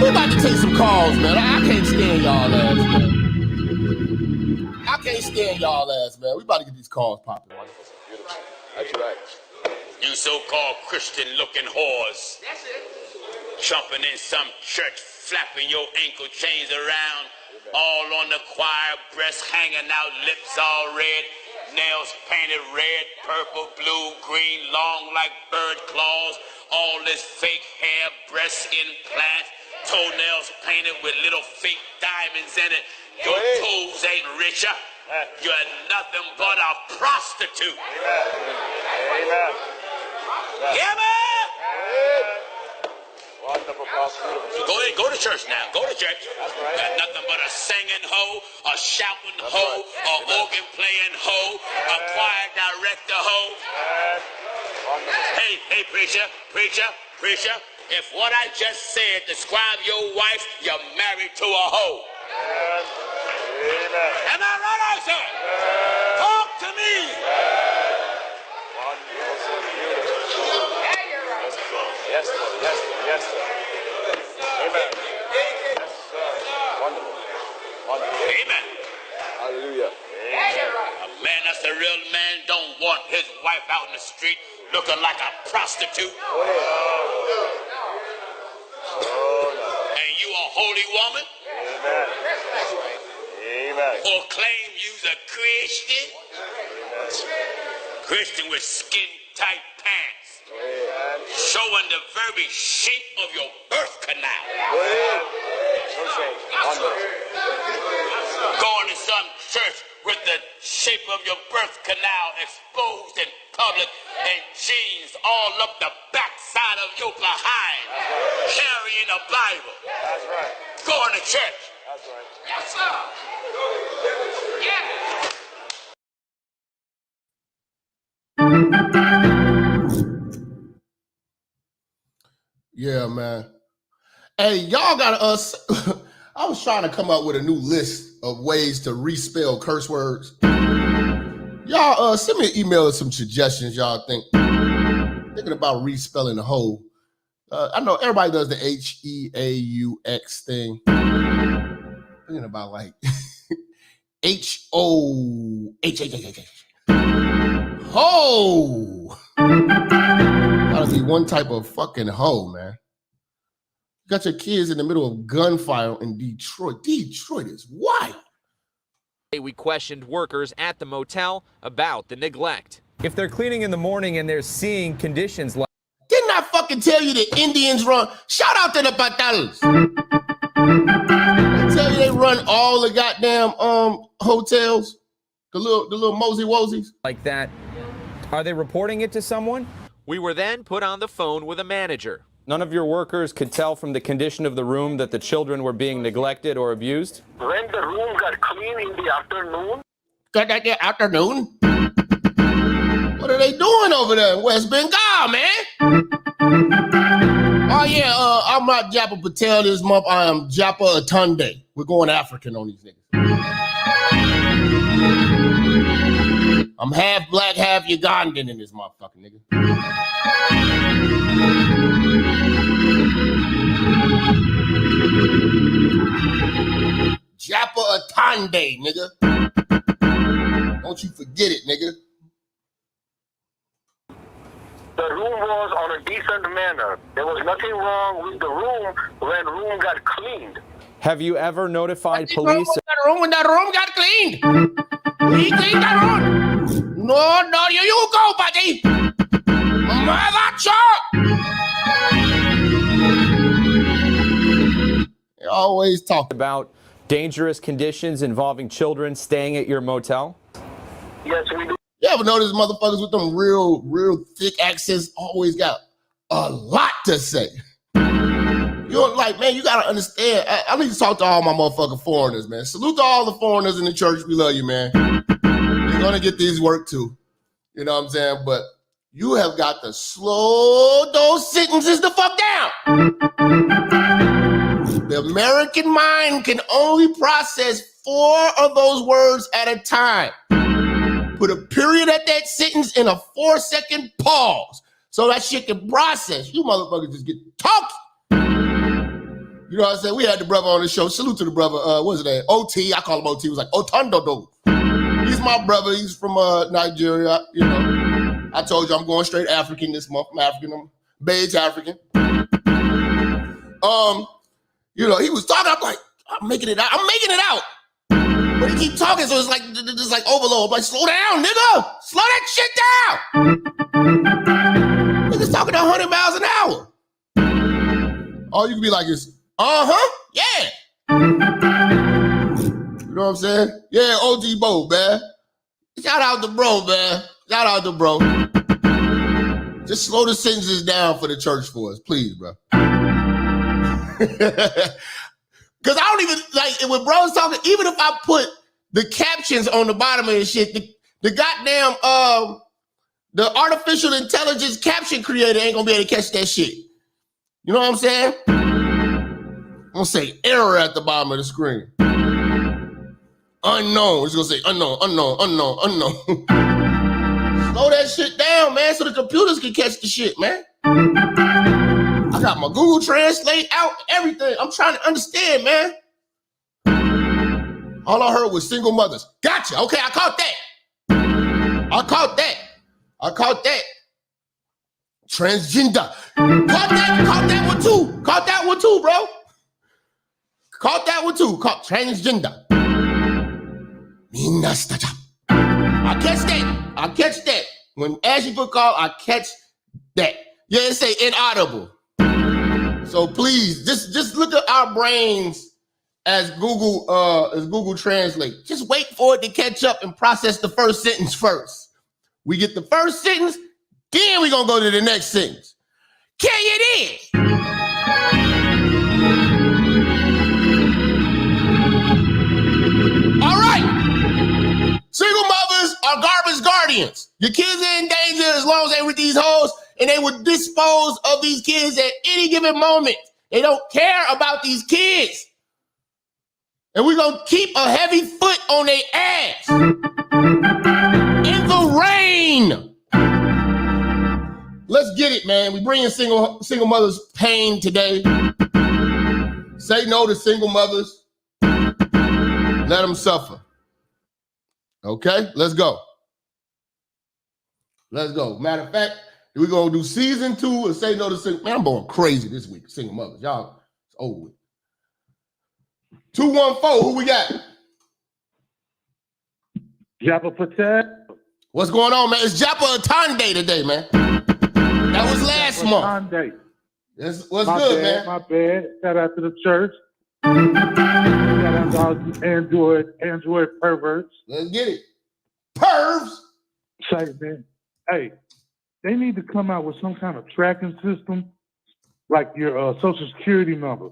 We about to take some calls, man. I can't stand y'all ass, man. I can't stand y'all ass, man. We about to get these calls popping. That's right. You so-called Christian-looking whores. That's it. Jumping in some church, flapping your ankle chains around. All on the choir, breasts hanging out, lips all red, nails painted red, purple, blue, green, long like bird claws. All this fake hair, breast implants, toenails painted with little fake diamonds in it. Your toes ain't richer. You're nothing but a prostitute. Amen. Hear me? Wonderful prostitute. Go ahead, go to church now. Go to church. Got nothing but a singing hoe, a shouting hoe, a organ playing hoe, a choir director hoe. Hey, preacher. If what I just said describe your wife, you're married to a hoe. Amen. Am I right, I say? Talk to me. Yes, sir. Amen. Yes, sir. Wonderful. Amen. Hallelujah. A man that's a real man don't want his wife out in the street looking like a prostitute. And you a holy woman? Amen. Or claim you's a Christian? Christian with skin-tight pants. Showing the very shape of your birth canal. Going to some church with the shape of your birth canal exposed in public and jeans all up the backside of your behind. Carrying a Bible. That's right. Going to church. That's right. Yes, sir. Yeah. Yeah, man. Hey, y'all got us. I was trying to come up with a new list of ways to respell curse words. Y'all send me an email with some suggestions y'all think. Thinking about respelling the whole. I know everybody does the H-E-A-U-X thing. Thinking about like H-O-H-H-H-H. Ho! Gotta be one type of fucking hoe, man. You got your kids in the middle of gunfire in Detroit. Detroit is wild. We questioned workers at the motel about the neglect. If they're cleaning in the morning and they're seeing conditions like... Didn't I fucking tell you the Indians run? Shout out to the Patalos. I tell you they run all the goddamn hotels. The little mosey wosies. Like that. Are they reporting it to someone? We were then put on the phone with a manager. None of your workers could tell from the condition of the room that the children were being neglected or abused? When the room got clean in the afternoon. Got that there afternoon? What are they doing over there in West Bengal, man? Oh yeah, I'm not Japa Patel this month. I am Japa Atunde. We're going African on these niggas. I'm half black, half Ugandan in this motherfucking nigga. Japa Atunde, nigga. Don't you forget it, nigga. The room was on a decent manner. There was nothing wrong with the room when room got cleaned. Have you ever notified police? When that room got cleaned. We cleaned that room. No, you go, buddy. Mother truck. They always talk about dangerous conditions involving children staying at your motel? Yes, we do. You ever notice motherfuckers with them real thick accents always got a lot to say? You're like, man, you gotta understand. I need to talk to all my motherfucking foreigners, man. Salute to all the foreigners in the church. We love you, man. You're gonna get these work too. You know what I'm saying? But you have got to slow those sentences the fuck down. The American mind can only process 4 of those words at a time. Put a period at that sentence and a 4-second pause so that shit can process. You motherfuckers just get talking. You know what I'm saying? We had the brother on the show. Salute to the brother. What's his name? OT. I call him OT. He was like, Otundodo. He's my brother. He's from Nigeria. You know, I told you I'm going straight African this month. I'm African. I'm beige African. You know, he was talking. I'm like, I'm making it out. I'm making it out. But he keep talking, so it's like overload. I'm like, slow down, nigga. Slow that shit down. Niggas talking 100 miles an hour. All you can be like is, yeah. You know what I'm saying? Yeah, OG Bo, man. Shout out to bro, man. Shout out to bro. Just slow the sentences down for the church for us, please, bro. Because I don't even, like, when bro's talking, even if I put the captions on the bottom of this shit, the goddamn, the artificial intelligence caption creator ain't gonna be able to catch that shit. You know what I'm saying? I'm gonna say error at the bottom of the screen. Unknown. It's gonna say unknown. Slow that shit down, man, so the computers can catch the shit, man. I got my Google Translate out, everything. I'm trying to understand, man. All I heard was single mothers. Gotcha. Okay, I caught that. Transgender. Caught that one too. Caught that one too, bro. Caught that one too. Caught transgender. Minister Jap. I catch that. When Ashley put call, I catch that. Yeah, it say inaudible. So please, just look at our brains as Google Translate. Just wait for it to catch up and process the first sentence first. We get the first sentence, then we're gonna go to the next sentence. Can you dig? All right. Single mothers are garbage guardians. Your kids are in danger as long as they with these hoes, and they would dispose of these kids at any given moment. They don't care about these kids. And we're going to keep a heavy foot on their ass. In the rain. Let's get it, man. We bring in single mothers' pain today. Say no to single mothers. Let them suffer. Okay, let's go. Matter of fact, we're going to do season 2 and say no to single. Man, I'm going crazy this week, single mothers. Y'all, it's over with. 214, who we got? Japa Patel. What's going on, man? It's Japa Atande today, man. That was last month. What's good, man? My bad. Shout out to the church. Shout out to all you Android perverts. Let's get it. Pervs. Say, man, hey, they need to come out with some kind of tracking system, like your social security number.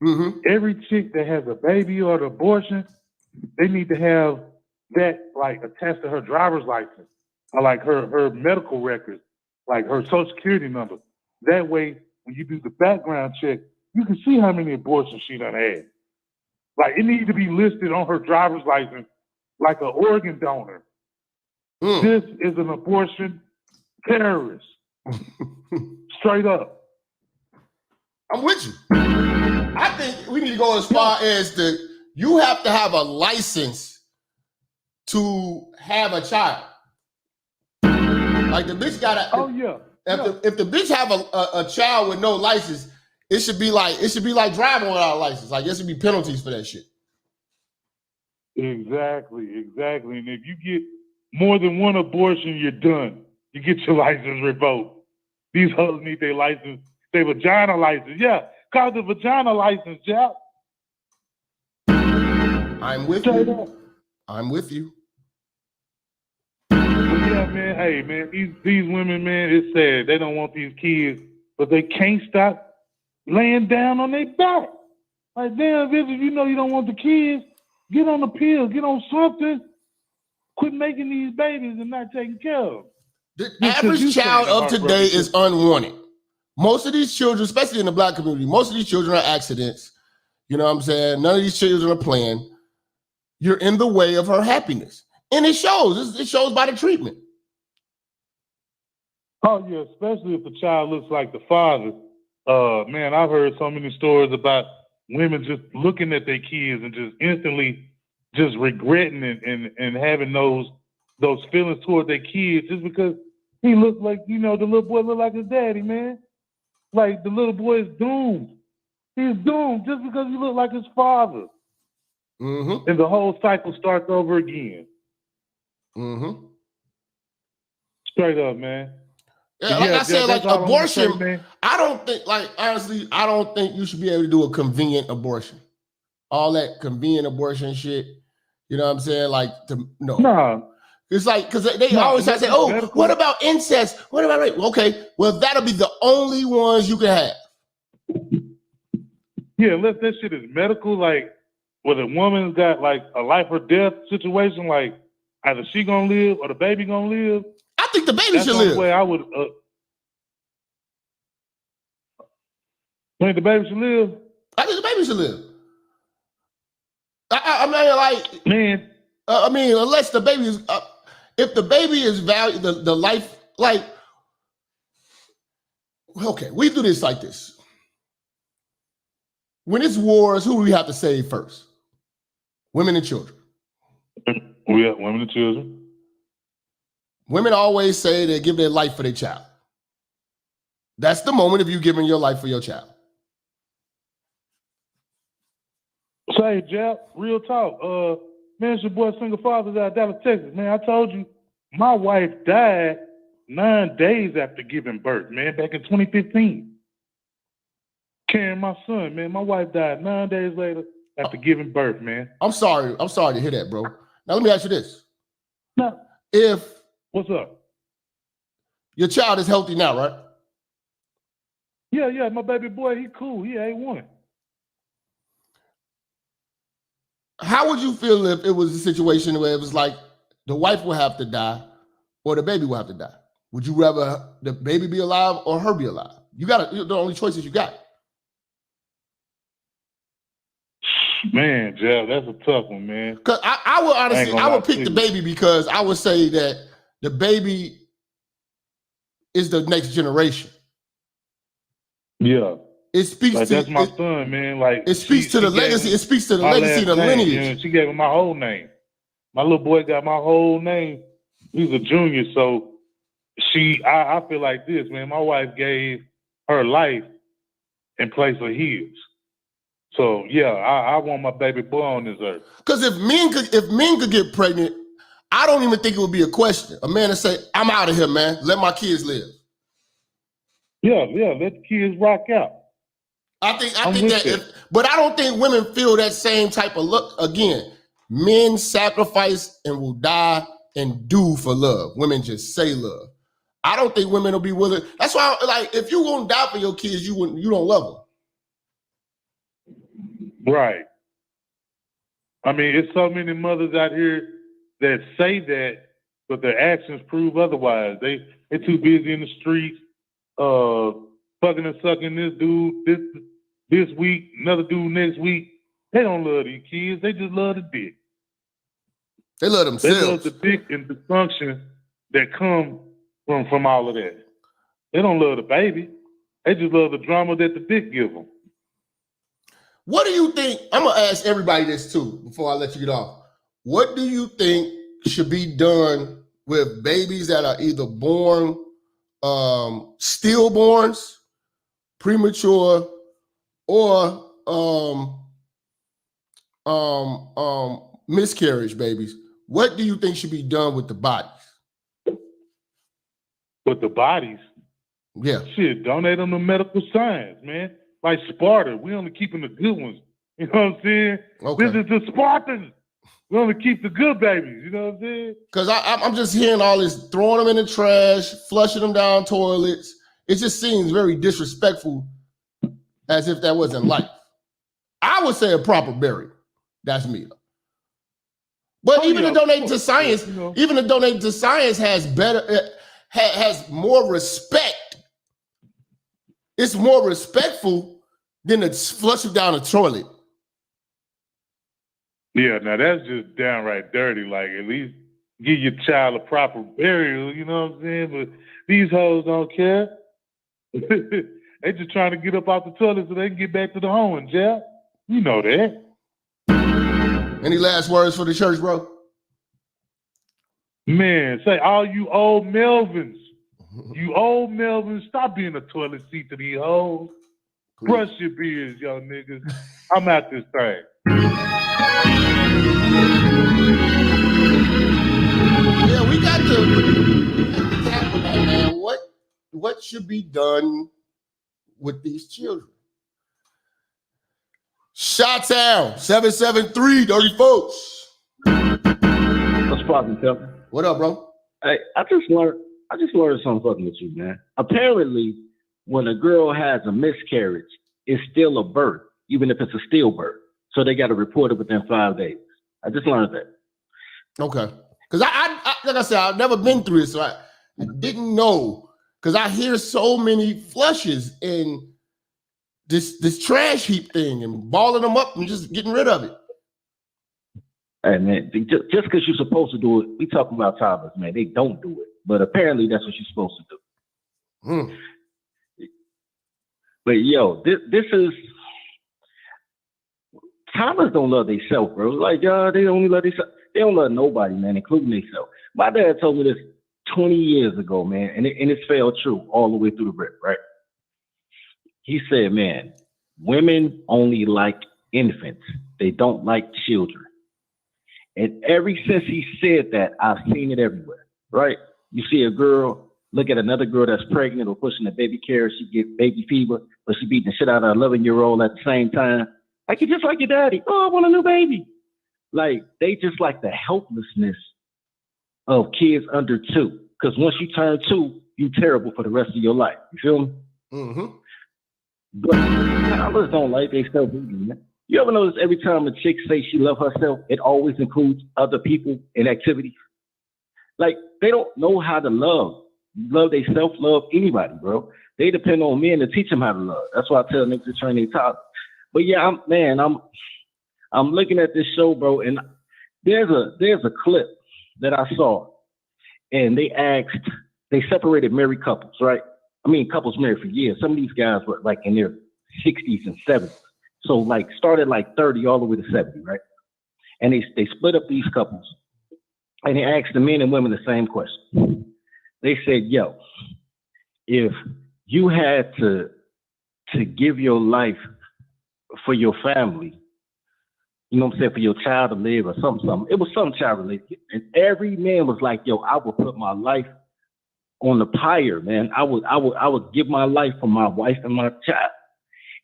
Mm-hmm. Every chick that has a baby or an abortion, they need to have that like attached to her driver's license or like her medical records, like her social security number. That way, when you do the background check, you can see how many abortions she done had. Like it needs to be listed on her driver's license like an organ donor. This is an abortion terrorist. Straight up. I'm with you. I think we need to go as far as you have to have a license to have a child. Like the bitch gotta. Oh yeah. If the bitch have a child with no license, it should be like driving without a license. Like there should be penalties for that shit. Exactly. And if you get more than one abortion, you're done. You get your license revoked. These hoes need their license, their vagina license. Yeah, call the vagina license, Jap. I'm with you. I'm with you. But yeah, man. Hey, man. These women, man. It's sad. They don't want these kids, but they can't stop laying down on their back. Like, damn, bitch, if you know you don't want the kids, get on the pill, get on something. Quit making these babies and not taking care of them. The average child of today is unwanted. Most of these children, especially in the black community, most of these children are accidents. You know what I'm saying? None of these children are planned. You're in the way of her happiness. And it shows. It shows by the treatment. Oh, yeah, especially if the child looks like the father. Man, I've heard so many stories about women just looking at their kids and just instantly just regretting it and having those feelings toward their kids just because he looked like, the little boy looked like his daddy, man. Like the little boy is doomed. He's doomed just because he looked like his father. Mm-hmm. And the whole cycle starts over again. Mm-hmm. Straight up, man. Yeah, like I said, like that's all I wanna say, abortion, man. I don't think, like, honestly, I don't think you should be able to do a convenient abortion. All that convenient abortion shit, you know what I'm saying? Like, no. Nah. It's like, because they always try to say, oh, medical. what about incest? What about rape? Okay, well, that'll be the only ones you can have. Yeah, unless that shit is medical, like, where the woman's got, like, a life or death situation, like, either she gonna live or the baby gonna live. I think the baby That's should the only live. way I would. Think the baby should live? I think the baby should live. I mean, like, man. I mean, unless the baby is, if the baby is valued, the life, like, okay, we do this like this. When it's wars, who do we have to save first? Women and children. Yeah, women and children. Women always say they give their life for their child. That's the moment of you giving your life for your child. Say, Jap, real talk. Man, it's your boy Single Fathers out of Dallas, Texas. Man, I told you, my wife died 9 days after giving birth, man, back in 2015. Carrying my son, man. My wife died 9 days later after giving birth, man. I'm sorry to hear that, bro. Now let me ask you this. No. What's up? Your child is healthy now, right? Yeah, my baby boy, he cool. He A1. How would you feel if it was a situation where it was like the wife will have to die or the baby will have to die? Would you rather the baby be alive or her be alive? The only choices you got. Man, Jeff, that's a tough one, man. Because I would honestly, I would pick the baby because I would say that the baby is the next generation. Yeah. It speaks like, to that's my son, man. Like it speaks to the legacy. It speaks to the legacy, the lineage. You know, she gave him my whole name. My little boy got my whole name. He's a junior, so I feel like this, man. My wife gave her life in place of his. So yeah, I want my baby boy on this earth. Because if men could get pregnant, I don't even think it would be a question. A man to say, "I'm out of here, man. Let my kids live." Yeah, let the kids rock out. I think that, but I don't think women feel that same type of look. Again, men sacrifice and will die and do for love. Women just say love. I don't think women will be willing. That's why, like, if you won't die for your kids, you don't love them. Right. I mean, it's so many mothers out here that say that, but their actions prove otherwise. They're too busy in the streets, fucking and sucking this dude this week, another dude next week. They don't love these kids. They just love the dick. They love themselves. They love the dick and dysfunction that come from all of that. They don't love the baby. They just love the drama that the dick give them. What do you think? I'm going to ask everybody this too before I let you get off. What do you think should be done with babies that are either born stillborns, premature, or miscarriage babies? What do you think should be done with the bodies? With the bodies? Yeah. Shit, donate them to medical science, man. Like Sparta, we only keeping the good ones. You know what I'm saying? Okay. This is the Spartans. We only keep the good babies. You know what I'm saying? Because I'm just hearing all this, throwing them in the trash, flushing them down toilets. It just seems very disrespectful, as if that wasn't life. I would say a proper burial. That's me. But even the donating to science, even the donating to science has more respect. It's more respectful than to flush it down the toilet. Yeah, now that's just downright dirty. Like, at least give your child a proper burial, you know what I'm saying? But these hoes don't care. They just trying to get up off the toilet so they can get back to the home, Jeff. You know that. Any last words for the church, bro? Man, say all you old Melvins. You old Melvins, stop being a toilet seat to these hoes. Brush your beards, young niggas. I'm at this thing. Yeah, we got to tackle that, man. What should be done with these children? Shot-town, 773, Dirty Folks. What's poppin', Kevin? What up, bro? Hey, I just learned something fucking with you, man. Apparently, when a girl has a miscarriage, it's still a birth, even if it's a stillbirth. So they got to report it within 5 days. I just learned that. Okay. Because I like I said, I've never been through this, so I didn't know. Because I hear so many flushes in this trash heap thing and balling them up and just getting rid of it. Hey, man, just because you're supposed to do it, we talking about toddlers, man. They don't do it. But apparently that's what you're supposed to do. But yo, this is toddlers don't love themselves, bro. Like, they only love themselves. They don't love nobody, man, including themselves. My dad told me this 20 years ago, man, and it's fell true all the way through the rip, right? He said, man, women only like infants. They don't like children. And ever since he said that, I've seen it everywhere, right? You see a girl look at another girl that's pregnant or pushing a baby carriage, she get baby fever, but she beating the shit out of an 11-year-old at the same time. Like, you just like your daddy. Oh, I want a new baby. Like, they just like the helplessness of kids under 2. Because once you turn 2, you're terrible for the rest of your life. You feel me? Mm-hmm. But toddlers don't like themselves either, man. You ever notice every time a chick say she love herself, it always includes other people and activities? Like, they don't know how to love themselves, love anybody, bro. They depend on men to teach them how to love. That's why I tell niggas to train their toddlers. But yeah, I'm looking at this show, bro, and there's a clip that I saw, and they separated married couples, right? I mean, couples married for years. Some of these guys were like in their 60s and 70s. So like started like 30 all the way to 70, right? And they split up these couples, and they asked the men and women the same question. They said, yo, if you had to give your life for your family, you know what I'm saying, for your child to live or something. It was some child related. And every man was like, yo, I would put my life on the pyre, man. I would give my life for my wife and my child.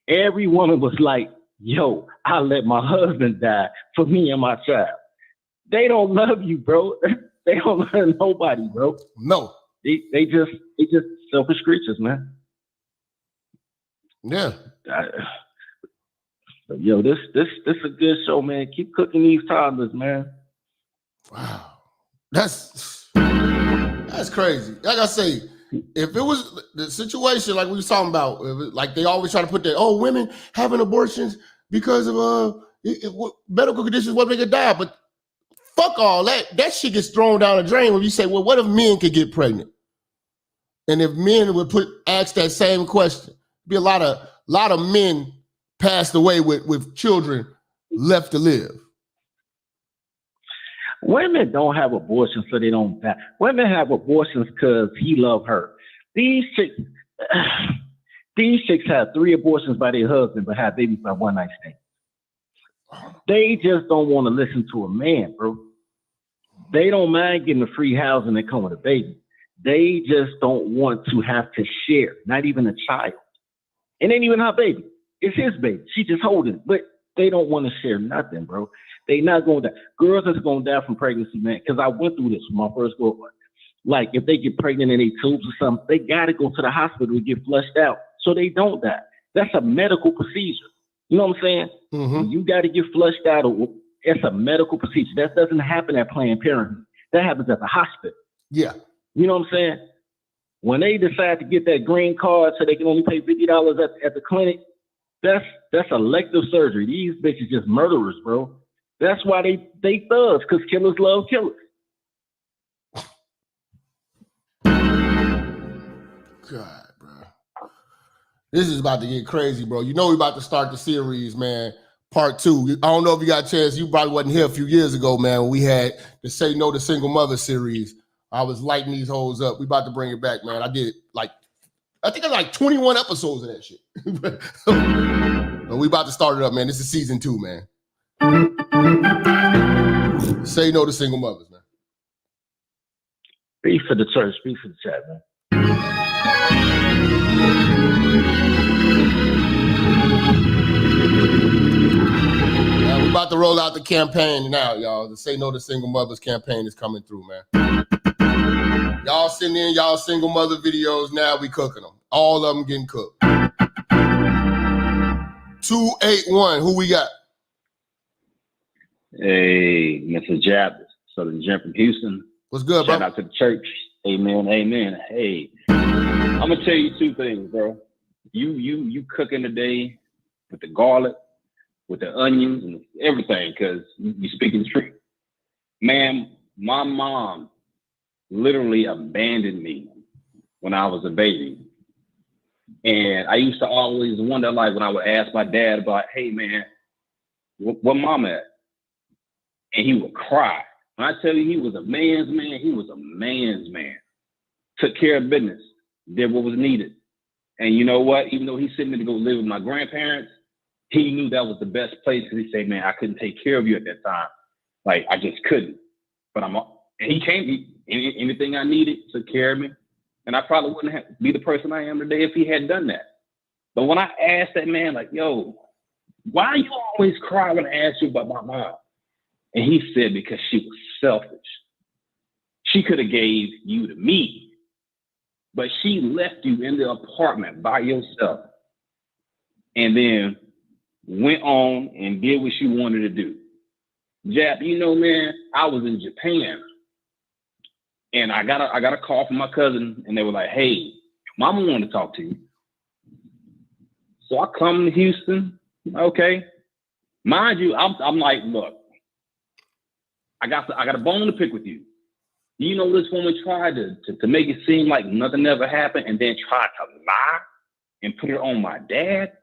Every woman was like, yo, I'll let my husband die for me and my child. They don't love you, bro. They don't love nobody, bro. No. They just selfish creatures, man. Yeah. Yo, this a good show, man. Keep cooking these toddlers, man. Wow. That's crazy. Like I say, if it was the situation like we was talking about, like they always try to put that, oh, women having abortions because of medical conditions, what they could die. But fuck all that. That shit gets thrown down the drain when you say, well, what if men could get pregnant? And if men would ask that same question, be a lot of men passed away with children left to live. Women don't have abortions so they don't die. Women have abortions because he loved her. These chicks have 3 abortions by their husband but have babies by one night stand. They just don't want to listen to a man, bro. They don't mind getting a free housing and come with a baby. They just don't want to have to share, not even a child. It ain't even her baby. It's his baby. She just holding it. But they don't want to share nothing, bro. They not going to die. Girls are going to die from pregnancy, man, because I went through this with my first girlfriend. Like, if they get pregnant in their tubes or something, they got to go to the hospital to get flushed out so they don't die. That's a medical procedure. You know what I'm saying? Mm-hmm. You got to get flushed out. It's a medical procedure. That doesn't happen at Planned Parenthood. That happens at the hospital. Yeah. You know what I'm saying? When they decide to get that green card so they can only pay $50 at the clinic, that's elective surgery. These bitches just murderers, bro. That's why they thugs, because killers love killers. God, bro. This is about to get crazy, bro. You know we about to start the series, man. Part 2. I don't know if you got a chance. You probably wasn't here a few years ago, man, when we had the Say No to Single Mother series. I was lighting these hoes up. We about to bring it back, man. I did like I think there's like 21 episodes of that shit. But we about to start it up, man. This is season 2, man. Say no to single mothers, man. Speak for the church. Speak for the chat, man. Now, we're about to roll out the campaign now, y'all. The Say No to Single Mothers campaign is coming through, man. Y'all send in y'all single mother videos now. We cooking them. All of them getting cooked. 281. Who we got? Hey, Minister Jap, Southern Jim from Houston. What's good, bro? Shout out to the church. Amen, amen. Hey, I'm gonna tell you 2 things, bro. You cooking today with the garlic, with the onions and everything, because you speaking the truth. Man, my mom literally abandoned me when I was a baby. And I used to always wonder, like, when I would ask my dad about, hey, man, where mom at? And he would cry. When I tell you he was a man's man, he was a man's man. Took care of business, did what was needed. And you know what? Even though he sent me to go live with my grandparents, he knew that was the best place because he said, man, I couldn't take care of you at that time. Like, I just couldn't. But and he came, anything I needed, took care of me. And I probably wouldn't be the person I am today if he had done that. But when I asked that man, like, yo, why you always cry when I ask you about my mom? And he said, because she was selfish. She could have gave you to me, but she left you in the apartment by yourself and then went on and did what she wanted to do. Jap, you know, man, I was in Japan and I got a call from my cousin and they were like, hey, mama wanted to talk to you. So I come to Houston, okay. Mind you, I'm like, look, I got a bone to pick with you. You know, this woman tried to make it seem like nothing ever happened and then tried to lie and put it on my dad.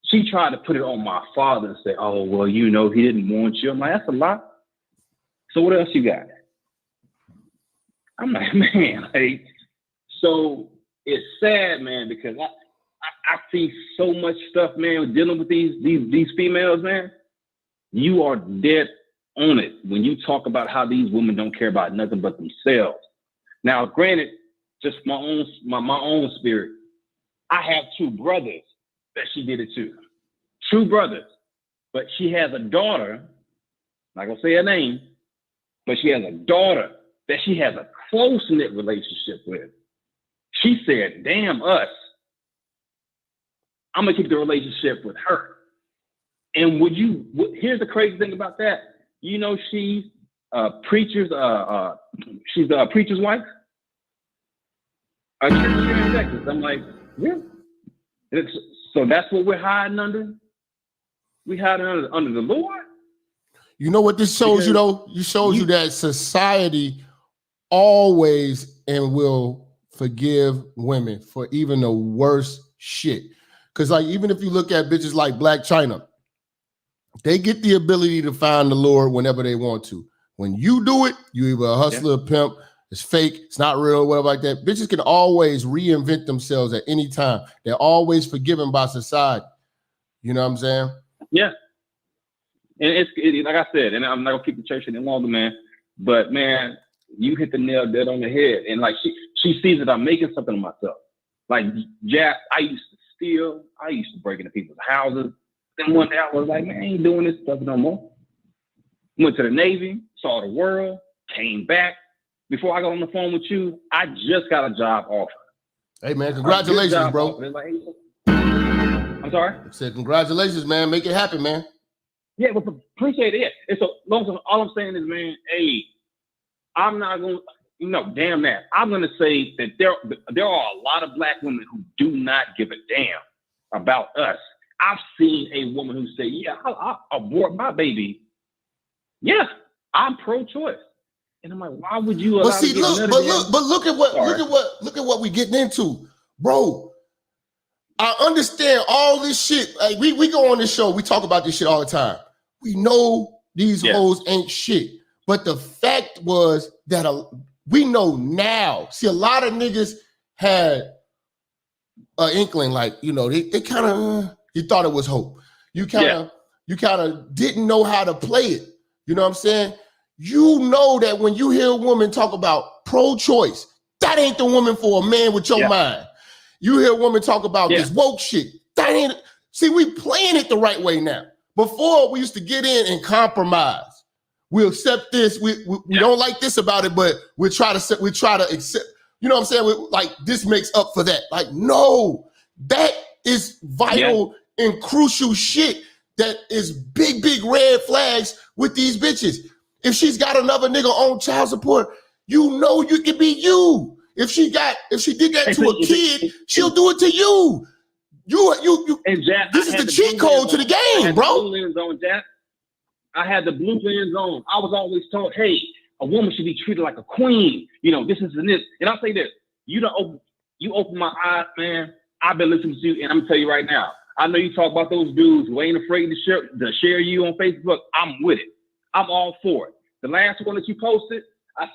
She tried to put it on my father and say, oh, well, you know, he didn't want you. I'm like, that's a lie. So what else you got? I'm like, man, like, so it's sad, man, because I see so much stuff, man, dealing with these females, man. You are dead on it when you talk about how these women don't care about nothing but themselves. Now, granted, just my own spirit, I have 2 brothers that she did it to. 2 brothers. But she has a daughter, I'm not gonna say her name, but she has a daughter that she has a close-knit relationship with. She said, damn us, I'm gonna keep the relationship with her. And here's the crazy thing about that. You know, she's a preacher's wife. A church here in Texas. I'm like, yeah. So that's what we're hiding under? We hiding under the Lord? You know what this shows you, though? It shows you that society always and will forgive women for even the worst shit. Because, like, even if you look at bitches like Black China, they get the ability to find the Lord whenever they want to. When you do it, you either a hustler, a pimp, it's fake, it's not real, whatever like that. Bitches can always reinvent themselves at any time. They're always forgiven by society. You know what I'm saying? Yeah. And it's like I said, and I'm not gonna keep the church any longer, man. But man, you hit the nail dead on the head. And like she sees that I'm making something of myself. Like Jap, I used to steal, I used to break into people's houses. Then one day I was like, man, I ain't doing this stuff no more. Went to the Navy, saw the world, came back. Before I got on the phone with you, I just got a job offer. Hey man, congratulations, bro. Like, I'm sorry? I said congratulations, man. Make it happen, man. Yeah, but appreciate it. And so all I'm saying is, man, hey, I'm not going to, damn that. I'm going to say that there are a lot of Black women who do not give a damn about us. I've seen a woman who say, yeah, I'll abort my baby. Yeah, I'm pro-choice. And I'm like, why would you allow look at what we getting into, bro. I understand all this shit. Like, we go on this show, we talk about this shit all the time. We know these hoes ain't shit. But the fact was that we know now. See, a lot of niggas had an inkling, like, you know, they kind of, you thought it was hope. You kind of didn't know how to play it. You know what I'm saying? You know that when you hear a woman talk about pro-choice, that ain't the woman for a man with your mind. You hear a woman talk about this woke shit. That ain't. See, we playing it the right way now. Before, we used to get in and compromise. We accept this. We don't like this about it, but we try to accept. You know what I'm saying? Like, this makes up for that. Like, no, that is vital and crucial shit. That is big red flags with these bitches. If she's got another nigga on child support, you know you can be you. If she did that to a kid, she'll do it to you. This is the cheat code to the game, bro. I had the blue lens on. I was always told, hey, a woman should be treated like a queen. You know, this is and this. And I'll say this: you open my eyes, man. I've been listening to you, and I'm gonna tell you right now. I know you talk about those dudes who ain't afraid to share you on Facebook. I'm with it. I'm all for it. The last one that you posted, I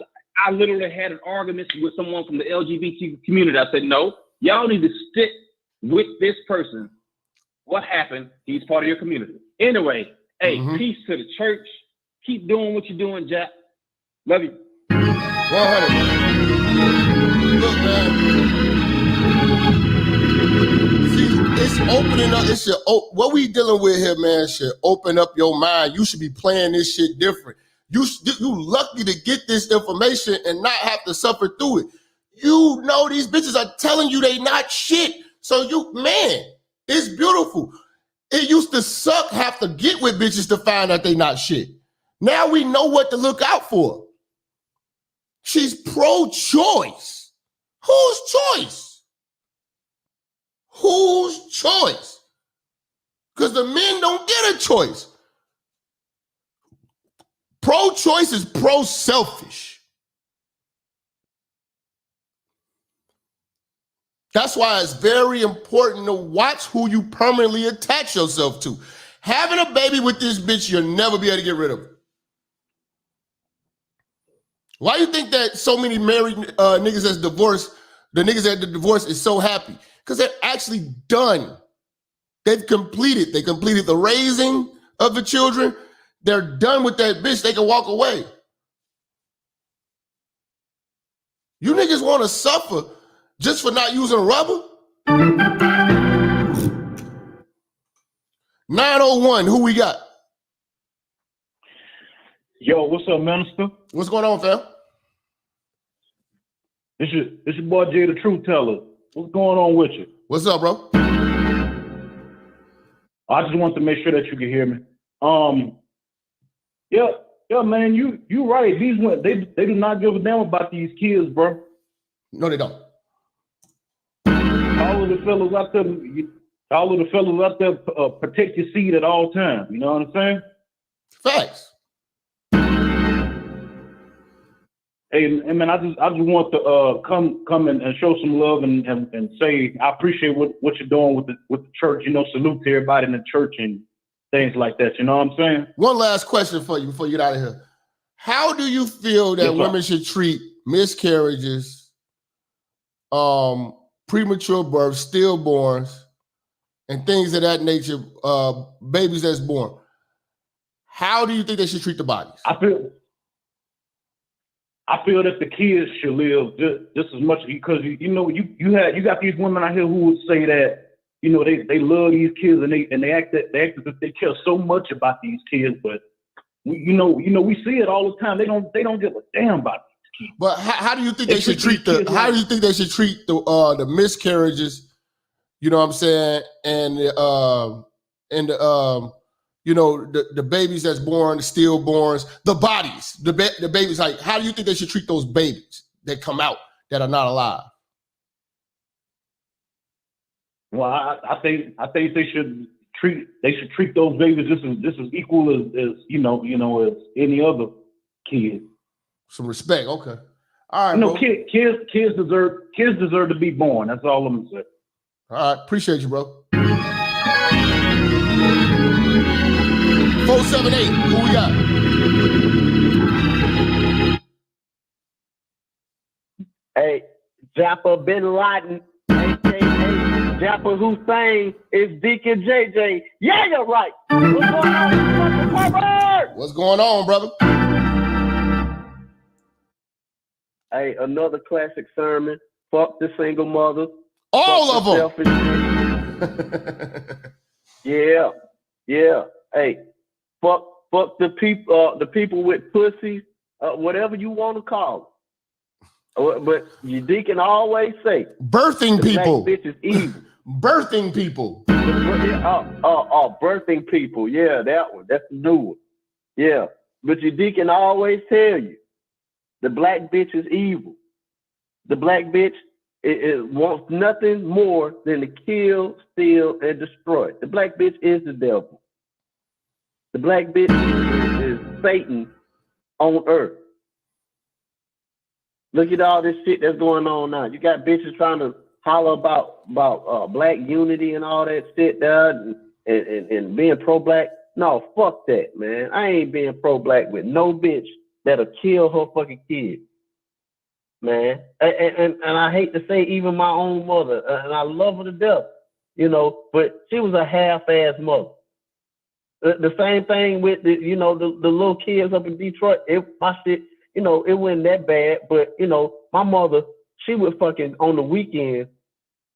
literally had an argument with someone from the LGBT community. I said, no, y'all need to stick with this person. What happened? He's part of your community. Anyway, hey, peace to the church. Keep doing what you're doing, Jack. Love you. 100. Look, man. It's opening up. What we dealing with here, man, should open up your mind. You should be playing this shit different. You lucky to get this information and not have to suffer through it. You know these bitches are telling you they not shit. So it's beautiful. It used to suck have to get with bitches to find out they not shit. Now we know what to look out for. She's pro-choice. Whose choice? Whose choice? Because the men don't get a choice. Pro-choice is pro-selfish. That's why it's very important to watch who you permanently attach yourself to. Having a baby with this bitch, you'll never be able to get rid of her. Why do you think that so many married niggas that's divorced, the niggas that the divorce is so happy? Because they're actually done. They completed the raising of the children. They're done with that bitch. They can walk away. You niggas want to suffer just for not using rubber? 901, who we got? Yo, what's up, Minister? What's going on, fam? It's your boy Jay the Truth Teller. What's going on with you? What's up, bro? I just want to make sure that you can hear me. Yeah, man, you right. These they do not give a damn about these kids, bro. No, they don't. All of the fellas out there protect your seed at all times. You know what I'm saying? Facts. Hey, man, I just want to come and show some love and say I appreciate what you're doing with the church. You know, salute to everybody in the church and things like that. You know what I'm saying? One last question for you before you get out of here. How do you feel that women should treat miscarriages, premature births, stillborns, and things of that nature, babies that's born? How do you think they should treat the bodies? I feel that the kids should live just as much, because you got these women out here who would say that, you know, they love these kids and they act as if they care so much about these kids, but we see it all the time. They don't give a damn about these kids. But how do you think they should treat the miscarriages? You know what I'm saying? And the babies that's born, the stillborns, the bodies, the babies. Like, how do you think they should treat those babies that come out that are not alive? Well, I think they should treat those babies just as equal as as any other kid. Some respect, okay. All right, kids deserve to be born. That's all I'm gonna say. All right, appreciate you, bro. 478, who we got? Hey, Jappa Bin Laden, a.k.a. Jappa Hussein, is Deacon JJ. Yeah, you're right. What's going on, Robert? What's going on, brother? Hey, another classic sermon. Fuck the single mother. All of them. Yeah. Hey, fuck the people with pussies, whatever you want to call them. But your deacon always say, birthing people. Black bitch is evil. Birthing people. Birthing people. Yeah, that one. That's the new one. Yeah. But your deacon always tell you, the black bitch is evil. The black bitch it wants nothing more than to kill, steal, and destroy. The black bitch is the devil. The black bitch is Satan on earth. Look at all this shit that's going on now. You got bitches trying to holler about black unity and all that shit there and being pro-black. No, fuck that, man. I ain't being pro-black with no bitch that'll kill her fucking kid. Man, and I hate to say even my own mother, and I love her to death, you know, but she was a half-ass mother. The same thing with the little kids up in Detroit. My shit, you know, it wasn't that bad, but you know, my mother, she would fucking on the weekend,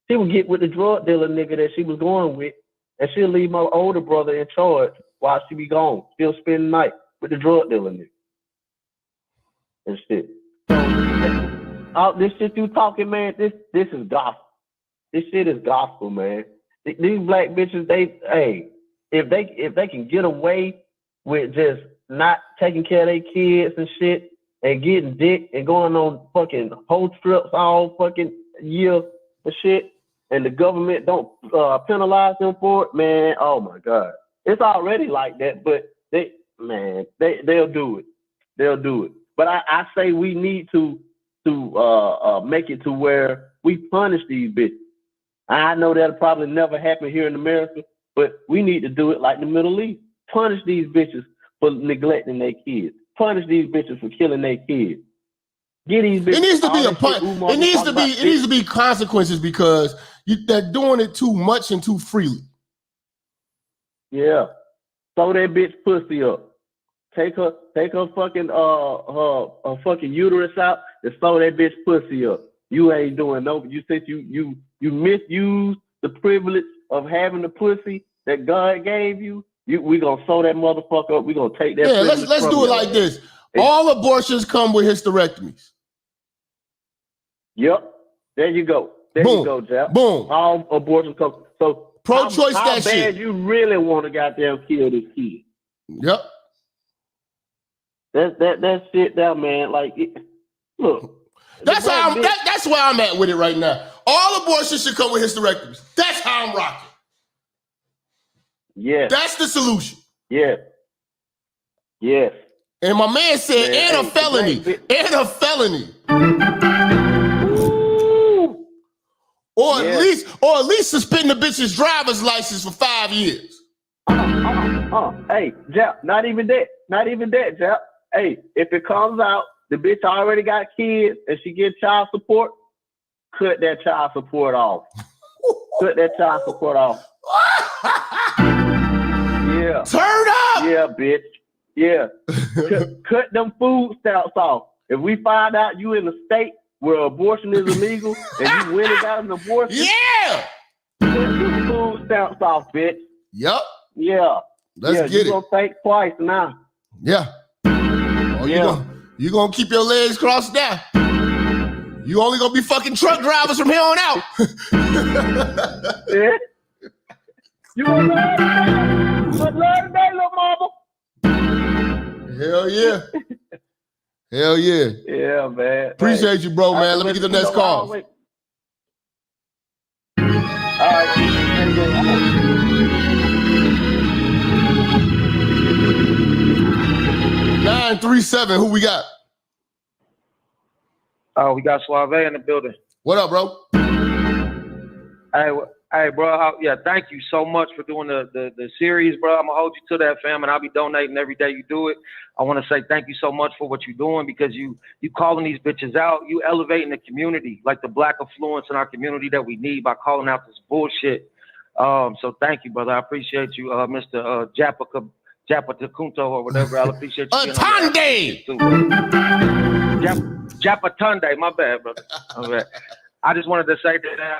she would get with the drug dealer nigga that she was going with, and she'll leave my older brother in charge while she be gone. She'll spend the night with the drug dealer nigga and shit. All this shit you talking, man, this is gospel. This shit is gospel, man. These black bitches, if they can get away with just not taking care of their kids and shit and getting dick and going on fucking whole trips all fucking year and shit, and the government don't penalize them for it, man, oh my God. It's already like that, but they'll do it. They'll do it. But I say we need to make it to where we punish these bitches. I know that'll probably never happen here in America, but we need to do it like the Middle East. Punish these bitches for neglecting their kids. Punish these bitches for killing their kids. Get these bitches. It needs to be a pun. It needs to be consequences because they're doing it too much and too freely. Yeah. Throw that bitch pussy up. Take her fucking her fucking uterus out and throw that bitch pussy up. You ain't doing no. You said you misuse the privilege of having the pussy that God gave you. We gonna sew that motherfucker up. We gonna take that. Yeah, let's do it like this. All abortions come with hysterectomies. Yep. There you go. There you go, Jap. Boom. All abortions come. So pro-choice how that bad shit. You really want to goddamn kill this kid? Yep. That shit there, man. Like, look. That's where I'm at with it right now. All abortions should come with hysterectomies. That's how I'm rocking. Yeah. That's the solution. Yeah. Yes. And my man said, Man, and a felony. And a felony. Ooh. Or at least suspend the bitch's driver's license for 5 years. Hey, Jap, not even that, Jap. Hey, if it comes out, the bitch already got kids and she get child support, cut that child support off. Cut that child support off. Yeah. Turn up! Yeah, bitch. Yeah. Cut them food stamps off. If we find out you in a state where abortion is illegal and you went and got an abortion, yeah! Cut them food stamps off, bitch. Yep. Yeah. Let's get it. You gonna think twice now. Yeah. Oh, you gonna keep your legs crossed now. You only gonna be fucking truck drivers from here on out. Yeah. You gonna learn today, little mama. Hell yeah. Hell yeah. Yeah, man. Appreciate you, bro, man. Let me get the next call. All right. 937, who we got? Oh, we got Suave in the building. What up, bro? Hey, Hey, bro. Yeah, thank you so much for doing the series, bro. I'm gonna hold you to that, fam, and I'll be donating every day you do it. I want to say thank you so much for what you're doing, because you calling these bitches out, you elevating the community, like the black affluence in our community that we need by calling out this bullshit. So thank you, brother. I appreciate you, Mr. Japatakunto or whatever. I appreciate you. Atunde! Japatunde, my bad, brother. My bad. I just wanted to say that.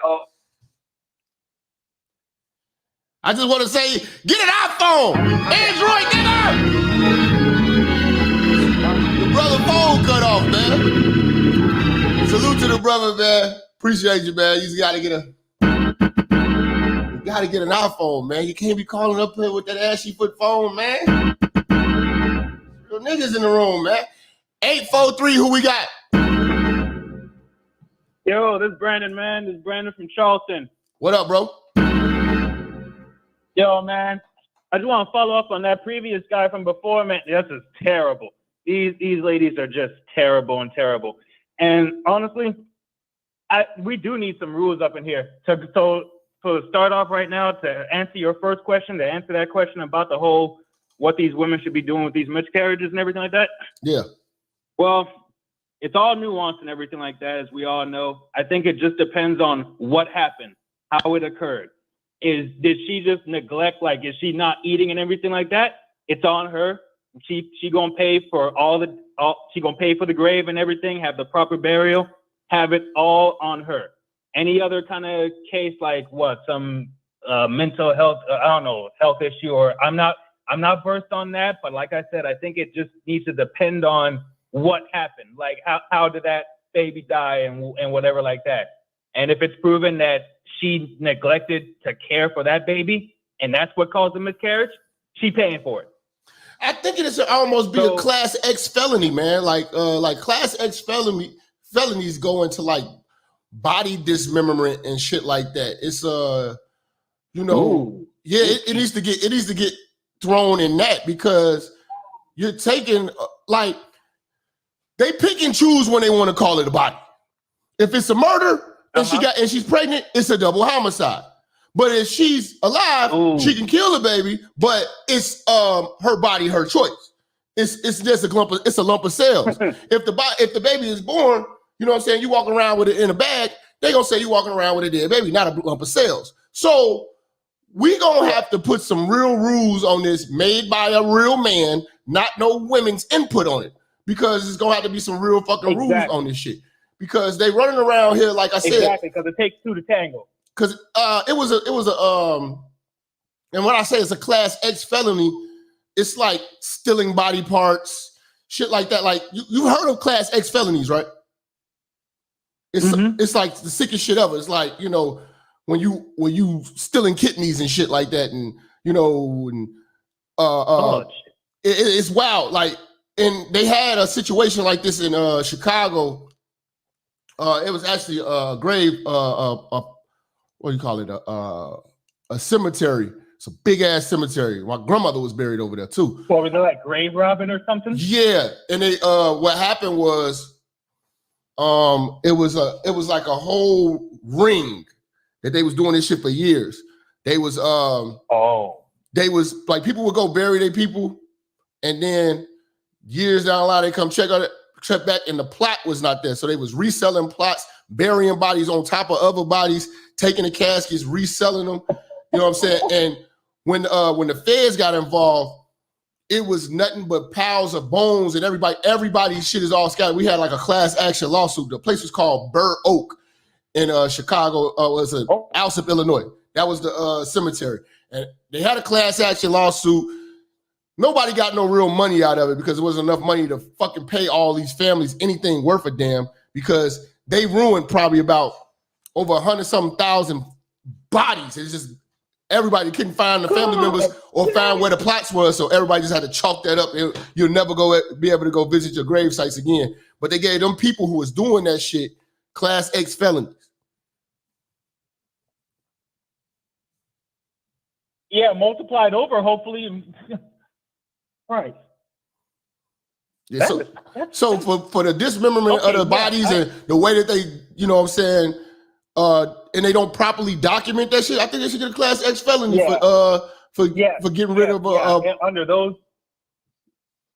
I just want to say, get an iPhone! Android, nigga! The brother phone cut off, man. Salute to the brother, man. Appreciate you, man. You gotta get an iPhone, man. You can't be calling up here with that ashy foot phone, man. Real niggas in the room, man. 843, who we got? Yo, this is Brandon, man. This is Brandon from Charleston. What up, bro? Yo, man. I just want to follow up on that previous guy from before, man. This is terrible. These ladies are just terrible and terrible. And honestly, we do need some rules up in here. So to start off right now, to answer your first question, to answer that question about the whole what these women should be doing with these miscarriages and everything like that. Yeah. Well, it's all nuanced and everything like that, as we all know. I think it just depends on what happened, how it occurred. Did she just neglect, like, is she not eating and everything like that? It's on her. She gonna pay for she gonna pay for the grave and everything, have the proper burial, have it all on her. Any other kind of case, like what, some mental health, I don't know, health issue, or I'm not versed on that, but like I said, I think it just needs to depend on what happened. Like how did that baby die and whatever like that. And if it's proven that she neglected to care for that baby, and that's what caused the miscarriage, she paying for it. I think it should almost be a class X felony, man. Like class X felonies go into like body dismemberment and shit like that. It's it needs to get thrown in that, because you're taking like they pick and choose when they want to call it a body. If it's a murder and she's pregnant, it's a double homicide. But if she's alive, she can kill the baby, but it's her body, her choice. It's just a lump of cells. If the baby is born, you know what I'm saying, you walking around with it in a bag, they gonna say you walking around with a dead baby, not a lump of cells. So we gonna have to put some real rules on this, made by a real man, not no women's input on it, because it's gonna have to be some real fucking rules on this shit. Because they running around here, like I said. Exactly, because it takes two to tango. Because it was a and when I say it's a class X felony, it's like stealing body parts, shit like that. Like you heard of class X felonies, right? It's like the sickest shit ever. It's like, you know, when you stealing kidneys and shit like that, and you know, and it's wild. Like, and they had a situation like this in Chicago. It was actually a grave, what do you call it? A cemetery. It's a big ass cemetery. My grandmother was buried over there too. What was it, like grave robbing or something? Yeah, and they what happened was, it was like a whole ring that they was doing this shit for years. They was they was like, people would go bury their people, and then years down the line they come check back, and the plot was not there. So they was reselling plots, burying bodies on top of other bodies, taking the caskets, reselling them. You know what I'm saying? And when the feds got involved, it was nothing but piles of bones, and everybody's shit is all scattered. We had like a class action lawsuit. The place was called Burr Oak in Chicago. Was it Alsip, Illinois? That was the cemetery, and they had a class action lawsuit. Nobody got no real money out of it, because there wasn't enough money to fucking pay all these families anything worth a damn, because they ruined probably about over 100-something thousand bodies. It's just everybody couldn't find the family members or find where the plots were, so everybody just had to chalk that up. You'll never be able to go visit your grave sites again. But they gave them people who was doing that shit class X felonies. Yeah, multiplied over, hopefully. Right. Yeah, so for the dismemberment of the bodies and the way that they, you know what I'm saying, and they don't properly document that shit, I think they should get a Class X felony for getting rid of under those.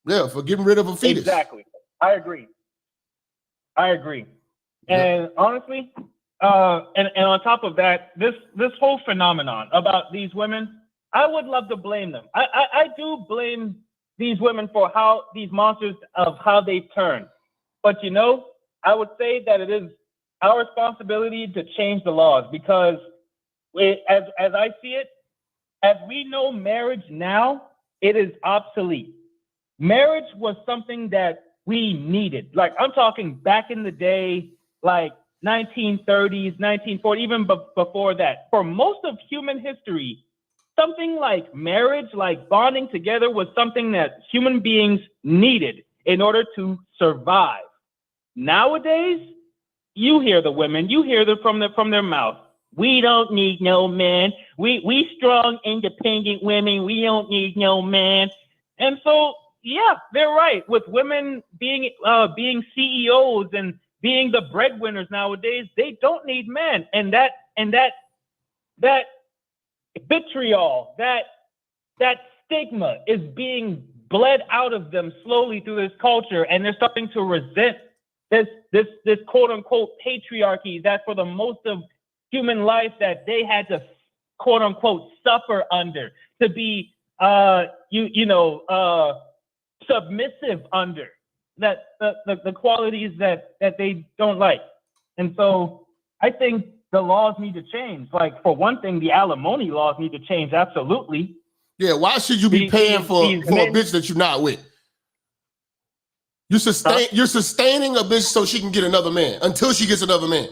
Yeah, for getting rid of a fetus. Exactly. I agree. And honestly, and on top of that, this whole phenomenon about these women, I would love to blame them. I do blame these women for how these monsters of how they turn. But you know, I would say that it is our responsibility to change the laws, because as I see it, as we know marriage now, it is obsolete. Marriage was something that we needed. Like, I'm talking back in the day, like 1930s, 1940s, even before that. For most of human history, something like marriage, like bonding together, was something that human beings needed in order to survive. Nowadays, you hear the women, you hear them from their mouth. We don't need no man. We strong, independent women. We don't need no man. And so, yeah, they're right. With women being CEOs and being the breadwinners nowadays, they don't need men. And that vitriol, that stigma is being bled out of them slowly through this culture, and they're starting to resent this quote unquote patriarchy that for the most of human life that they had to quote unquote suffer under, to be submissive under, that the qualities that they don't like. And so I think the laws need to change. Like, for one thing, the alimony laws need to change, absolutely. Yeah, why should you be paying for a bitch that you're not with? You're sustaining a bitch so she can get another man until she gets another man.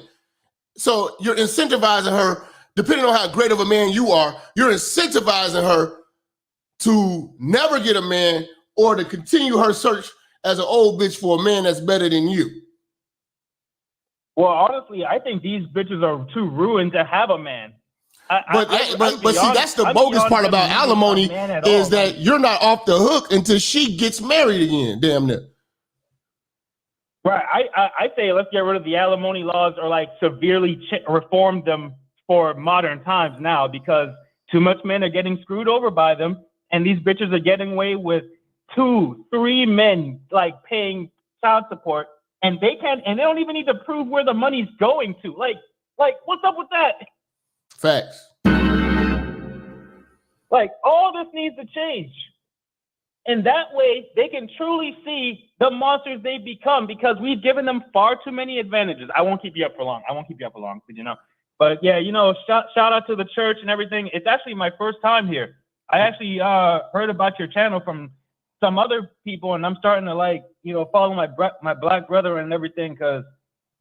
So you're incentivizing her, depending on how great of a man you are, you're incentivizing her to never get a man or to continue her search as an old bitch for a man that's better than you. Well, honestly, I think these bitches are too ruined to have a man. But see, that's the bogus part about alimony, is that you're not off the hook until she gets married again, damn near. Right. I say let's get rid of the alimony laws, or like severely reform them for modern times now, because too much men are getting screwed over by them, and these bitches are getting away with 2-3 men like paying child support, and they don't even need to prove where the money's going to. Like what's up with that? Facts. Like, all this needs to change. And that way they can truly see the monsters they become, because we've given them far too many advantages. I won't keep you up for long. But yeah, shout out to the church and everything. It's actually my first time here. I actually heard about your channel from some other people, and I'm starting to follow my black brother and everything, because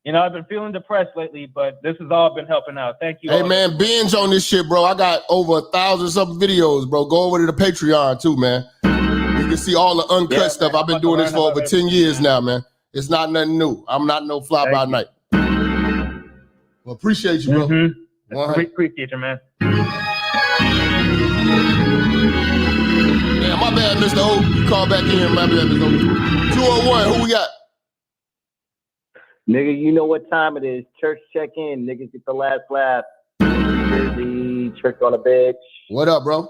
I've been feeling depressed lately, but this has all been helping out. Thank you. Hey man, binge on this shit, bro. I got over 1,000 something videos, bro. Go over to the Patreon too, man. You can see all the uncut stuff. I've been doing this for over 10 years now, man. It's not nothing new. I'm not no fly by night. Well, appreciate you, bro. Appreciate you, man. Yeah, my bad, Mr. O. You call back in, my bad, Mr. O. 201, who we got? Nigga, you know what time it is. Church check-in. Niggas get the last laugh. Jersey, church on a bitch. What up, bro?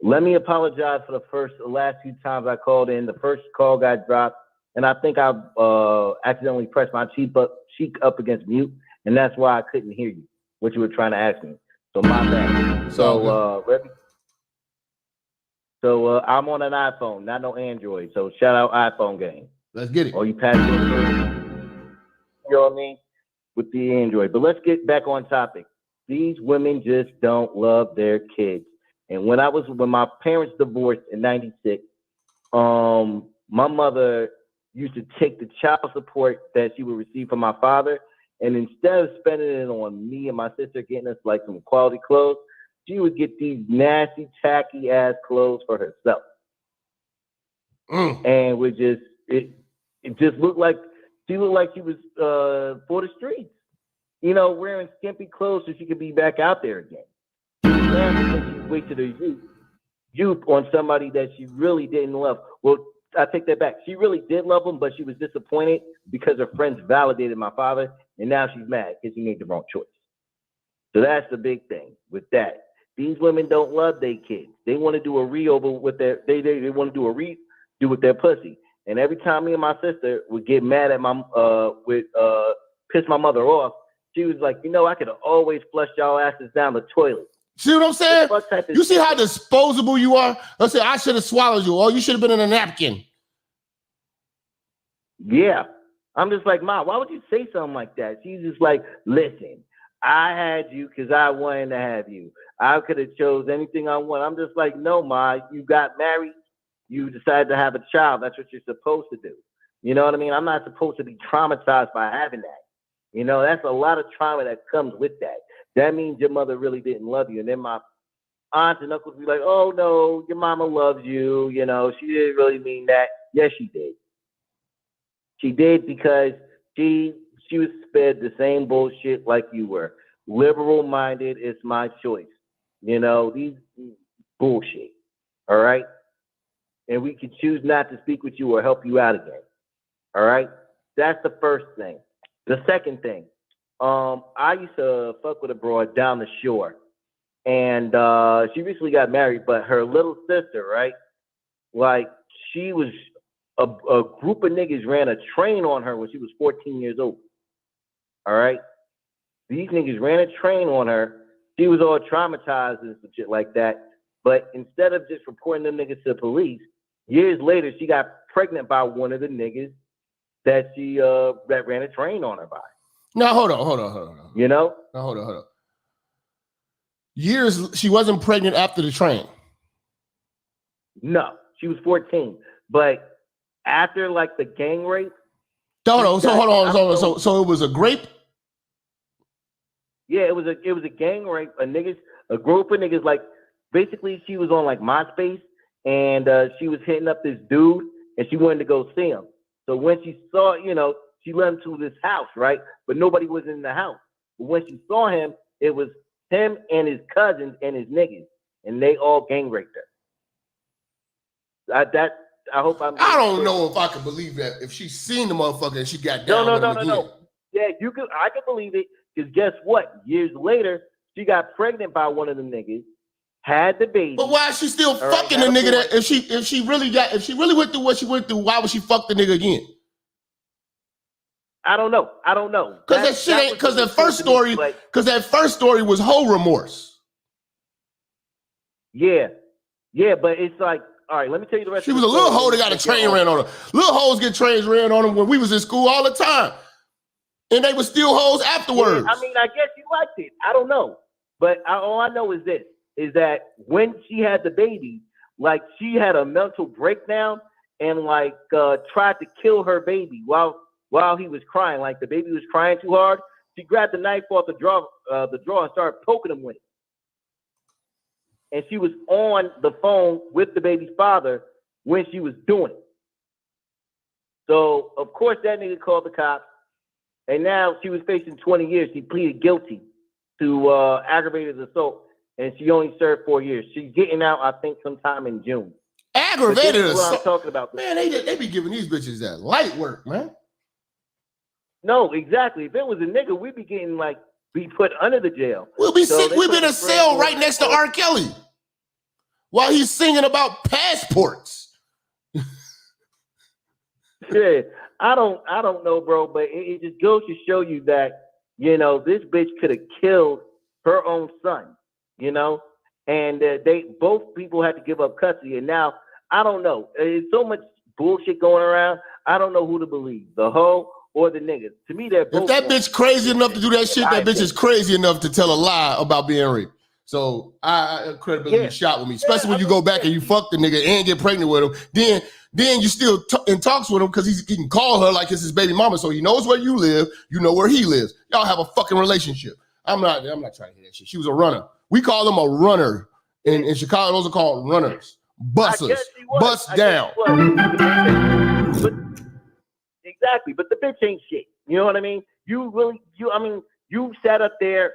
Let me apologize for the last few times I called in. The first call got dropped, and I think I accidentally pressed my cheek up against mute, and that's why I couldn't hear you, what you were trying to ask me. So my bad. So I'm on an iPhone, not no Android. So shout out iPhone game. Let's get it. Or you pass it first, you know what I mean, with the Android. But let's get back on topic. These women just don't love their kids. And when my parents divorced in '96, my mother used to take the child support that she would receive from my father, and instead of spending it on me and my sister getting us like some quality clothes, she would get these nasty, tacky ass clothes for herself. And it just looked like she was for the streets, wearing skimpy clothes so she could be back out there again. She wasted her youth on somebody that she really didn't love. Well, I take that back. She really did love him, but she was disappointed because her friends validated my father, and now she's mad because she made the wrong choice. So that's the big thing with that. These women don't love their kids. They want to do a re-over with their they want to do a redo with their pussy. And every time me and my sister would get mad at my piss my mother off, she was like, you know, I could have always flushed y'all asses down the toilet. See what I'm saying? You see how disposable you are? Let's say I should have swallowed you. Oh, you should have been in a napkin. Yeah. I'm just like, Ma, why would you say something like that? She's just like, listen, I had you because I wanted to have you. I could have chose anything I want. I'm just like, no, Ma, you got married. You decided to have a child. That's what you're supposed to do. You know what I mean? I'm not supposed to be traumatized by having that. You know, that's a lot of trauma that comes with that. That means your mother really didn't love you. And then my aunts and uncles be like, oh, no, your mama loves you. You know, she didn't really mean that. Yes, she did. She did because she was fed the same bullshit like you were. Liberal-minded, it's my choice. You know, these bullshit. All right? And we can choose not to speak with you or help you out again. All right? That's the first thing. The second thing, I used to fuck with a broad down the shore. And she recently got married, but her little sister, right? Like, she was, a group of niggas ran a train on her when she was 14 years old. All right? These niggas ran a train on her. She was all traumatized and some shit like that. But instead of just reporting them niggas to the police, years later, she got pregnant by one of the niggas that she that ran a train on her by. Now hold on. You know? Now hold on. Years she wasn't pregnant after the train. No, she was 14. But after like the gang rape. Hold on. So it was a grape? Yeah, it was a gang rape. A group of niggas, like basically she was on like MySpace and she was hitting up this dude and she wanted to go see him. So when she saw, you know, she led him to this house, right? But nobody was in the house. But when she saw him, it was him and his cousins and his niggas, and they all gang raped her. I hope I'm. I don't know if I can believe that. If she seen the motherfucker and she got down with him again. No. Yeah, I can believe it because guess what? Years later, she got pregnant by one of the niggas, had the baby. But why is she still fucking the nigga? That if she really went through what she went through, why would she fuck the nigga again? I don't know. Because that shit ain't. Because that first story was whole remorse. Yeah, but it's like, all right. Let me tell you the rest. She was a little hoe that got a train ran on her. Little hoes get trains ran on them when we was in school all the time, and they were still hoes afterwards. Yeah, I mean, I guess you liked it. I don't know, but all I know is this: is that when she had the baby, like she had a mental breakdown and like tried to kill her baby while he was crying. Like the baby was crying too hard. She grabbed the knife off the drawer and started poking him with it. And she was on the phone with the baby's father when she was doing it. So of course that nigga called the cops, and now she was facing 20 years. She pleaded guilty to aggravated assault, and she only served 4 years. She's getting out, I think, sometime in June. Aggravated assault. What I'm talking about. Man, they be giving these bitches that light work, man. No, exactly. If it was a nigga, we'd be getting be put under the jail. We'll be we've been in a cell right next to R. Kelly while he's singing about passports. Yeah, I don't know, bro, but it just goes to show you that, you know, this bitch could have killed her own son, you know, and both people had to give up custody. And now I don't know. There's so much bullshit going around. I don't know who to believe, the hoe or the niggas. To me, they're both. If that bitch crazy enough to do that shit, that bitch is crazy enough to tell a lie about being raped. So I credibility shot with me, especially when you go back and you fuck the nigga and get pregnant with him. Then you still in talks with him because he can call her like it's his baby mama, so he knows where you live, you know where he lives. Y'all have a fucking relationship. I'm not trying to hear that shit. She was a runner. We call them a runner in Chicago. Those are called runners, bussers, bust down. Exactly, but the bitch ain't shit. You know what I mean? You sat up there,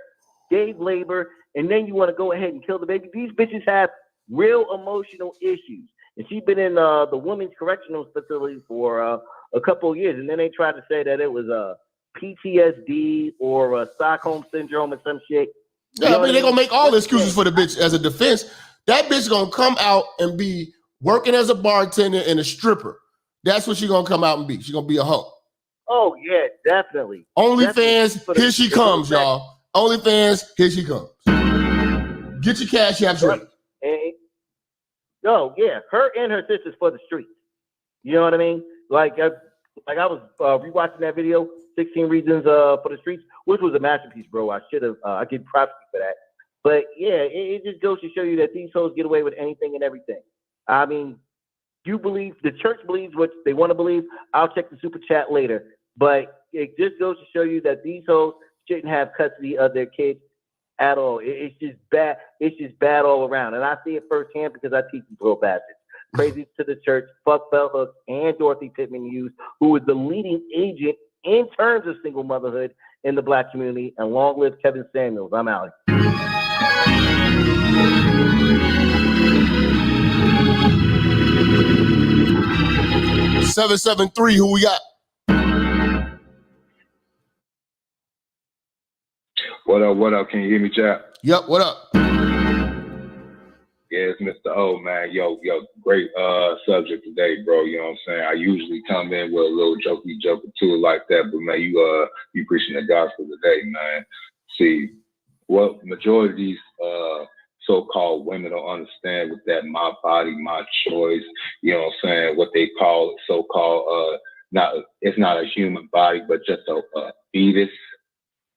gave labor, and then you want to go ahead and kill the baby. These bitches have real emotional issues. And she's been in the women's correctional facility for a couple of years. And then they tried to say that it was PTSD or Stockholm syndrome or some shit. Yeah, I mean, they're going to make all excuses for the bitch as a defense. That bitch going to come out and be working as a bartender and a stripper. That's what she's going to come out and be. She's going to be a hoe. Oh, yeah, definitely. OnlyFans, here she comes, y'all. OnlyFans, here she comes. Get your cash apps ready. No, yeah, her and her sisters for the streets. You know what I mean? Like I was rewatching that video, 16 Reasons for the Streets, which was a masterpiece, bro. I should have, I give props for that. But yeah, it just goes to show you that these hoes get away with anything and everything. I mean, you believe, the church believes what they want to believe. I'll check the super chat later. But it just goes to show you that these hoes shouldn't have custody of their kids at all. It's just bad. It's just bad all around. And I see it firsthand because I teach these little bastards. Crazy to the church, fuck Bell Hooks and Dorothy Pittman Hughes, who is the leading agent in terms of single motherhood in the black community. And long live Kevin Samuels. I'm out. 773, who we got? What up, what up? Can you hear me, Jap? Yep, what up? Yeah, it's Mr. O, man. Yo, great subject today, bro. You know what I'm saying? I usually come in with a little jokey joke or two like that, but man, you preaching the gospel today, man. See, what majority of these so-called women don't understand with that my body, my choice, you know what I'm saying, what they call so-called it's not a human body, but just a fetus.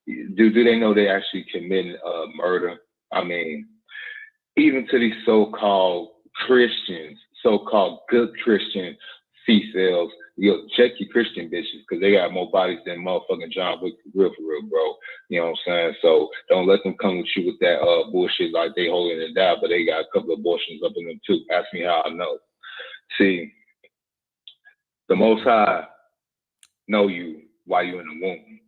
Do they know they actually committed murder? I mean, even to these so-called Christians, so-called good Christian females, check your Christian bitches, because they got more bodies than motherfucking John Wick, for real, bro. You know what I'm saying? So don't let them come with you with that bullshit like they holding it down, but they got a couple of abortions up in them too. Ask me how I know. See, the Most High know you while you're in the womb.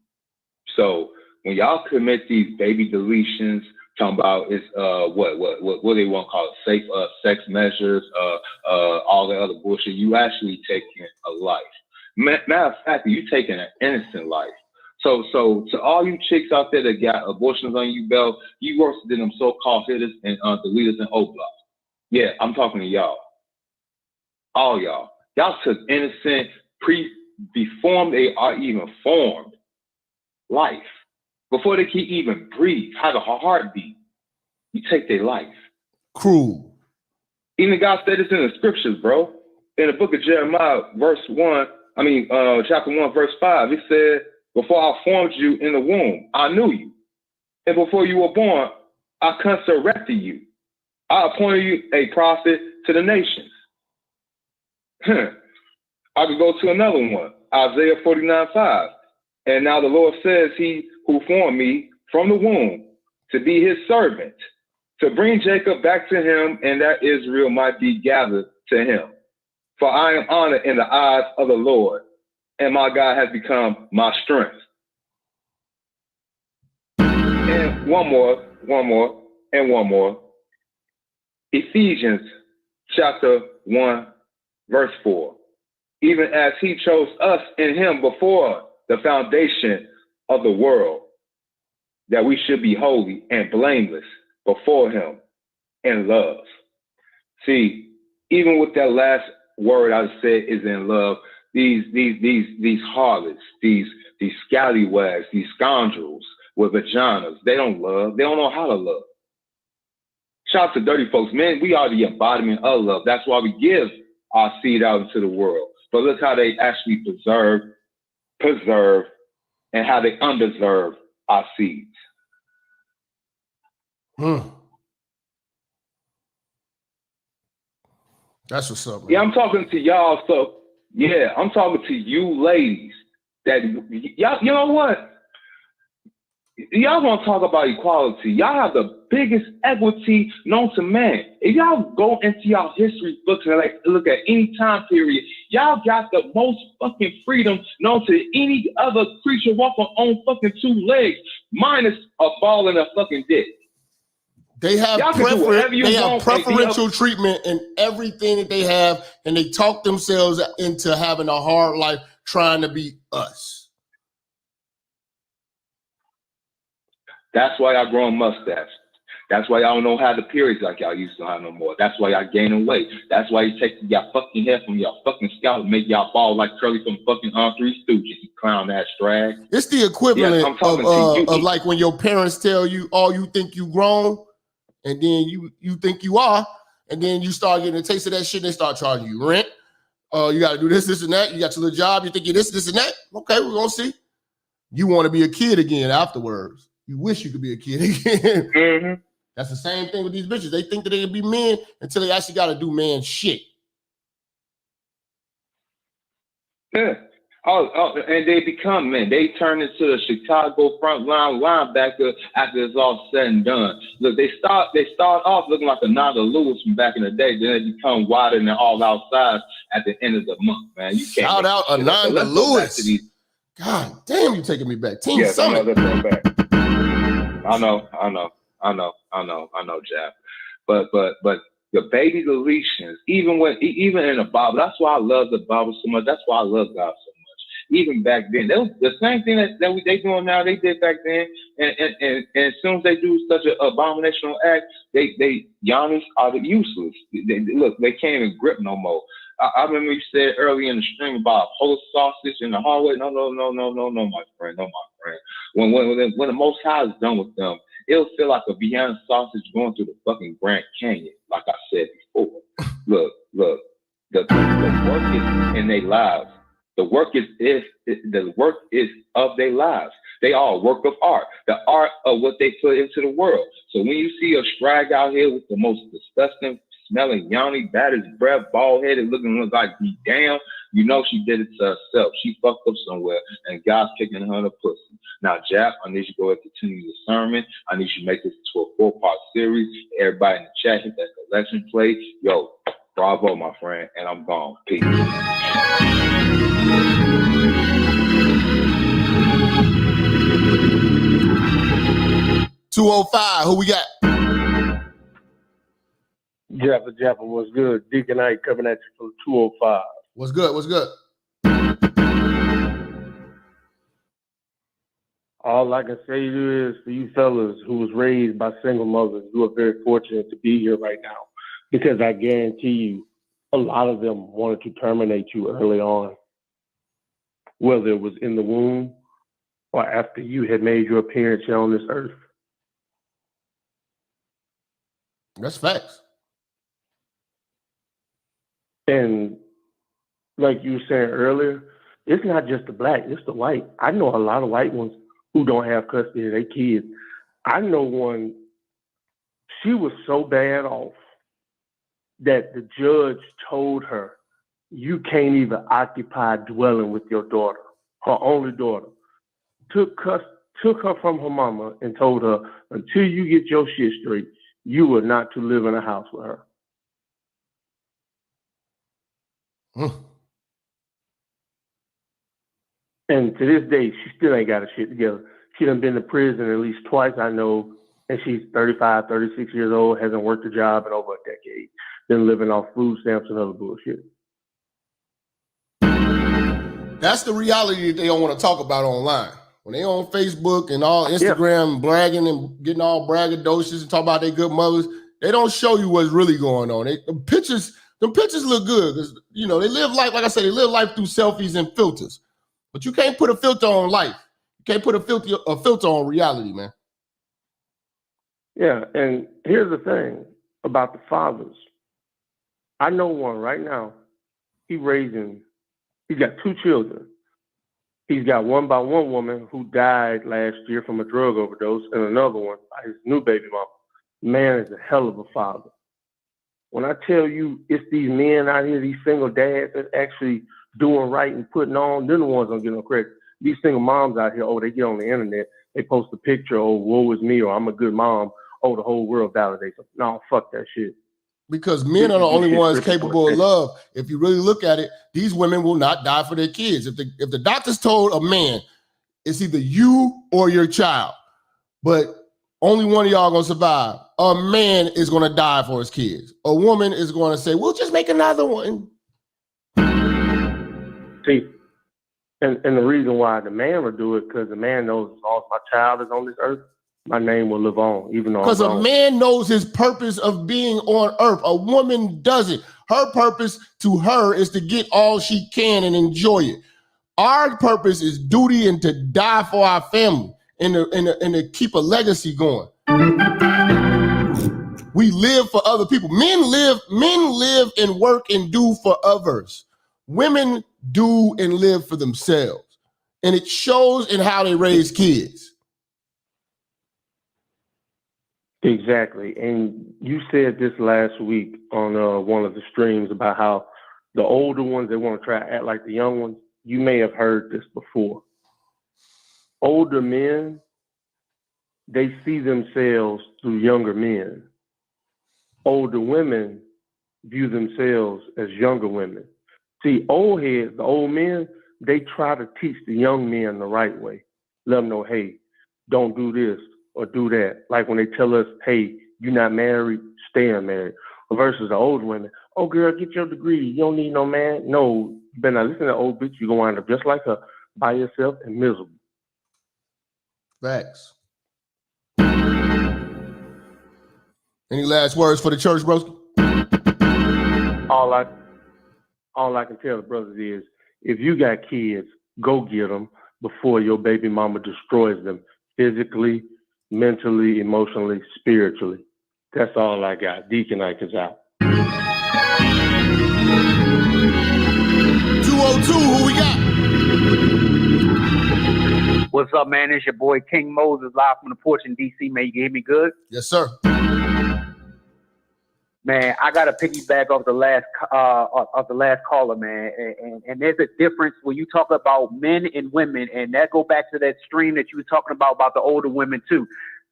So when y'all commit these baby deletions, talking about it's what they want to call it, safe sex measures, all the other bullshit, you actually taking a life. Matter of fact, you taking an innocent life. So to all you chicks out there that got abortions on you belt, you worse than them so-called hitters and deleters and O-block. Yeah, I'm talking to y'all. All y'all. Y'all took innocent, before they are even formed life. Before they can even breathe, have a heartbeat, you take their life. Cruel. Even God said this in the scriptures, bro. In the book of Jeremiah, chapter 1, verse 5, it said, before I formed you in the womb, I knew you. And before you were born, I resurrected you. I appointed you a prophet to the nations. I could go to another one, Isaiah 49:5. And now the Lord says, he who formed me from the womb to be his servant, to bring Jacob back to him, and that Israel might be gathered to him. For I am honored in the eyes of the Lord, and my God has become my strength. And one more. Ephesians chapter 1, verse 4. Even as he chose us in him before the foundation of the world, that we should be holy and blameless before him in love. See, even with that last word I said is in love, these harlots, these scallywags, these scoundrels with vaginas, they don't love. They don't know how to love. Shout out to dirty folks. Man, we are the embodiment of love. That's why we give our seed out into the world. But look how they actually preserve, and how they undeserve our seeds. That's what's up, man. Yeah, I'm talking to y'all. So yeah, I'm talking to you ladies that y'all, you know what? Y'all want to talk about equality. Y'all have the biggest equity known to man. If y'all go into y'all history books and look at any time period, y'all got the most fucking freedom known to any other creature walking on fucking two legs, minus a ball and a fucking dick. They have preferential treatment in everything that they have, and they talk themselves into having a hard life trying to be us. That's why y'all growing mustaches. That's why y'all don't know how the periods like y'all used to have no more. That's why y'all gaining weight. That's why you take y'all fucking hair from y'all fucking scalp and make y'all ball like Curly from fucking Three Stooges. You clown ass drag. It's the equivalent I'm talking to you. of like when your parents tell you, "Oh, you think you grown," and then you think you are, and then you start getting a taste of that shit. They start charging you rent. You got to do this, and that. You got your little job. You think you're this, and that. Okay, we're gonna see. You want to be a kid again afterwards. You wish you could be a kid again. Mm-hmm. That's the same thing with these bitches. They think that they can be men until they actually got to do man shit. Yeah. Oh, and they become men. They turn into the Chicago front line linebacker after it's all said and done. Look, they start off looking like Ananda Lewis from back in the day. Then they become wider than all outside at the end of the month, man. You can't shout out Ananda Lewis. God damn, you taking me back. Team Summit. I know, Jap. But the baby deletions, even in the Bible, that's why I love the Bible so much. That's why I love God so much. Even back then, the same thing that they doing now, they did back then. And as soon as they do such an abominational act, they Giannis are useless. They can't even grip no more. I remember you said earlier in the stream about whole sausage in the hallway. No, my friend. No, my friend. When the Most High is done with them, it'll feel like a Beyond sausage going through the fucking Grand Canyon, like I said before. Look, the work is in their lives. The work is of their lives. They are a work of art, the art of what they put into the world. So when you see a strag out here with the most disgusting smelling Yanni, bad as breath, bald headed, looking like be damn, you know she did it to herself. She fucked up somewhere, and God's kicking her in the pussy. Now, Jap, I need you to go ahead and continue the sermon. I need you to make this to a 4-part series. Everybody in the chat, hit that collection plate. Yo, bravo, my friend, and I'm gone. Peace. 205, who we got? Jappa, what's good? Deacon Knight coming at you from 205. What's good? All I can say to you is for you fellas who was raised by single mothers, you are very fortunate to be here right now, because I guarantee you a lot of them wanted to terminate you early on, whether it was in the womb or after you had made your appearance here on this earth. That's facts. And like you were saying earlier, it's not just the black, it's the white. I know a lot of white ones who don't have custody of their kids. I know one, she was so bad off that the judge told her, you can't even occupy dwelling with your daughter, her only daughter. Took her from her mama and told her, until you get your shit straight, you are not to live in a house with her. And to this day, she still ain't got her shit together. She done been to prison at least twice, I know, and she's 35, 36 years old, hasn't worked a job in over a decade, been living off food stamps and other bullshit. That's the reality that they don't want to talk about online. When they on Facebook and all Instagram bragging and getting all braggadocious and talk about their good mothers, they don't show you what's really going on. The pictures look good because, you know, they live life, like I said, they live life through selfies and filters. But you can't put a filter on life. You can't put a filter on reality, man. Yeah, and here's the thing about the fathers. I know one right now. He's got 2 children. He's got one by one woman who died last year from a drug overdose, and another one by his new baby mama. Man is a hell of a father. When I tell you it's these men out here, these single dads that actually doing right and putting on, they're the ones don't get no credit. These single moms out here, they get on the internet, they post a picture, woe is me, or I'm a good mom, the whole world validates them. No, fuck that shit. Because men are the only ones capable of love. If you really look at it, these women will not die for their kids. If the doctors told a man, it's either you or your child, but only one of y'all gonna survive, a man is gonna die for his kids. A woman is gonna say, we'll just make another one. See, and the reason why the man would do it, because the man knows as long as my child is on this earth, my name will live on, even though Because I'm a gone. man knows his purpose of being on earth. A woman doesn't. Her purpose to her is to get all she can and enjoy it. Our purpose is duty and to die for our family and to keep a legacy going. We live for other people. Men live and work and do for others. Women do and live for themselves. And it shows in how they raise kids. Exactly. And you said this last week on one of the streams about how the older ones, they want to try to act like the young ones. You may have heard this before. Older men, they see themselves through younger men. Older women view themselves as younger women. See, old heads, the old men, they try to teach the young men the right way. Let them know, hey, don't do this or do that. Like when they tell us, hey, you're not married, stay unmarried. Versus the older women, oh, girl, get your degree. You don't need no man. No, you better not listen to that old bitch. You're going to wind up just like her, by yourself and miserable. Facts. Any last words for the church, bro? All I can tell the brothers is, if you got kids, go get them before your baby mama destroys them physically, mentally, emotionally, spiritually. That's all I got. Deacon Ike is out. 202, who we got? What's up, man? It's your boy King Moses live from the porch in DC. Man, you can hear me good? Yes, sir. Man, I gotta piggyback off the last caller, man. And there's a difference when you talk about men and women, and that go back to that stream that you were talking about the older women too.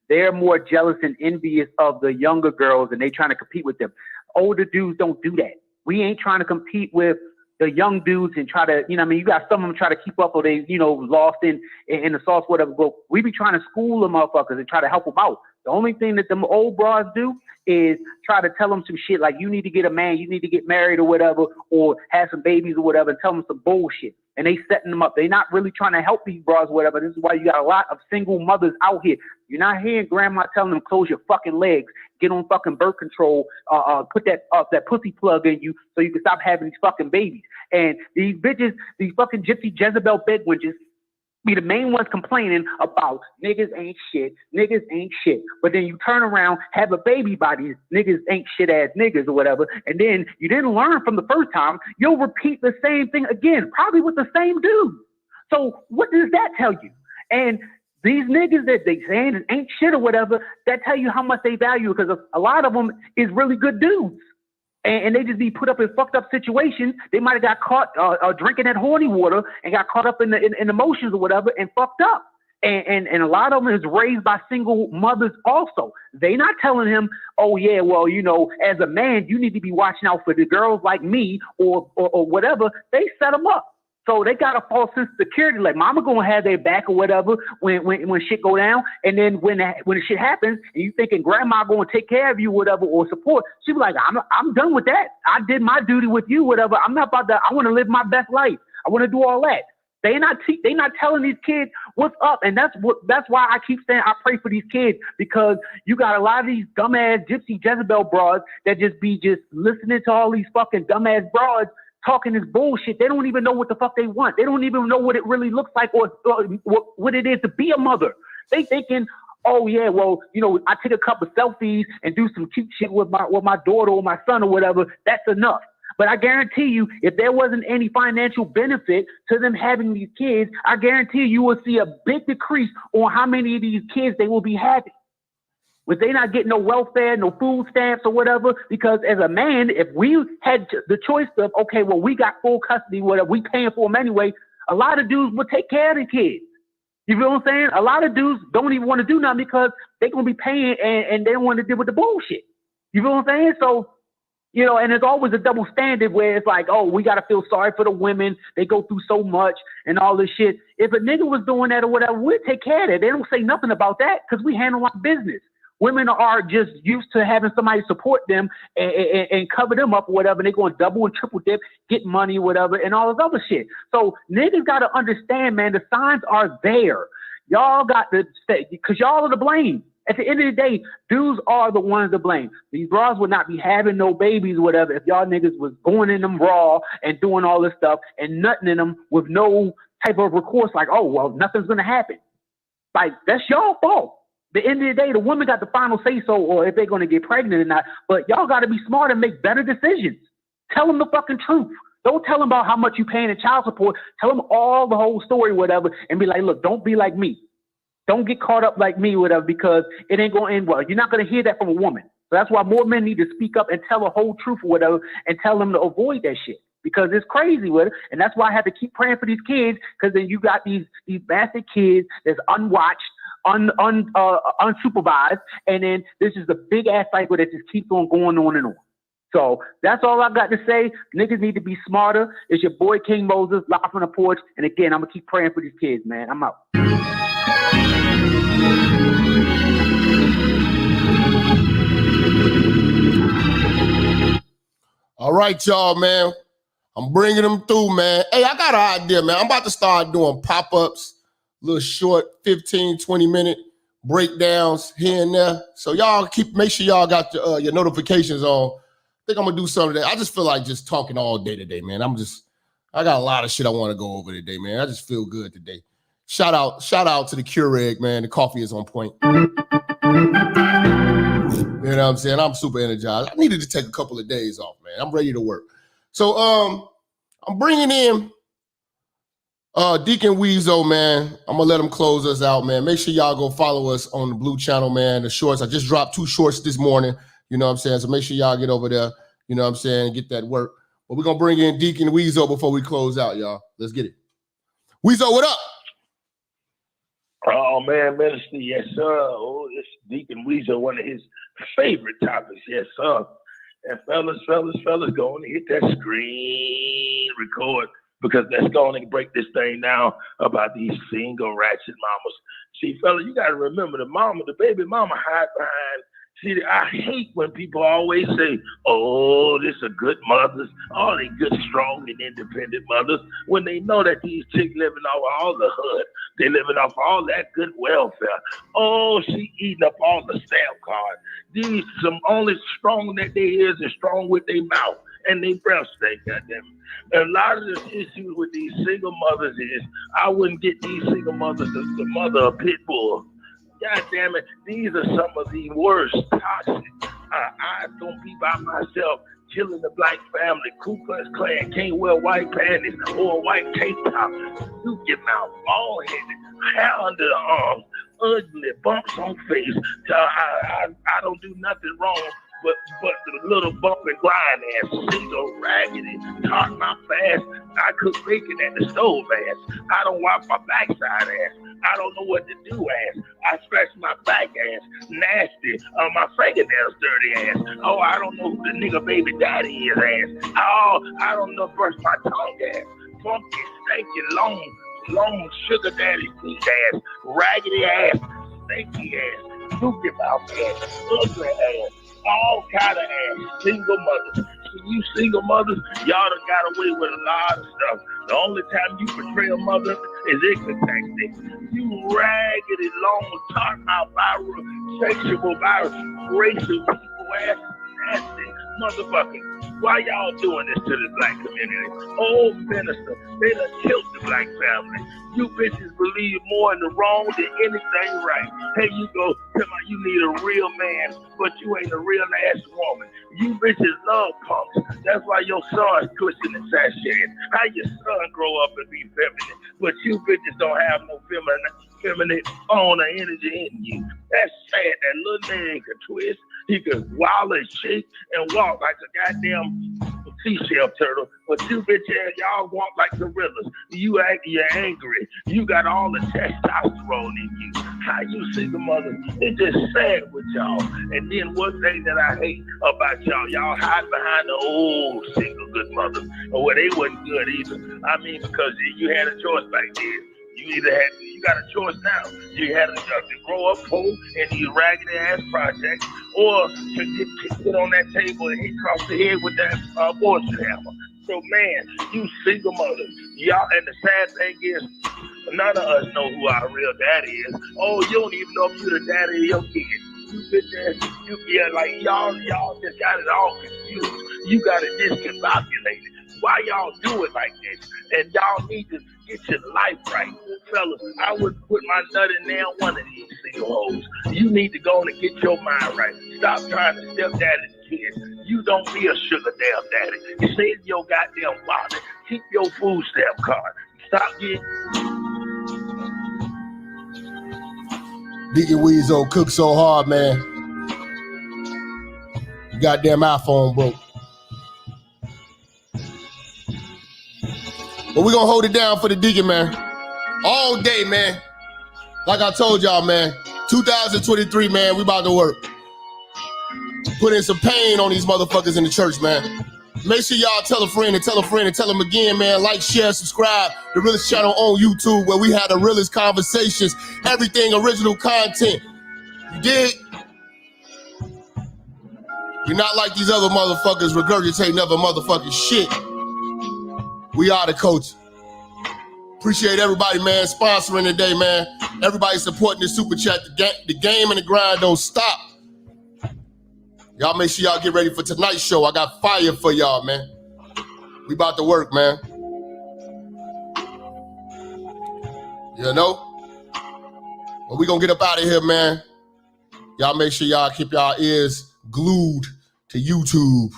They're more jealous and envious of the younger girls, and they trying to compete with them. Older dudes don't do that. We ain't trying to compete with the young dudes and try to, you got some of them try to keep up or they, lost in the sauce, whatever. But we be trying to school them motherfuckers and try to help them out. The only thing that them old bras do is try to tell them some shit like you need to get a man, you need to get married or whatever, or have some babies or whatever, and tell them some bullshit. And they setting them up. They're not really trying to help these bras or whatever. This is why you got a lot of single mothers out here. You're not hearing grandma telling them close your fucking legs, get on fucking birth control, put that pussy plug in you so you can stop having these fucking babies. And these bitches, these fucking gypsy Jezebel bedwenches, be the main ones complaining about niggas ain't shit. But then you turn around, have a baby by these niggas ain't shit ass niggas or whatever, and then you didn't learn from the first time, you'll repeat the same thing again, probably with the same dude. So what does that tell you? And these niggas that they saying ain't shit or whatever, that tell you how much they value, because a lot of them is really good dudes. And they just be put up in fucked up situations. They might have got caught drinking that horny water and got caught up in the emotions or whatever and fucked up. And a lot of them is raised by single mothers also. They not telling him, oh yeah, well, as a man, you need to be watching out for the girls like me or whatever. They set them up. So they got a false sense of security, like mama gonna have their back or whatever when shit go down. And then when the shit happens and you thinking grandma gonna take care of you, whatever, or support, she be like, I'm done with that. I did my duty with you, whatever. I'm not about that. I want to live my best life. I want to do all that. They not telling these kids what's up, and that's why I keep saying I pray for these kids, because you got a lot of these dumbass gypsy Jezebel broads that just listening to all these fucking dumbass broads talking this bullshit. They don't even know what the fuck they want. They don't even know what it really looks like or what it is to be a mother. They thinking, oh yeah, well, I take a couple selfies and do some cute shit with my daughter or my son or whatever. That's enough. But I guarantee you, if there wasn't any financial benefit to them having these kids, I guarantee you will see a big decrease on how many of these kids they will be having. But they not getting no welfare, no food stamps or whatever, because as a man, if we had the choice of, okay, well, we got full custody, whatever, we paying for them anyway, a lot of dudes would take care of the kids. You feel what I'm saying? A lot of dudes don't even want to do nothing because they're going to be paying and they don't want to deal with the bullshit. You feel what I'm saying? So, and there's always a double standard where it's like, oh, we got to feel sorry for the women. They go through so much and all this shit. If a nigga was doing that or whatever, we'd take care of it. They don't say nothing about that because we handle our business. Women are just used to having somebody support them and cover them up or whatever. And they're going double and triple dip, get money or whatever, and all this other shit. So niggas got to understand, man, the signs are there. Y'all got to stay, because y'all are to blame. At the end of the day, dudes are the ones to blame. These bras would not be having no babies or whatever if y'all niggas was going in them raw and doing all this stuff and nutting in them with no type of recourse, like, oh, well, nothing's going to happen. Like, that's y'all fault. At the end of the day, the women got the final say-so or if they're going to get pregnant or not, but y'all got to be smart and make better decisions. Tell them the fucking truth. Don't tell them about how much you paying in child support. Tell them all the whole story, whatever, and be like, look, don't be like me. Don't get caught up like me, whatever, because it ain't going to end well. You're not going to hear that from a woman. So that's why more men need to speak up and tell the whole truth or whatever and tell them to avoid that shit, because it's crazy with it. And that's why I have to keep praying for these kids, because then you got these bastard kids that's unwatched, unsupervised, and then this is the big ass cycle that just keeps on going on and on. So that's all I got to say. Niggas need to be smarter. It's your boy King Moses, live on the porch. And again, I'm going to keep praying for these kids, man. I'm out. All right, y'all, man. I'm bringing them through, man. Hey, I got an idea, man. I'm about to start doing pop-ups, little short 15, 20-minute breakdowns here and there. So y'all make sure y'all got your notifications on. I think I'm gonna do something today. I just feel like just talking all day today, man. I got a lot of shit I want to go over today, man. I just feel good today. Shout out to the Keurig, man. The coffee is on point. You know what I'm saying? I'm super energized. I needed to take a couple of days off, man. I'm ready to work. So I'm bringing in Deacon Weezo, man. I'm gonna let him close us out, man. Make sure y'all go follow us on the Blue Channel, man. The shorts. I just dropped 2 shorts this morning. You know what I'm saying? So make sure y'all get over there, you know what I'm saying, and get that work. But we're going to bring in Deacon Weezo before we close out, y'all. Let's get it. Weezo, what up? Oh, man, Minister, yes, sir. Oh, this Deacon Weezo, one of his favorite topics, yes, sir. And fellas, go on and hit that screen record, because let's go on and break this thing down about these single ratchet mamas. See, fellas, you got to remember the baby mama hide behind. See, I hate when people always say, oh, this are good mothers. Oh, they good, strong, and independent mothers, when they know that these chicks living off all the hood. They living off all that good welfare. Oh, she eating up all the stamp card. These some only strong that they is strong with their mouth and they breath stink, goddamn it. A lot of the issues with these single mothers is, I wouldn't get these single mothers the mother of pit bull. God damn it, these are some of the worst toxic. I don't be by myself killing the black family. Ku Klux Klan can't wear white panties or a white tank top. You get out bald-headed, hair under the arms, ugly, bumps on face. I don't do nothing wrong, but the little bump and grind ass, single raggedy, talk my fast. I cook bacon at the stove ass. I don't wipe my backside ass. I don't know what to do ass. I scratch my back ass, nasty. My fingernails dirty ass. Oh, I don't know who the nigga baby daddy is ass. Oh, I don't know brush my tongue ass. Funky, stanky, long sugar daddy feet ass, raggedy ass, stinky ass, dookie mouth ass, ugly ass. All kind of ass, single mothers. So you single mothers, y'all done got away with a lot of stuff. The only time you betray a mother is ignorant tactics. You raggedy, long, talk out viral, sexual, racial people ass, nasty motherfucker. Why y'all doing this to the black community? Oh, minister, they done killed the black family. You bitches believe more in the wrong than anything right. Here you go, tell me you need a real man, but you ain't a real ass woman. You bitches love punks. That's why your son's twisting and sashaying. How your son grow up and be feminine, but you bitches don't have no feminine own or energy in you. That's sad. That little man can twist. He can wild and shake and walk like a goddamn seashell turtle, but you bitch ass, y'all walk like gorillas. You're angry. You got all the testosterone in you. How you single mother? It's just sad with y'all. And then one thing that I hate about y'all hide behind the old single good mothers. Well, they wasn't good either. I mean, because you had a choice back then. You got a choice now. You had to grow up poor in these raggedy ass projects, or to get on that table and hit across the head with that abortion hammer. So man, you single mothers, y'all, and the sad thing is, None of us know who our real daddy is. Oh, you don't even know if you're the daddy of your kid. You sit there, like y'all just got it all confused. You got it discombobulated. Why y'all do it like this? And y'all need to get your life right. Fellas, I wouldn't put my nut in there one of these single hoes. You need to go on and get your mind right. Stop trying to step daddy's kids. You don't be a sugar damn daddy. Save your goddamn wallet. Keep your food stamp card. Stop getting... Deacon Weezo cooked so hard, man. Your goddamn iPhone broke. But we're gonna hold it down for the Deacon, man. All day, man. Like I told y'all, man. 2023, man, we about to work. Put in some pain on these motherfuckers in the church, man. Make sure y'all tell a friend and tell a friend and tell them again, man. Like, share, subscribe. The Realest channel on YouTube where we have the realest conversations. Everything original content. You dig? You're not like these other motherfuckers regurgitating other motherfucking shit. We are the coach. Appreciate everybody, man, sponsoring today, man. Everybody supporting the super chat. The game and the grind don't stop. Y'all make sure y'all get ready for tonight's show. I got fire for y'all, man. We about to work, man. You know? But we gonna get up out of here, man. Y'all make sure y'all keep y'all ears glued to YouTube.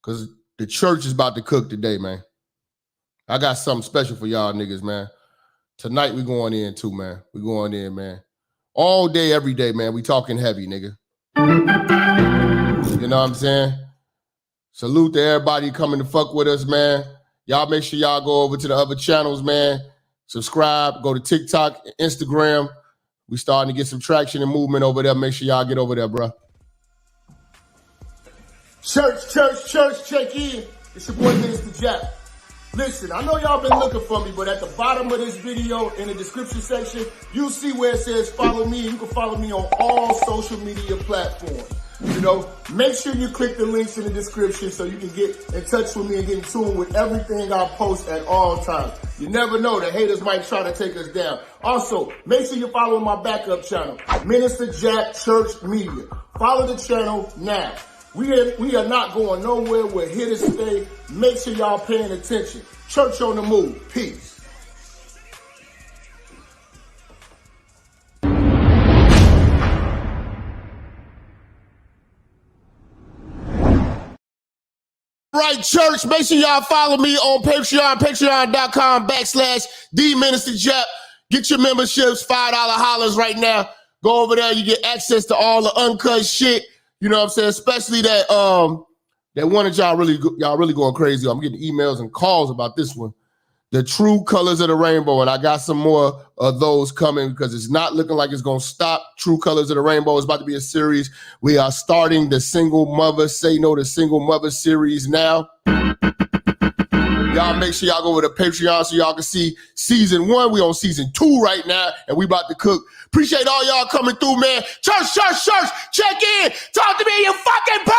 Because the church is about to cook today, man. I got something special for y'all niggas, man. Tonight we going in too, man. We going in, man. All day, every day, man. We talking heavy, nigga. You know what I'm saying? Salute to everybody coming to fuck with us, man. Y'all make sure y'all go over to the other channels, man. Subscribe, go to TikTok, Instagram. We starting to get some traction and movement over there. Make sure y'all get over there, bro. Church, check in. It's your boy, Minister Jap. Listen, I know y'all been looking for me, but at the bottom of this video, in the description section, you'll see where it says follow me. You can follow me on all social media platforms. You know, make sure you click the links in the description so you can get in touch with me and get in tune with everything I post at all times. You never know, the haters might try to take us down. Also, make sure you're following my backup channel, Minister Jap Church Media. Follow the channel now. We are not going nowhere. We're here to stay. Make sure y'all paying attention. Church on the move. Peace. Right, church, make sure y'all follow me on Patreon, patreon.com/TheMinisterJap. Get your memberships, $5 hollers right now. Go over there, you get access to all the uncut shit. You know what I'm saying? Especially that one that y'all really going crazy. I'm getting emails and calls about this one. The True Colors of the Rainbow. And I got some more of those coming because it's not looking like it's going to stop. True Colors of the Rainbow is about to be a series. We are starting the Single Mother Say No to Single Mother series now. Y'all make sure y'all go over to Patreon so y'all can see season 1. We on season 2 right now, and we about to cook. Appreciate all y'all coming through, man. Church, check in. Talk to me, you fucking pervert!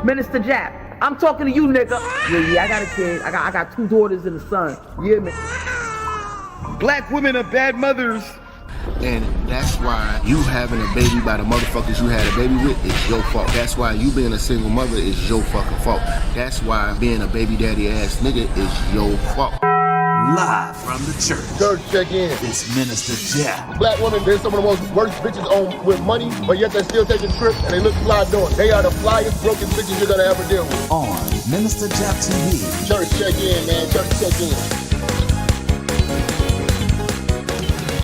Minister Jap, I'm talking to you, nigga. Yeah, I got a kid. I got 2 daughters and a son. Yeah, man. Black women are bad mothers. And that's why you having a baby by the motherfuckers you had a baby with is your fault. That's why you being a single mother is your fucking fault. That's why being a baby daddy ass nigga is your fault. Live from the church. Church, check in. It's Minister Jap. Black women, they're some of the most worst bitches on with money, but yet they're still taking trips and they look fly doing. They are the flyest, broken bitches you're gonna ever deal with. On Minister Jap TV. Church, check in, man. Church, check in.